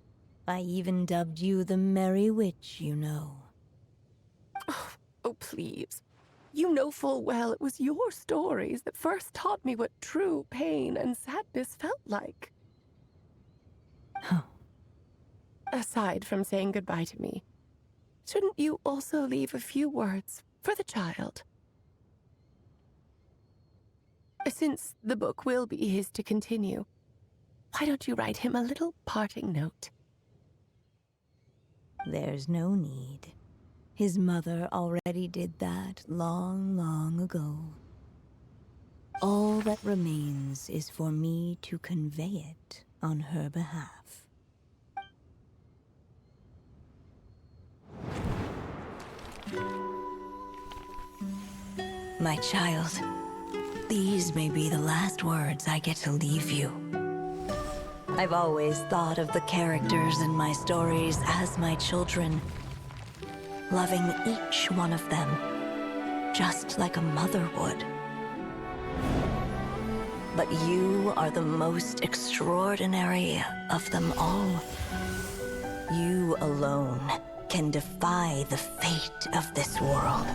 I even dubbed you the Merry Witch, you know. Oh, please. You know full well it was your stories that first taught me what true pain and sadness felt like. Aside from saying goodbye to me, shouldn't you also leave a few words for the child? Since the book will be his to continue, why don't you write him a little parting note? There's no need. His mother already did that long, long ago. All that remains is for me to convey it on her behalf. My child, these may be the last words I get to leave you. I've always thought of the characters in my stories as my children, loving each one of them, just like a mother would. But you are the most extraordinary of them all. You alone can defy the fate of this world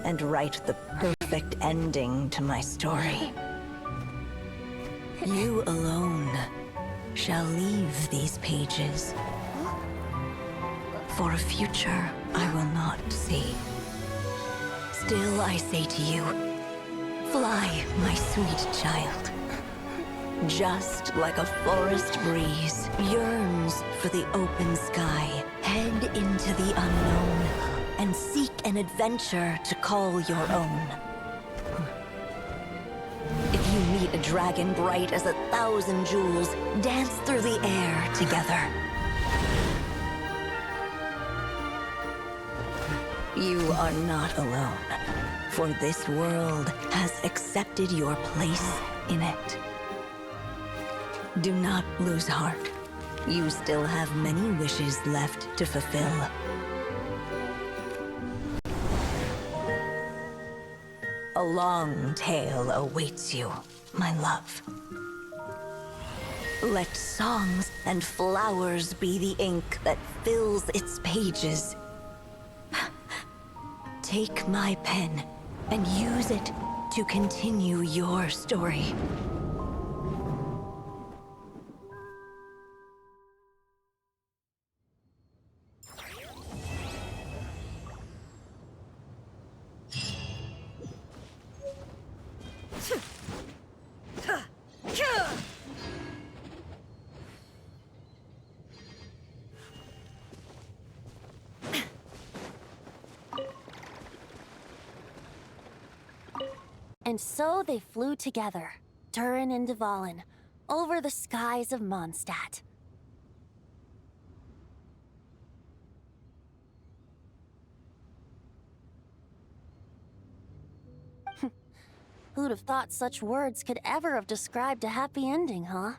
and write the perfect ending to my story. You alone shall leave these pages for a future I will not see. Still I say to you, fly, my sweet child. Just like a forest breeze yearns for the open sky, head into the unknown and seek an adventure to call your own. If you meet a dragon bright as 1,000 jewels, dance through the air together. You are not alone, for this world has accepted your place in it. Do not lose heart. You still have many wishes left to fulfill. A long tale awaits you, my love. Let songs and flowers be the ink that fills its pages. Take my pen and use it to continue your story. And so they flew together, Durin and Dvalin, over the skies of Mondstadt. Who'd have thought such words could ever have described a happy ending, huh?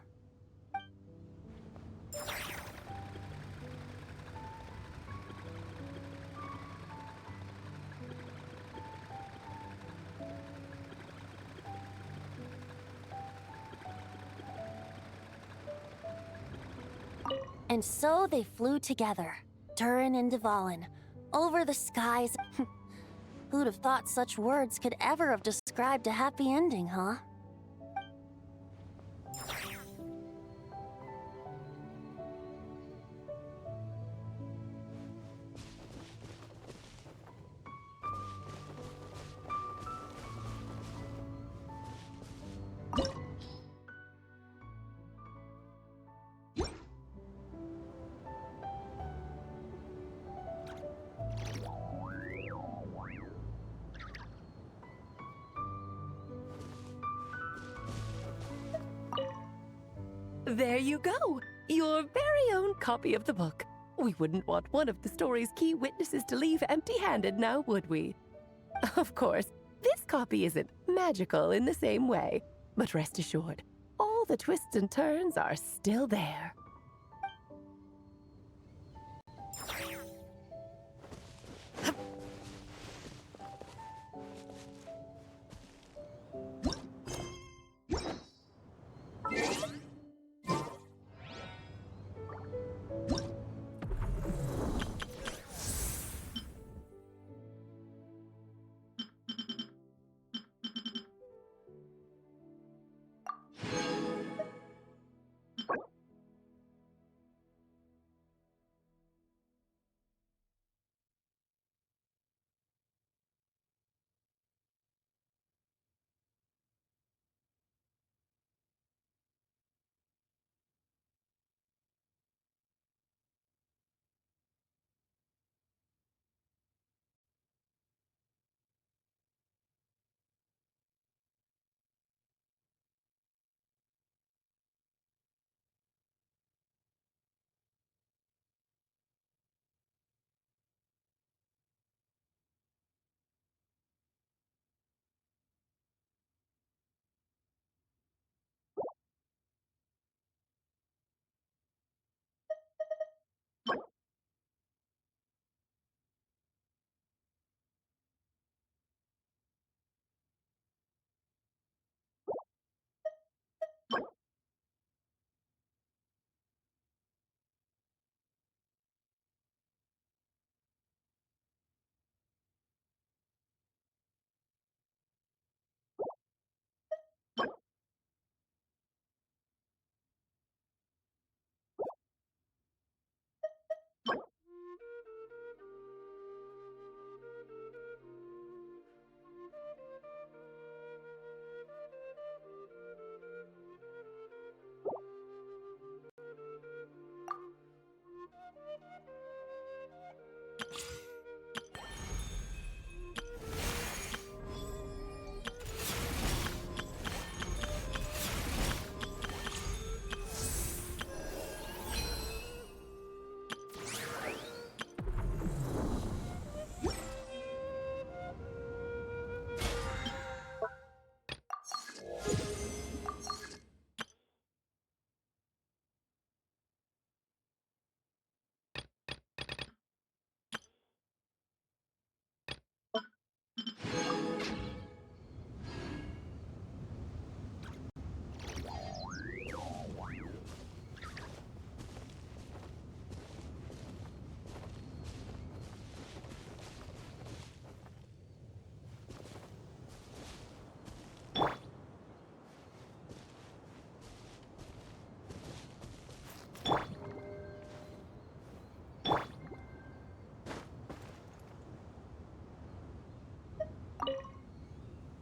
And so they flew together, Durin and Dvalin, over the skies. Who'd have thought such words could ever have described a happy ending, huh? There you go! Your very own copy of the book. We wouldn't want one of the story's key witnesses to leave empty-handed now, would we? Of course, this copy isn't magical in the same way, but rest assured, all the twists and turns are still there.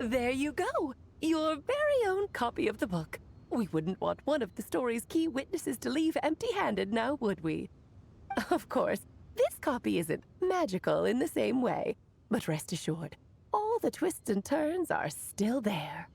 There you go! Your very own copy of the book. We wouldn't want one of the story's key witnesses to leave empty-handed now, would we? Of course, this copy isn't magical in the same way, but rest assured, all the twists and turns are still there.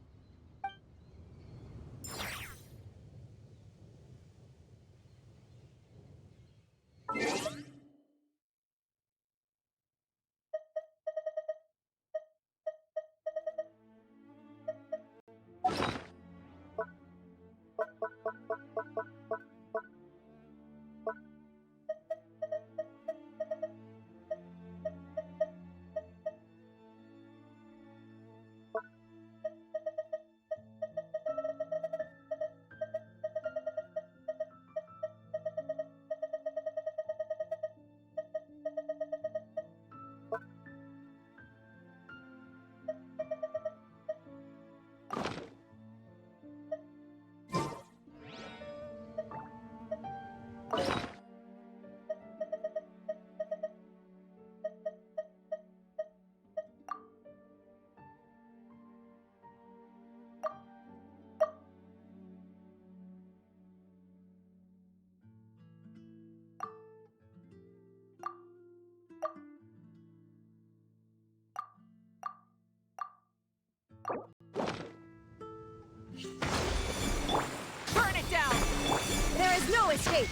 escape.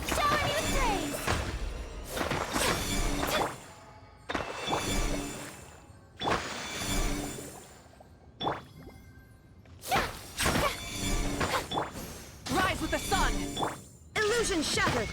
Show him your praise! Rise with the sun! Illusion shattered.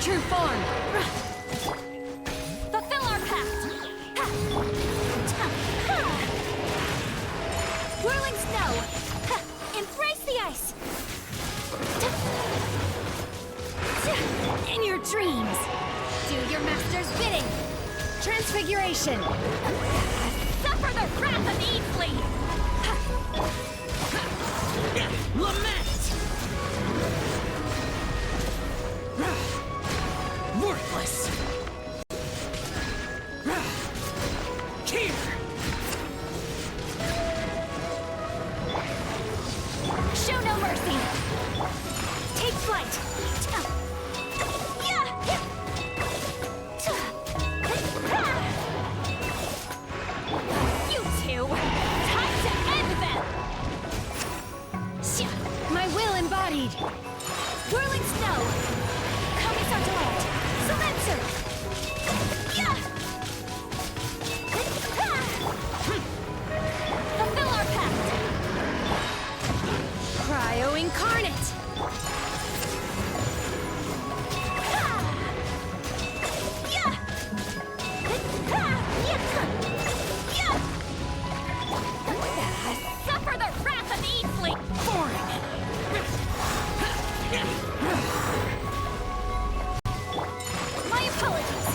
true form! Fulfill our pact! Whirling snow! Embrace the ice! In your dreams! Do your master's bidding! Transfiguration! Suffer the wrath of Eatfleet! Lament! Worthless! Here! Show no mercy! Take flight! You two! Time to end them! My will embodied! Whirling snow! Kami-santo art! Silencer! Fulfill our pact! Cryo incarnate! Suffer the wrath of Eatfleet! My apologies!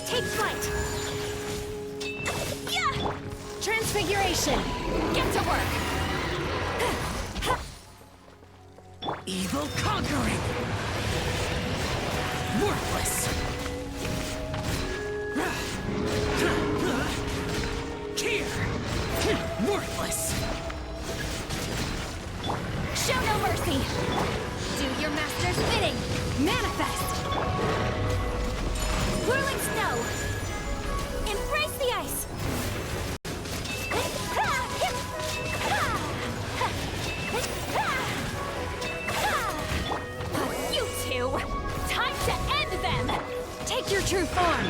Take flight! Transfiguration! Get to work! Evil conquering! Worthless! Here! Worthless! Show no mercy! Do your master's bidding! Manifest! Whirling snow! Embrace the ice! You two! Time to end them! Take your true form!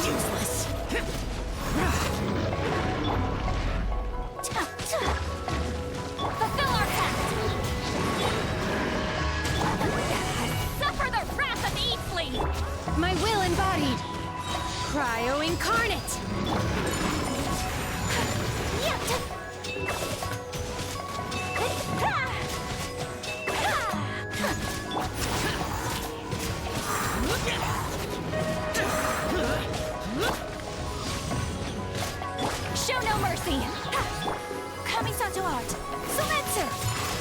Useless! Fulfill our pact! Suffer the wrath of Eatfleet! My will embodied! Cryo incarnate! Show no mercy! Kami-santo art! Silencer!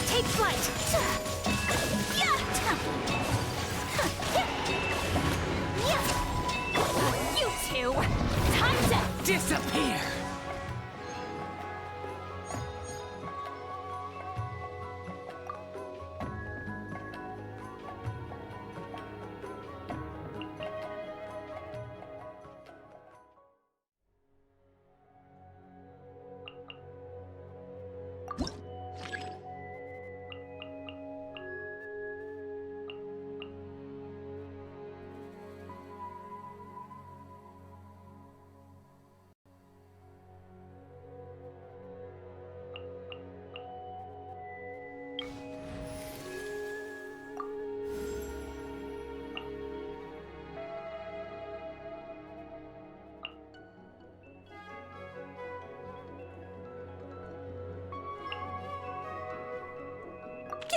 Take flight! You two! Time to Disappear!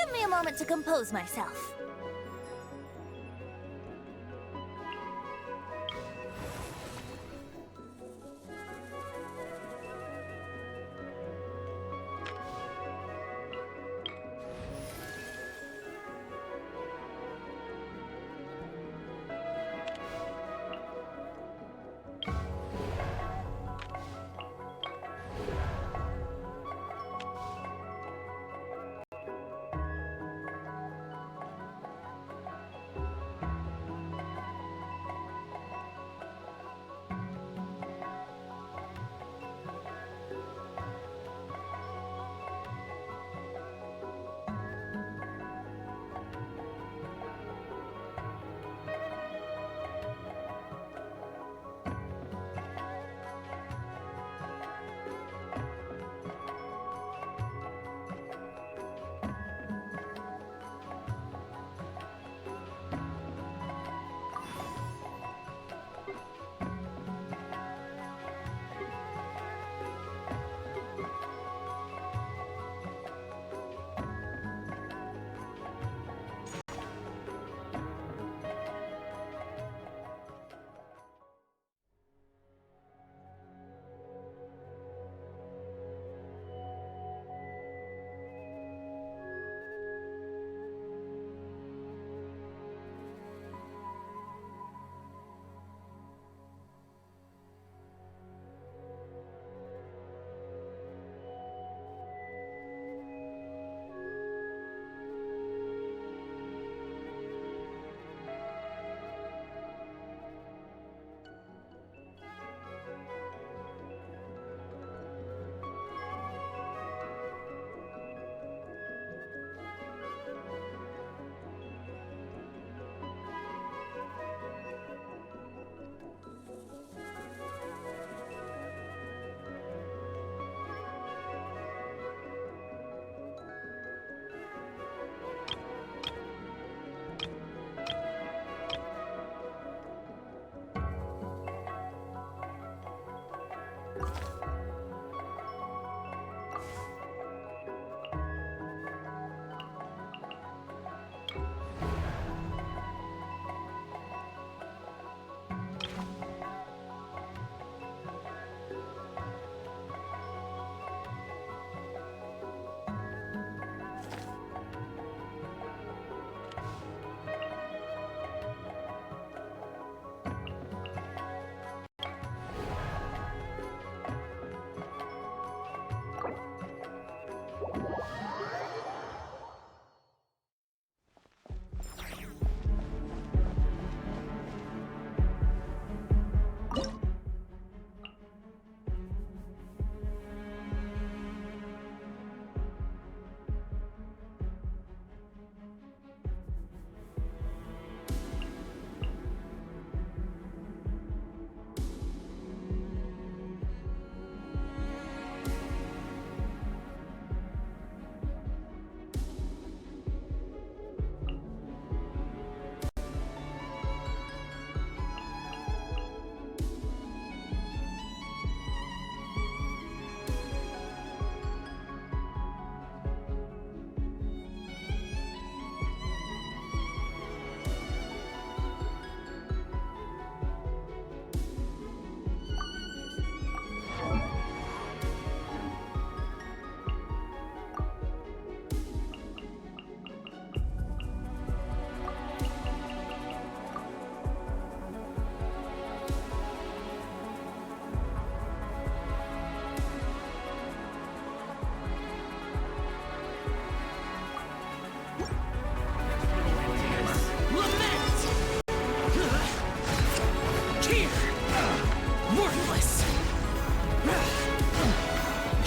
give me a moment to compose myself.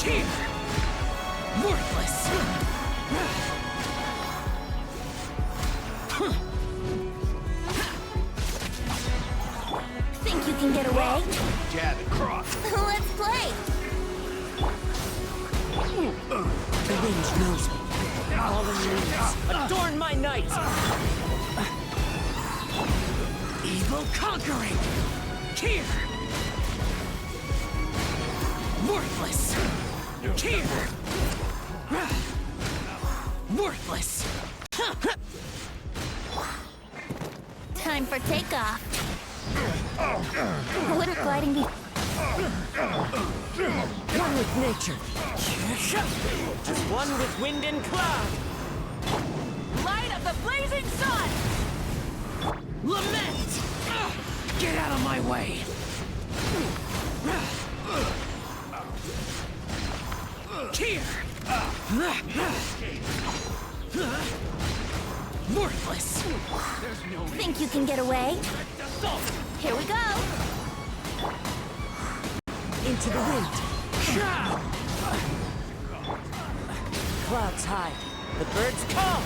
Here! Worthless! Think you can get away? Jab and cross. Let's play! The wind knows me. Fallen leaves, adorn my night! Evil conquering! Here! Worthless! Here! Worthless! Time for takeoff. Wouldn't gliding be... One with nature. Just one with wind and cloud. Light of the blazing sun! Lament! Get out of my way! Here! Worthless! Think you can get away? Here we go! Into the wind. Clouds high. The birds come.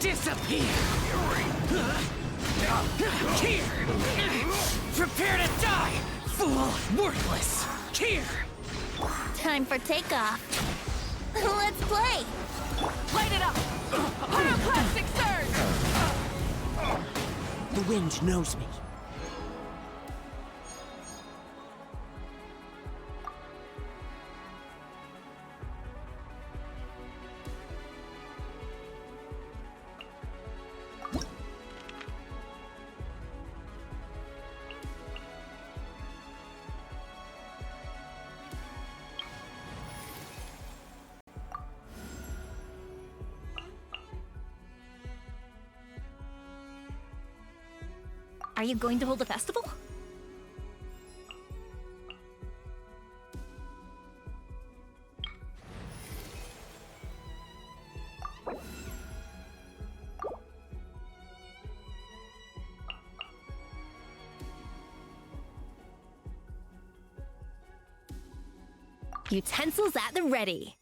Disappear! Here! Prepare to die, fool! Worthless! Here! Time for takeoff. Let's play! Light it up! Pyroclastic surge! The wind knows me. Are you going to hold a festival? Utensils at the ready.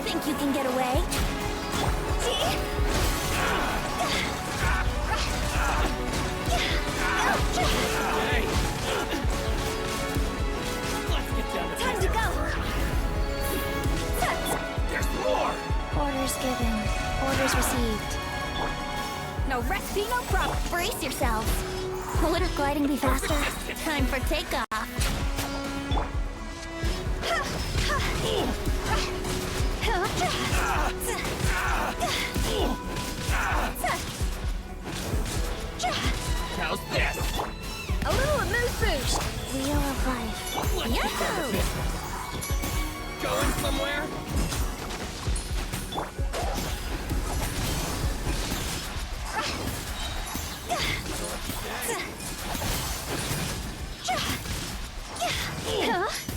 Think you can get away? Hey! Let's get down to Time to go! There's more! Orders given. Orders received. No recipe, no problem. Brace yourselves. Wouldn't gliding be faster? Time for takeoff. How's this? A little amuse boost. Wheel of life. Let's get down to business. Going somewhere?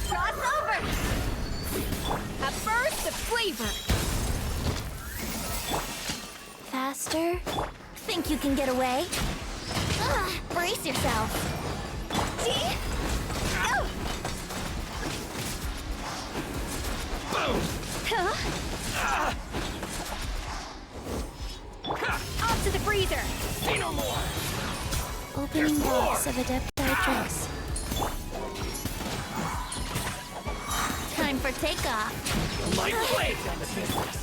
Cross over. A burst of flavor. Faster? Think you can get away? Brace yourself. See? Go. Boom! Off to the freezer. Say no more! Opening box of Adepti. Time for takeoff. My blade down to business.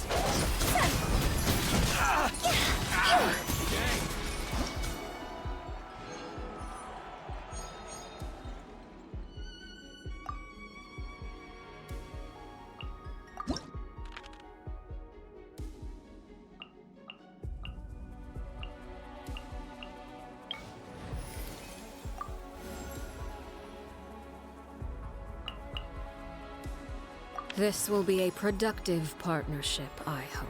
This will be a productive partnership, I hope.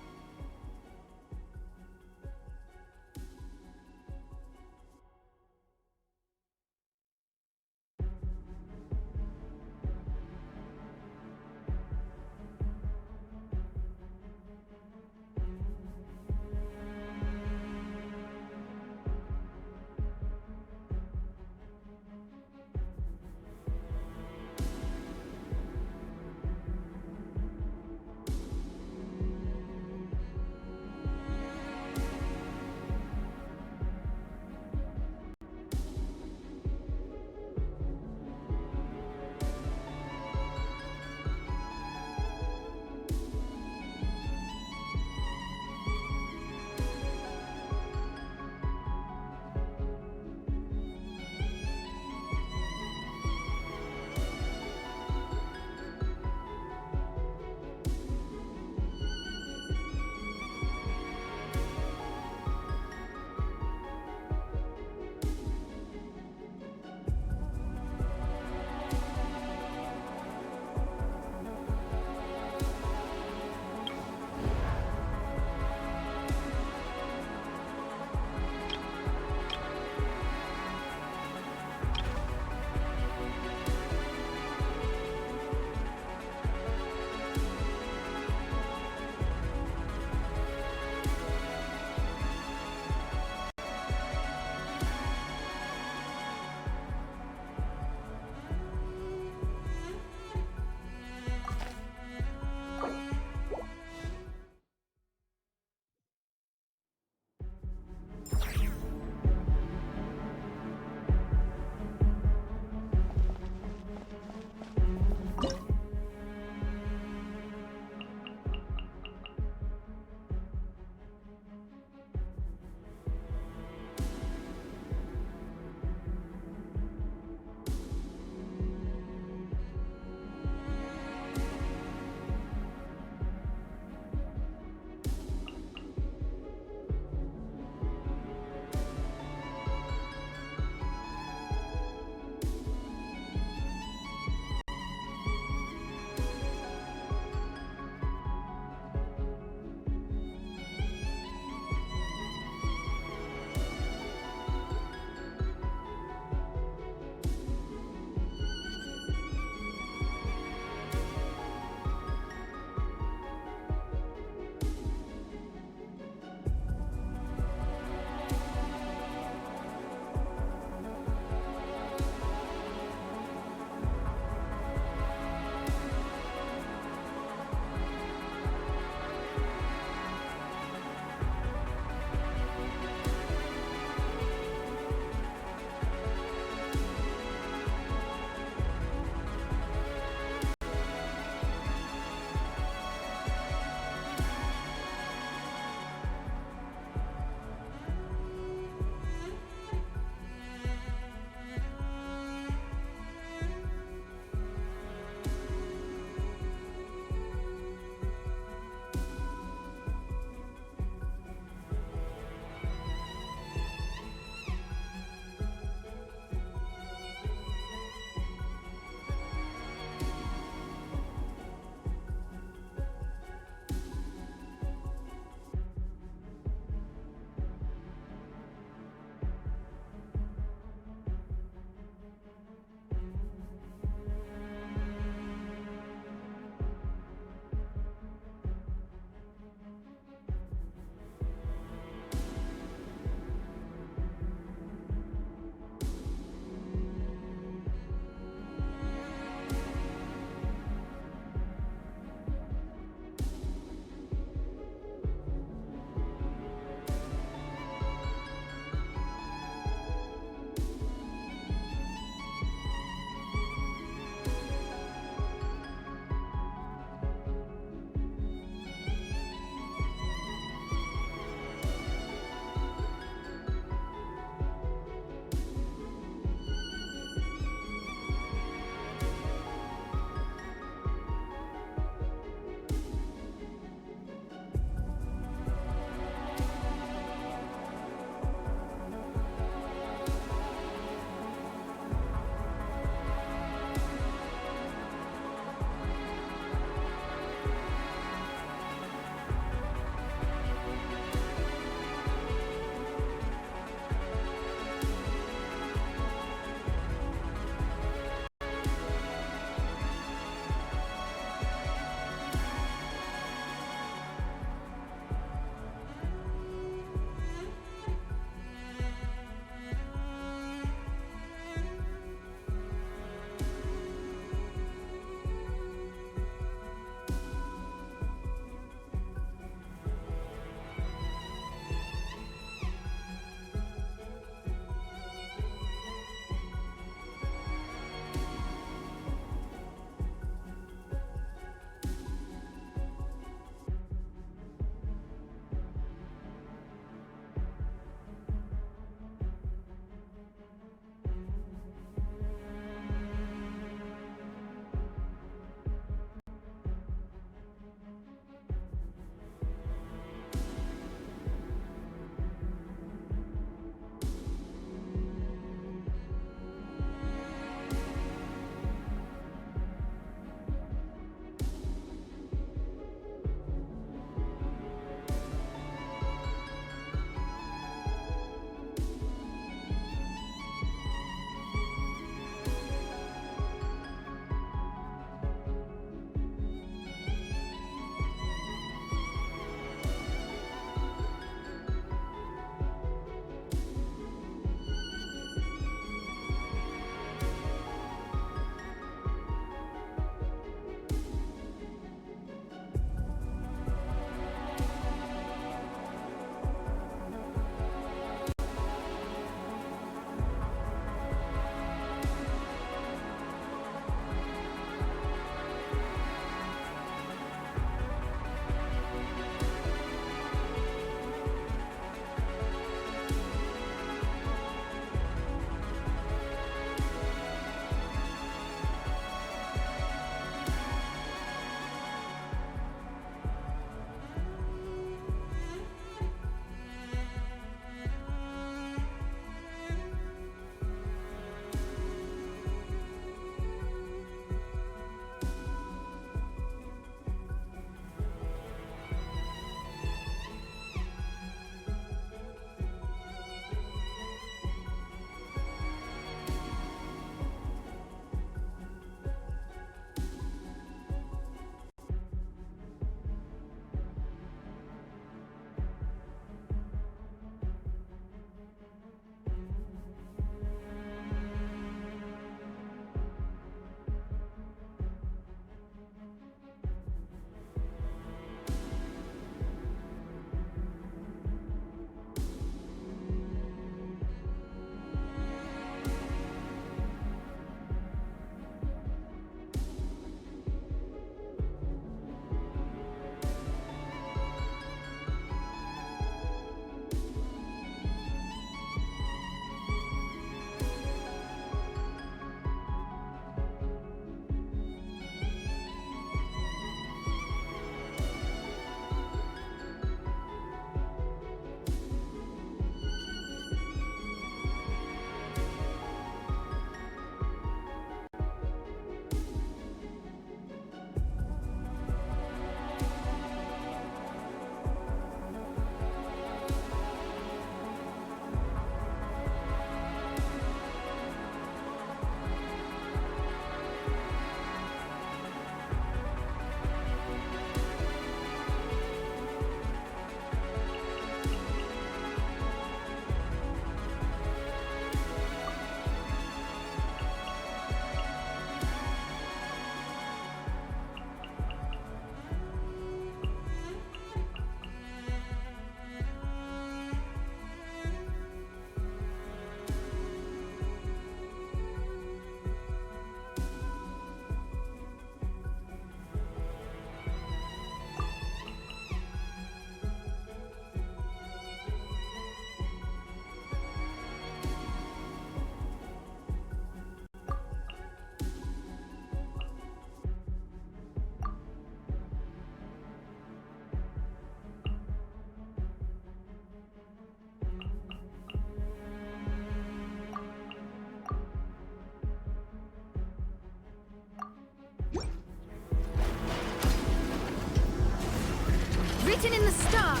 written in the stars.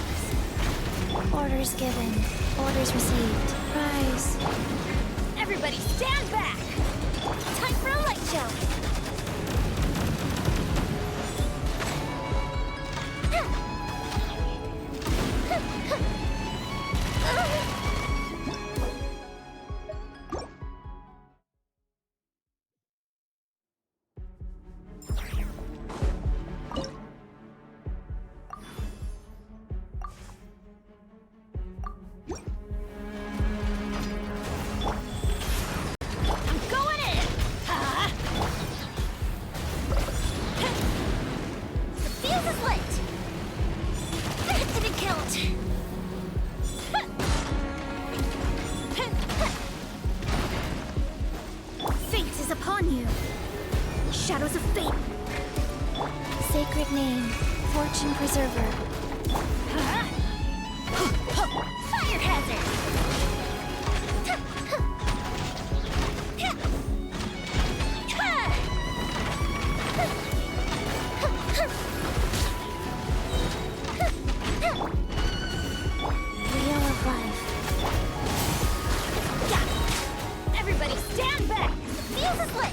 Orders given. Orders received. Rise. Everybody stand back! Time for a light show. Shadows of fate. Sacred name, fortune preserver. Fire hazard. Wheel of life. Everybody stand back. The fuse is lit.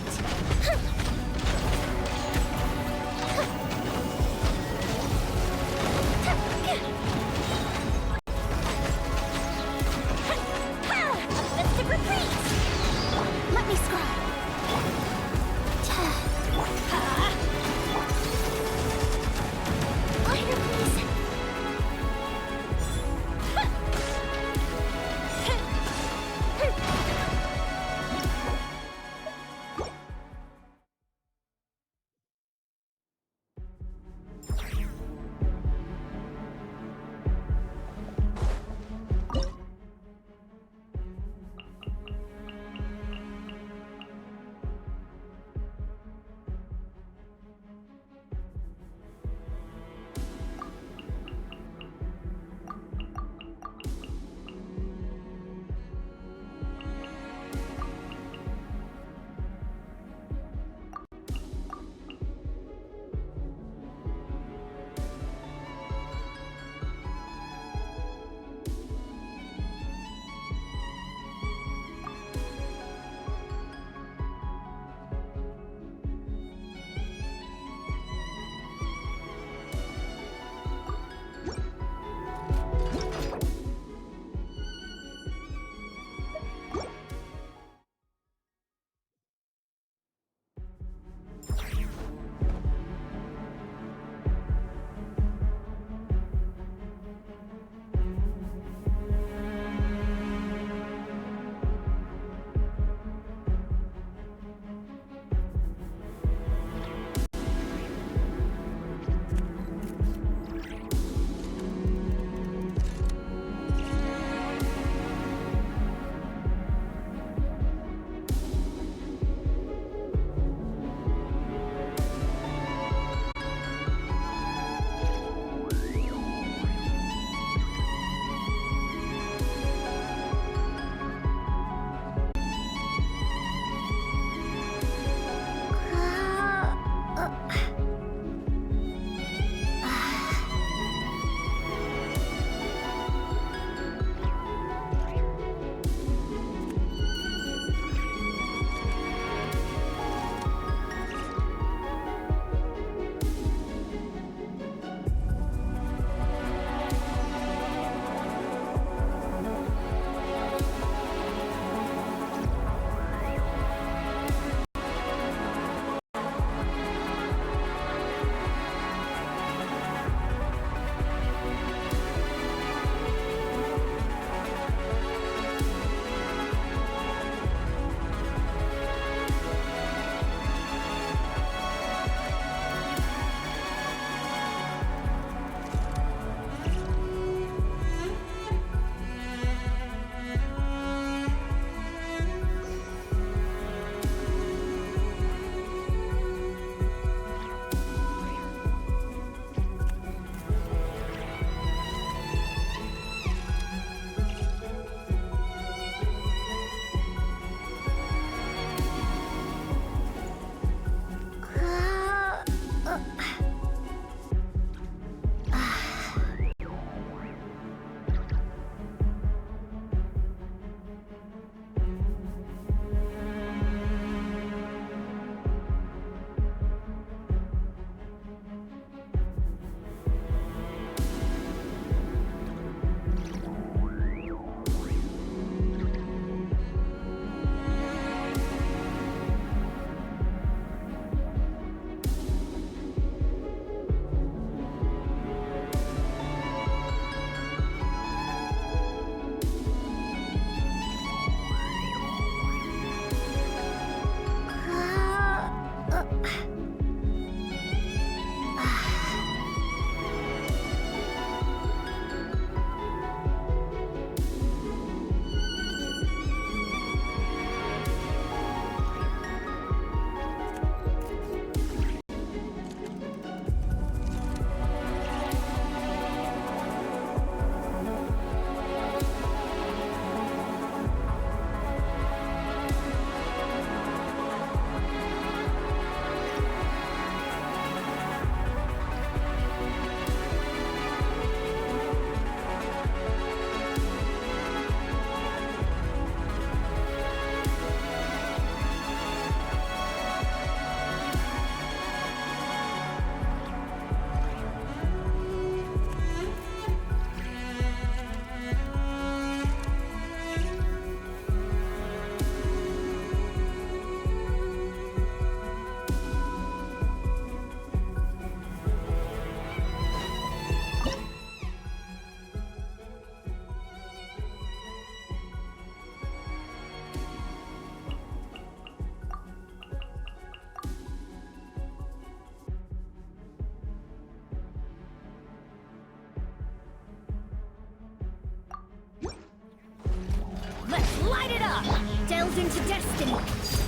into destiny.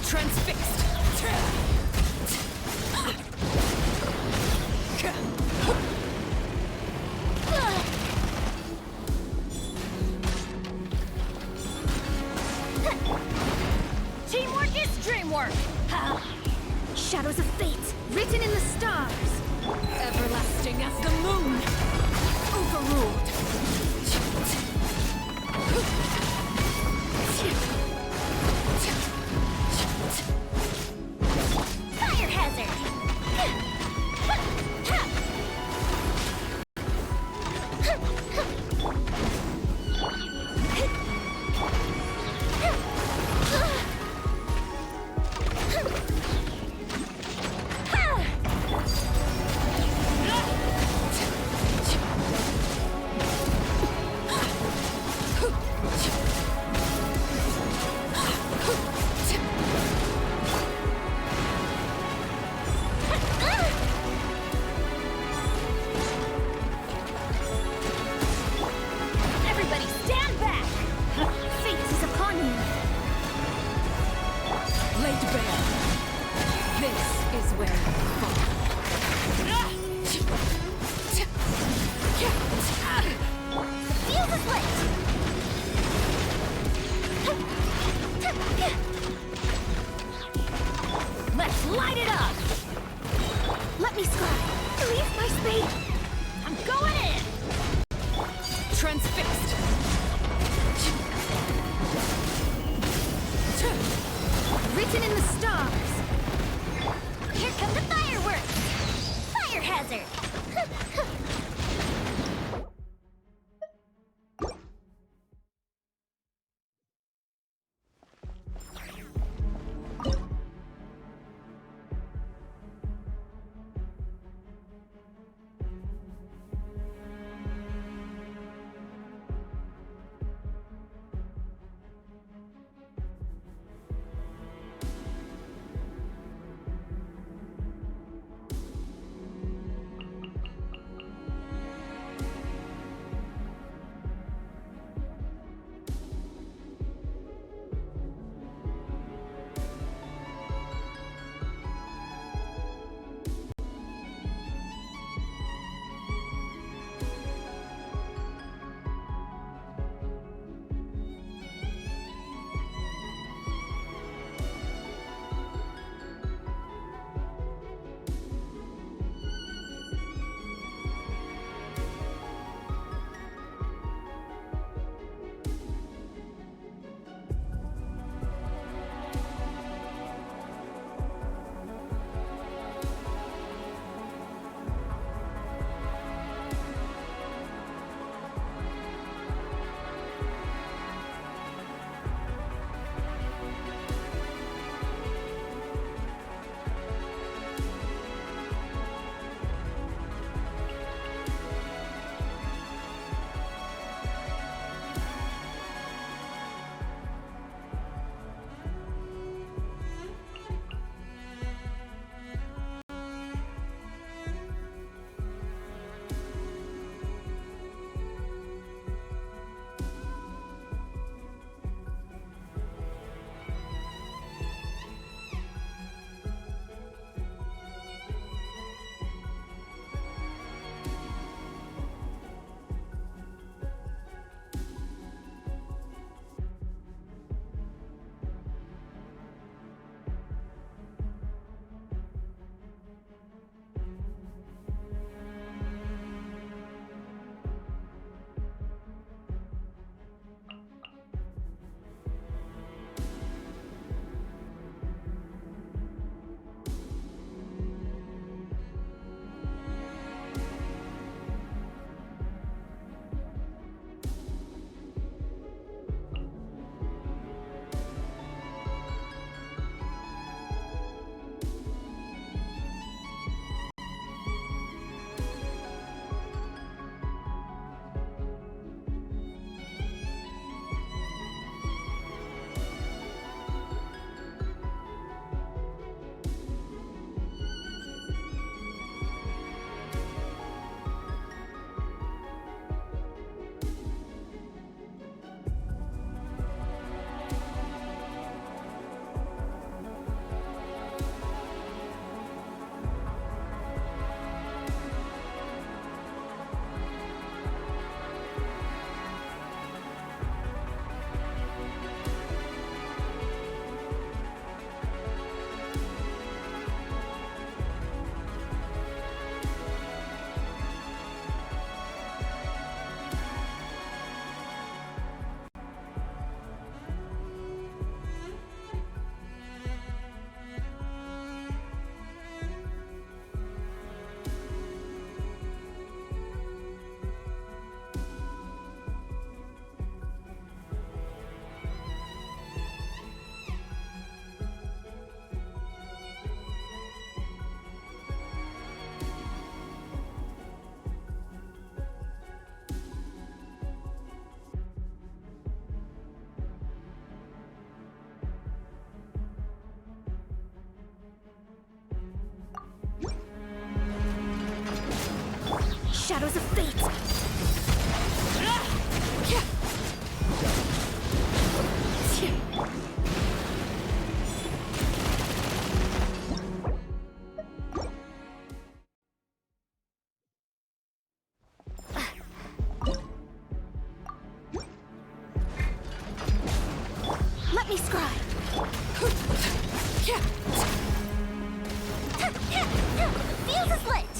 Transfixed. Teamwork is dreamwork! Shadows of fate, written in the stars. Everlasting as the moon. Overruled. Fire hazard! Shadows of fate! Let me scry! Fuse is lit!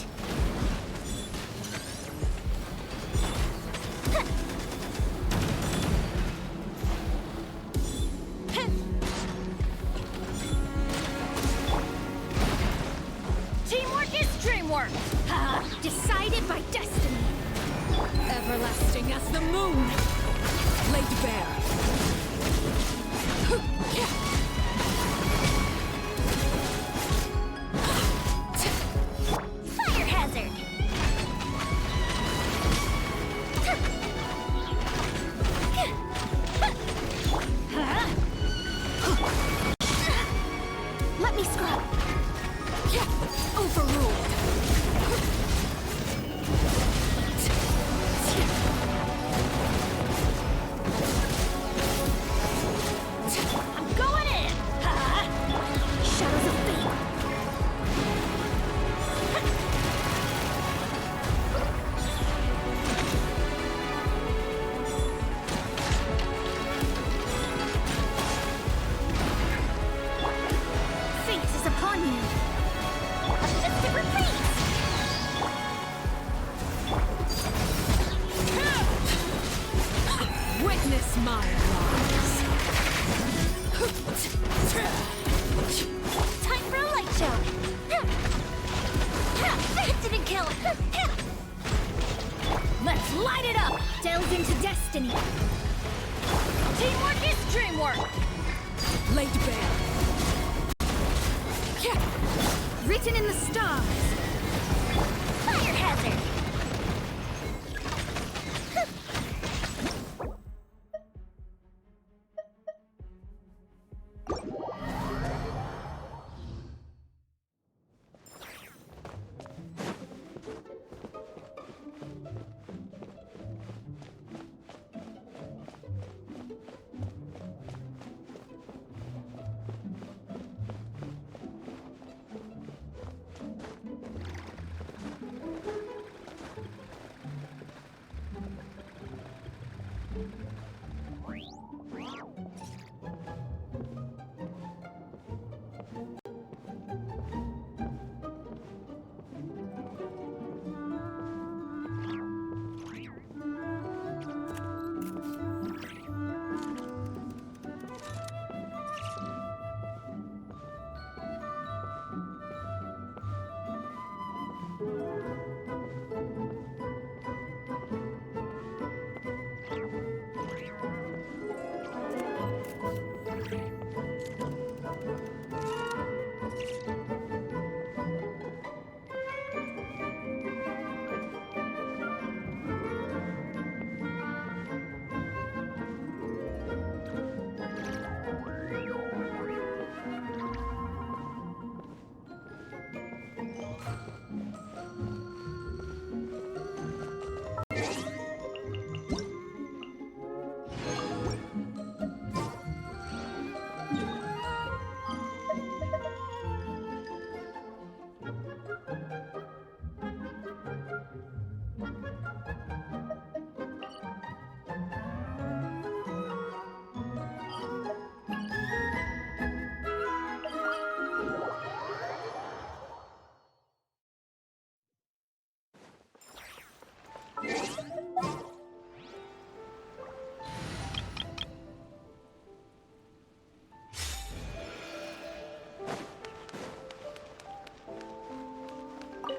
Teamwork is dreamwork! Decided by destiny! Everlasting as the moon! Laid bare. Fire hazard! Let me scrub! Overruled! I'm going in! Shadows of fate! Fate is upon you! Assistant retreat! Witness my rise. Time for a light show! That didn't kill him! Let's light it up! Delve into destiny! Teamwork is dreamwork! Laid bare. Written in the stars! Fire hazard!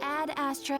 Ad Astra.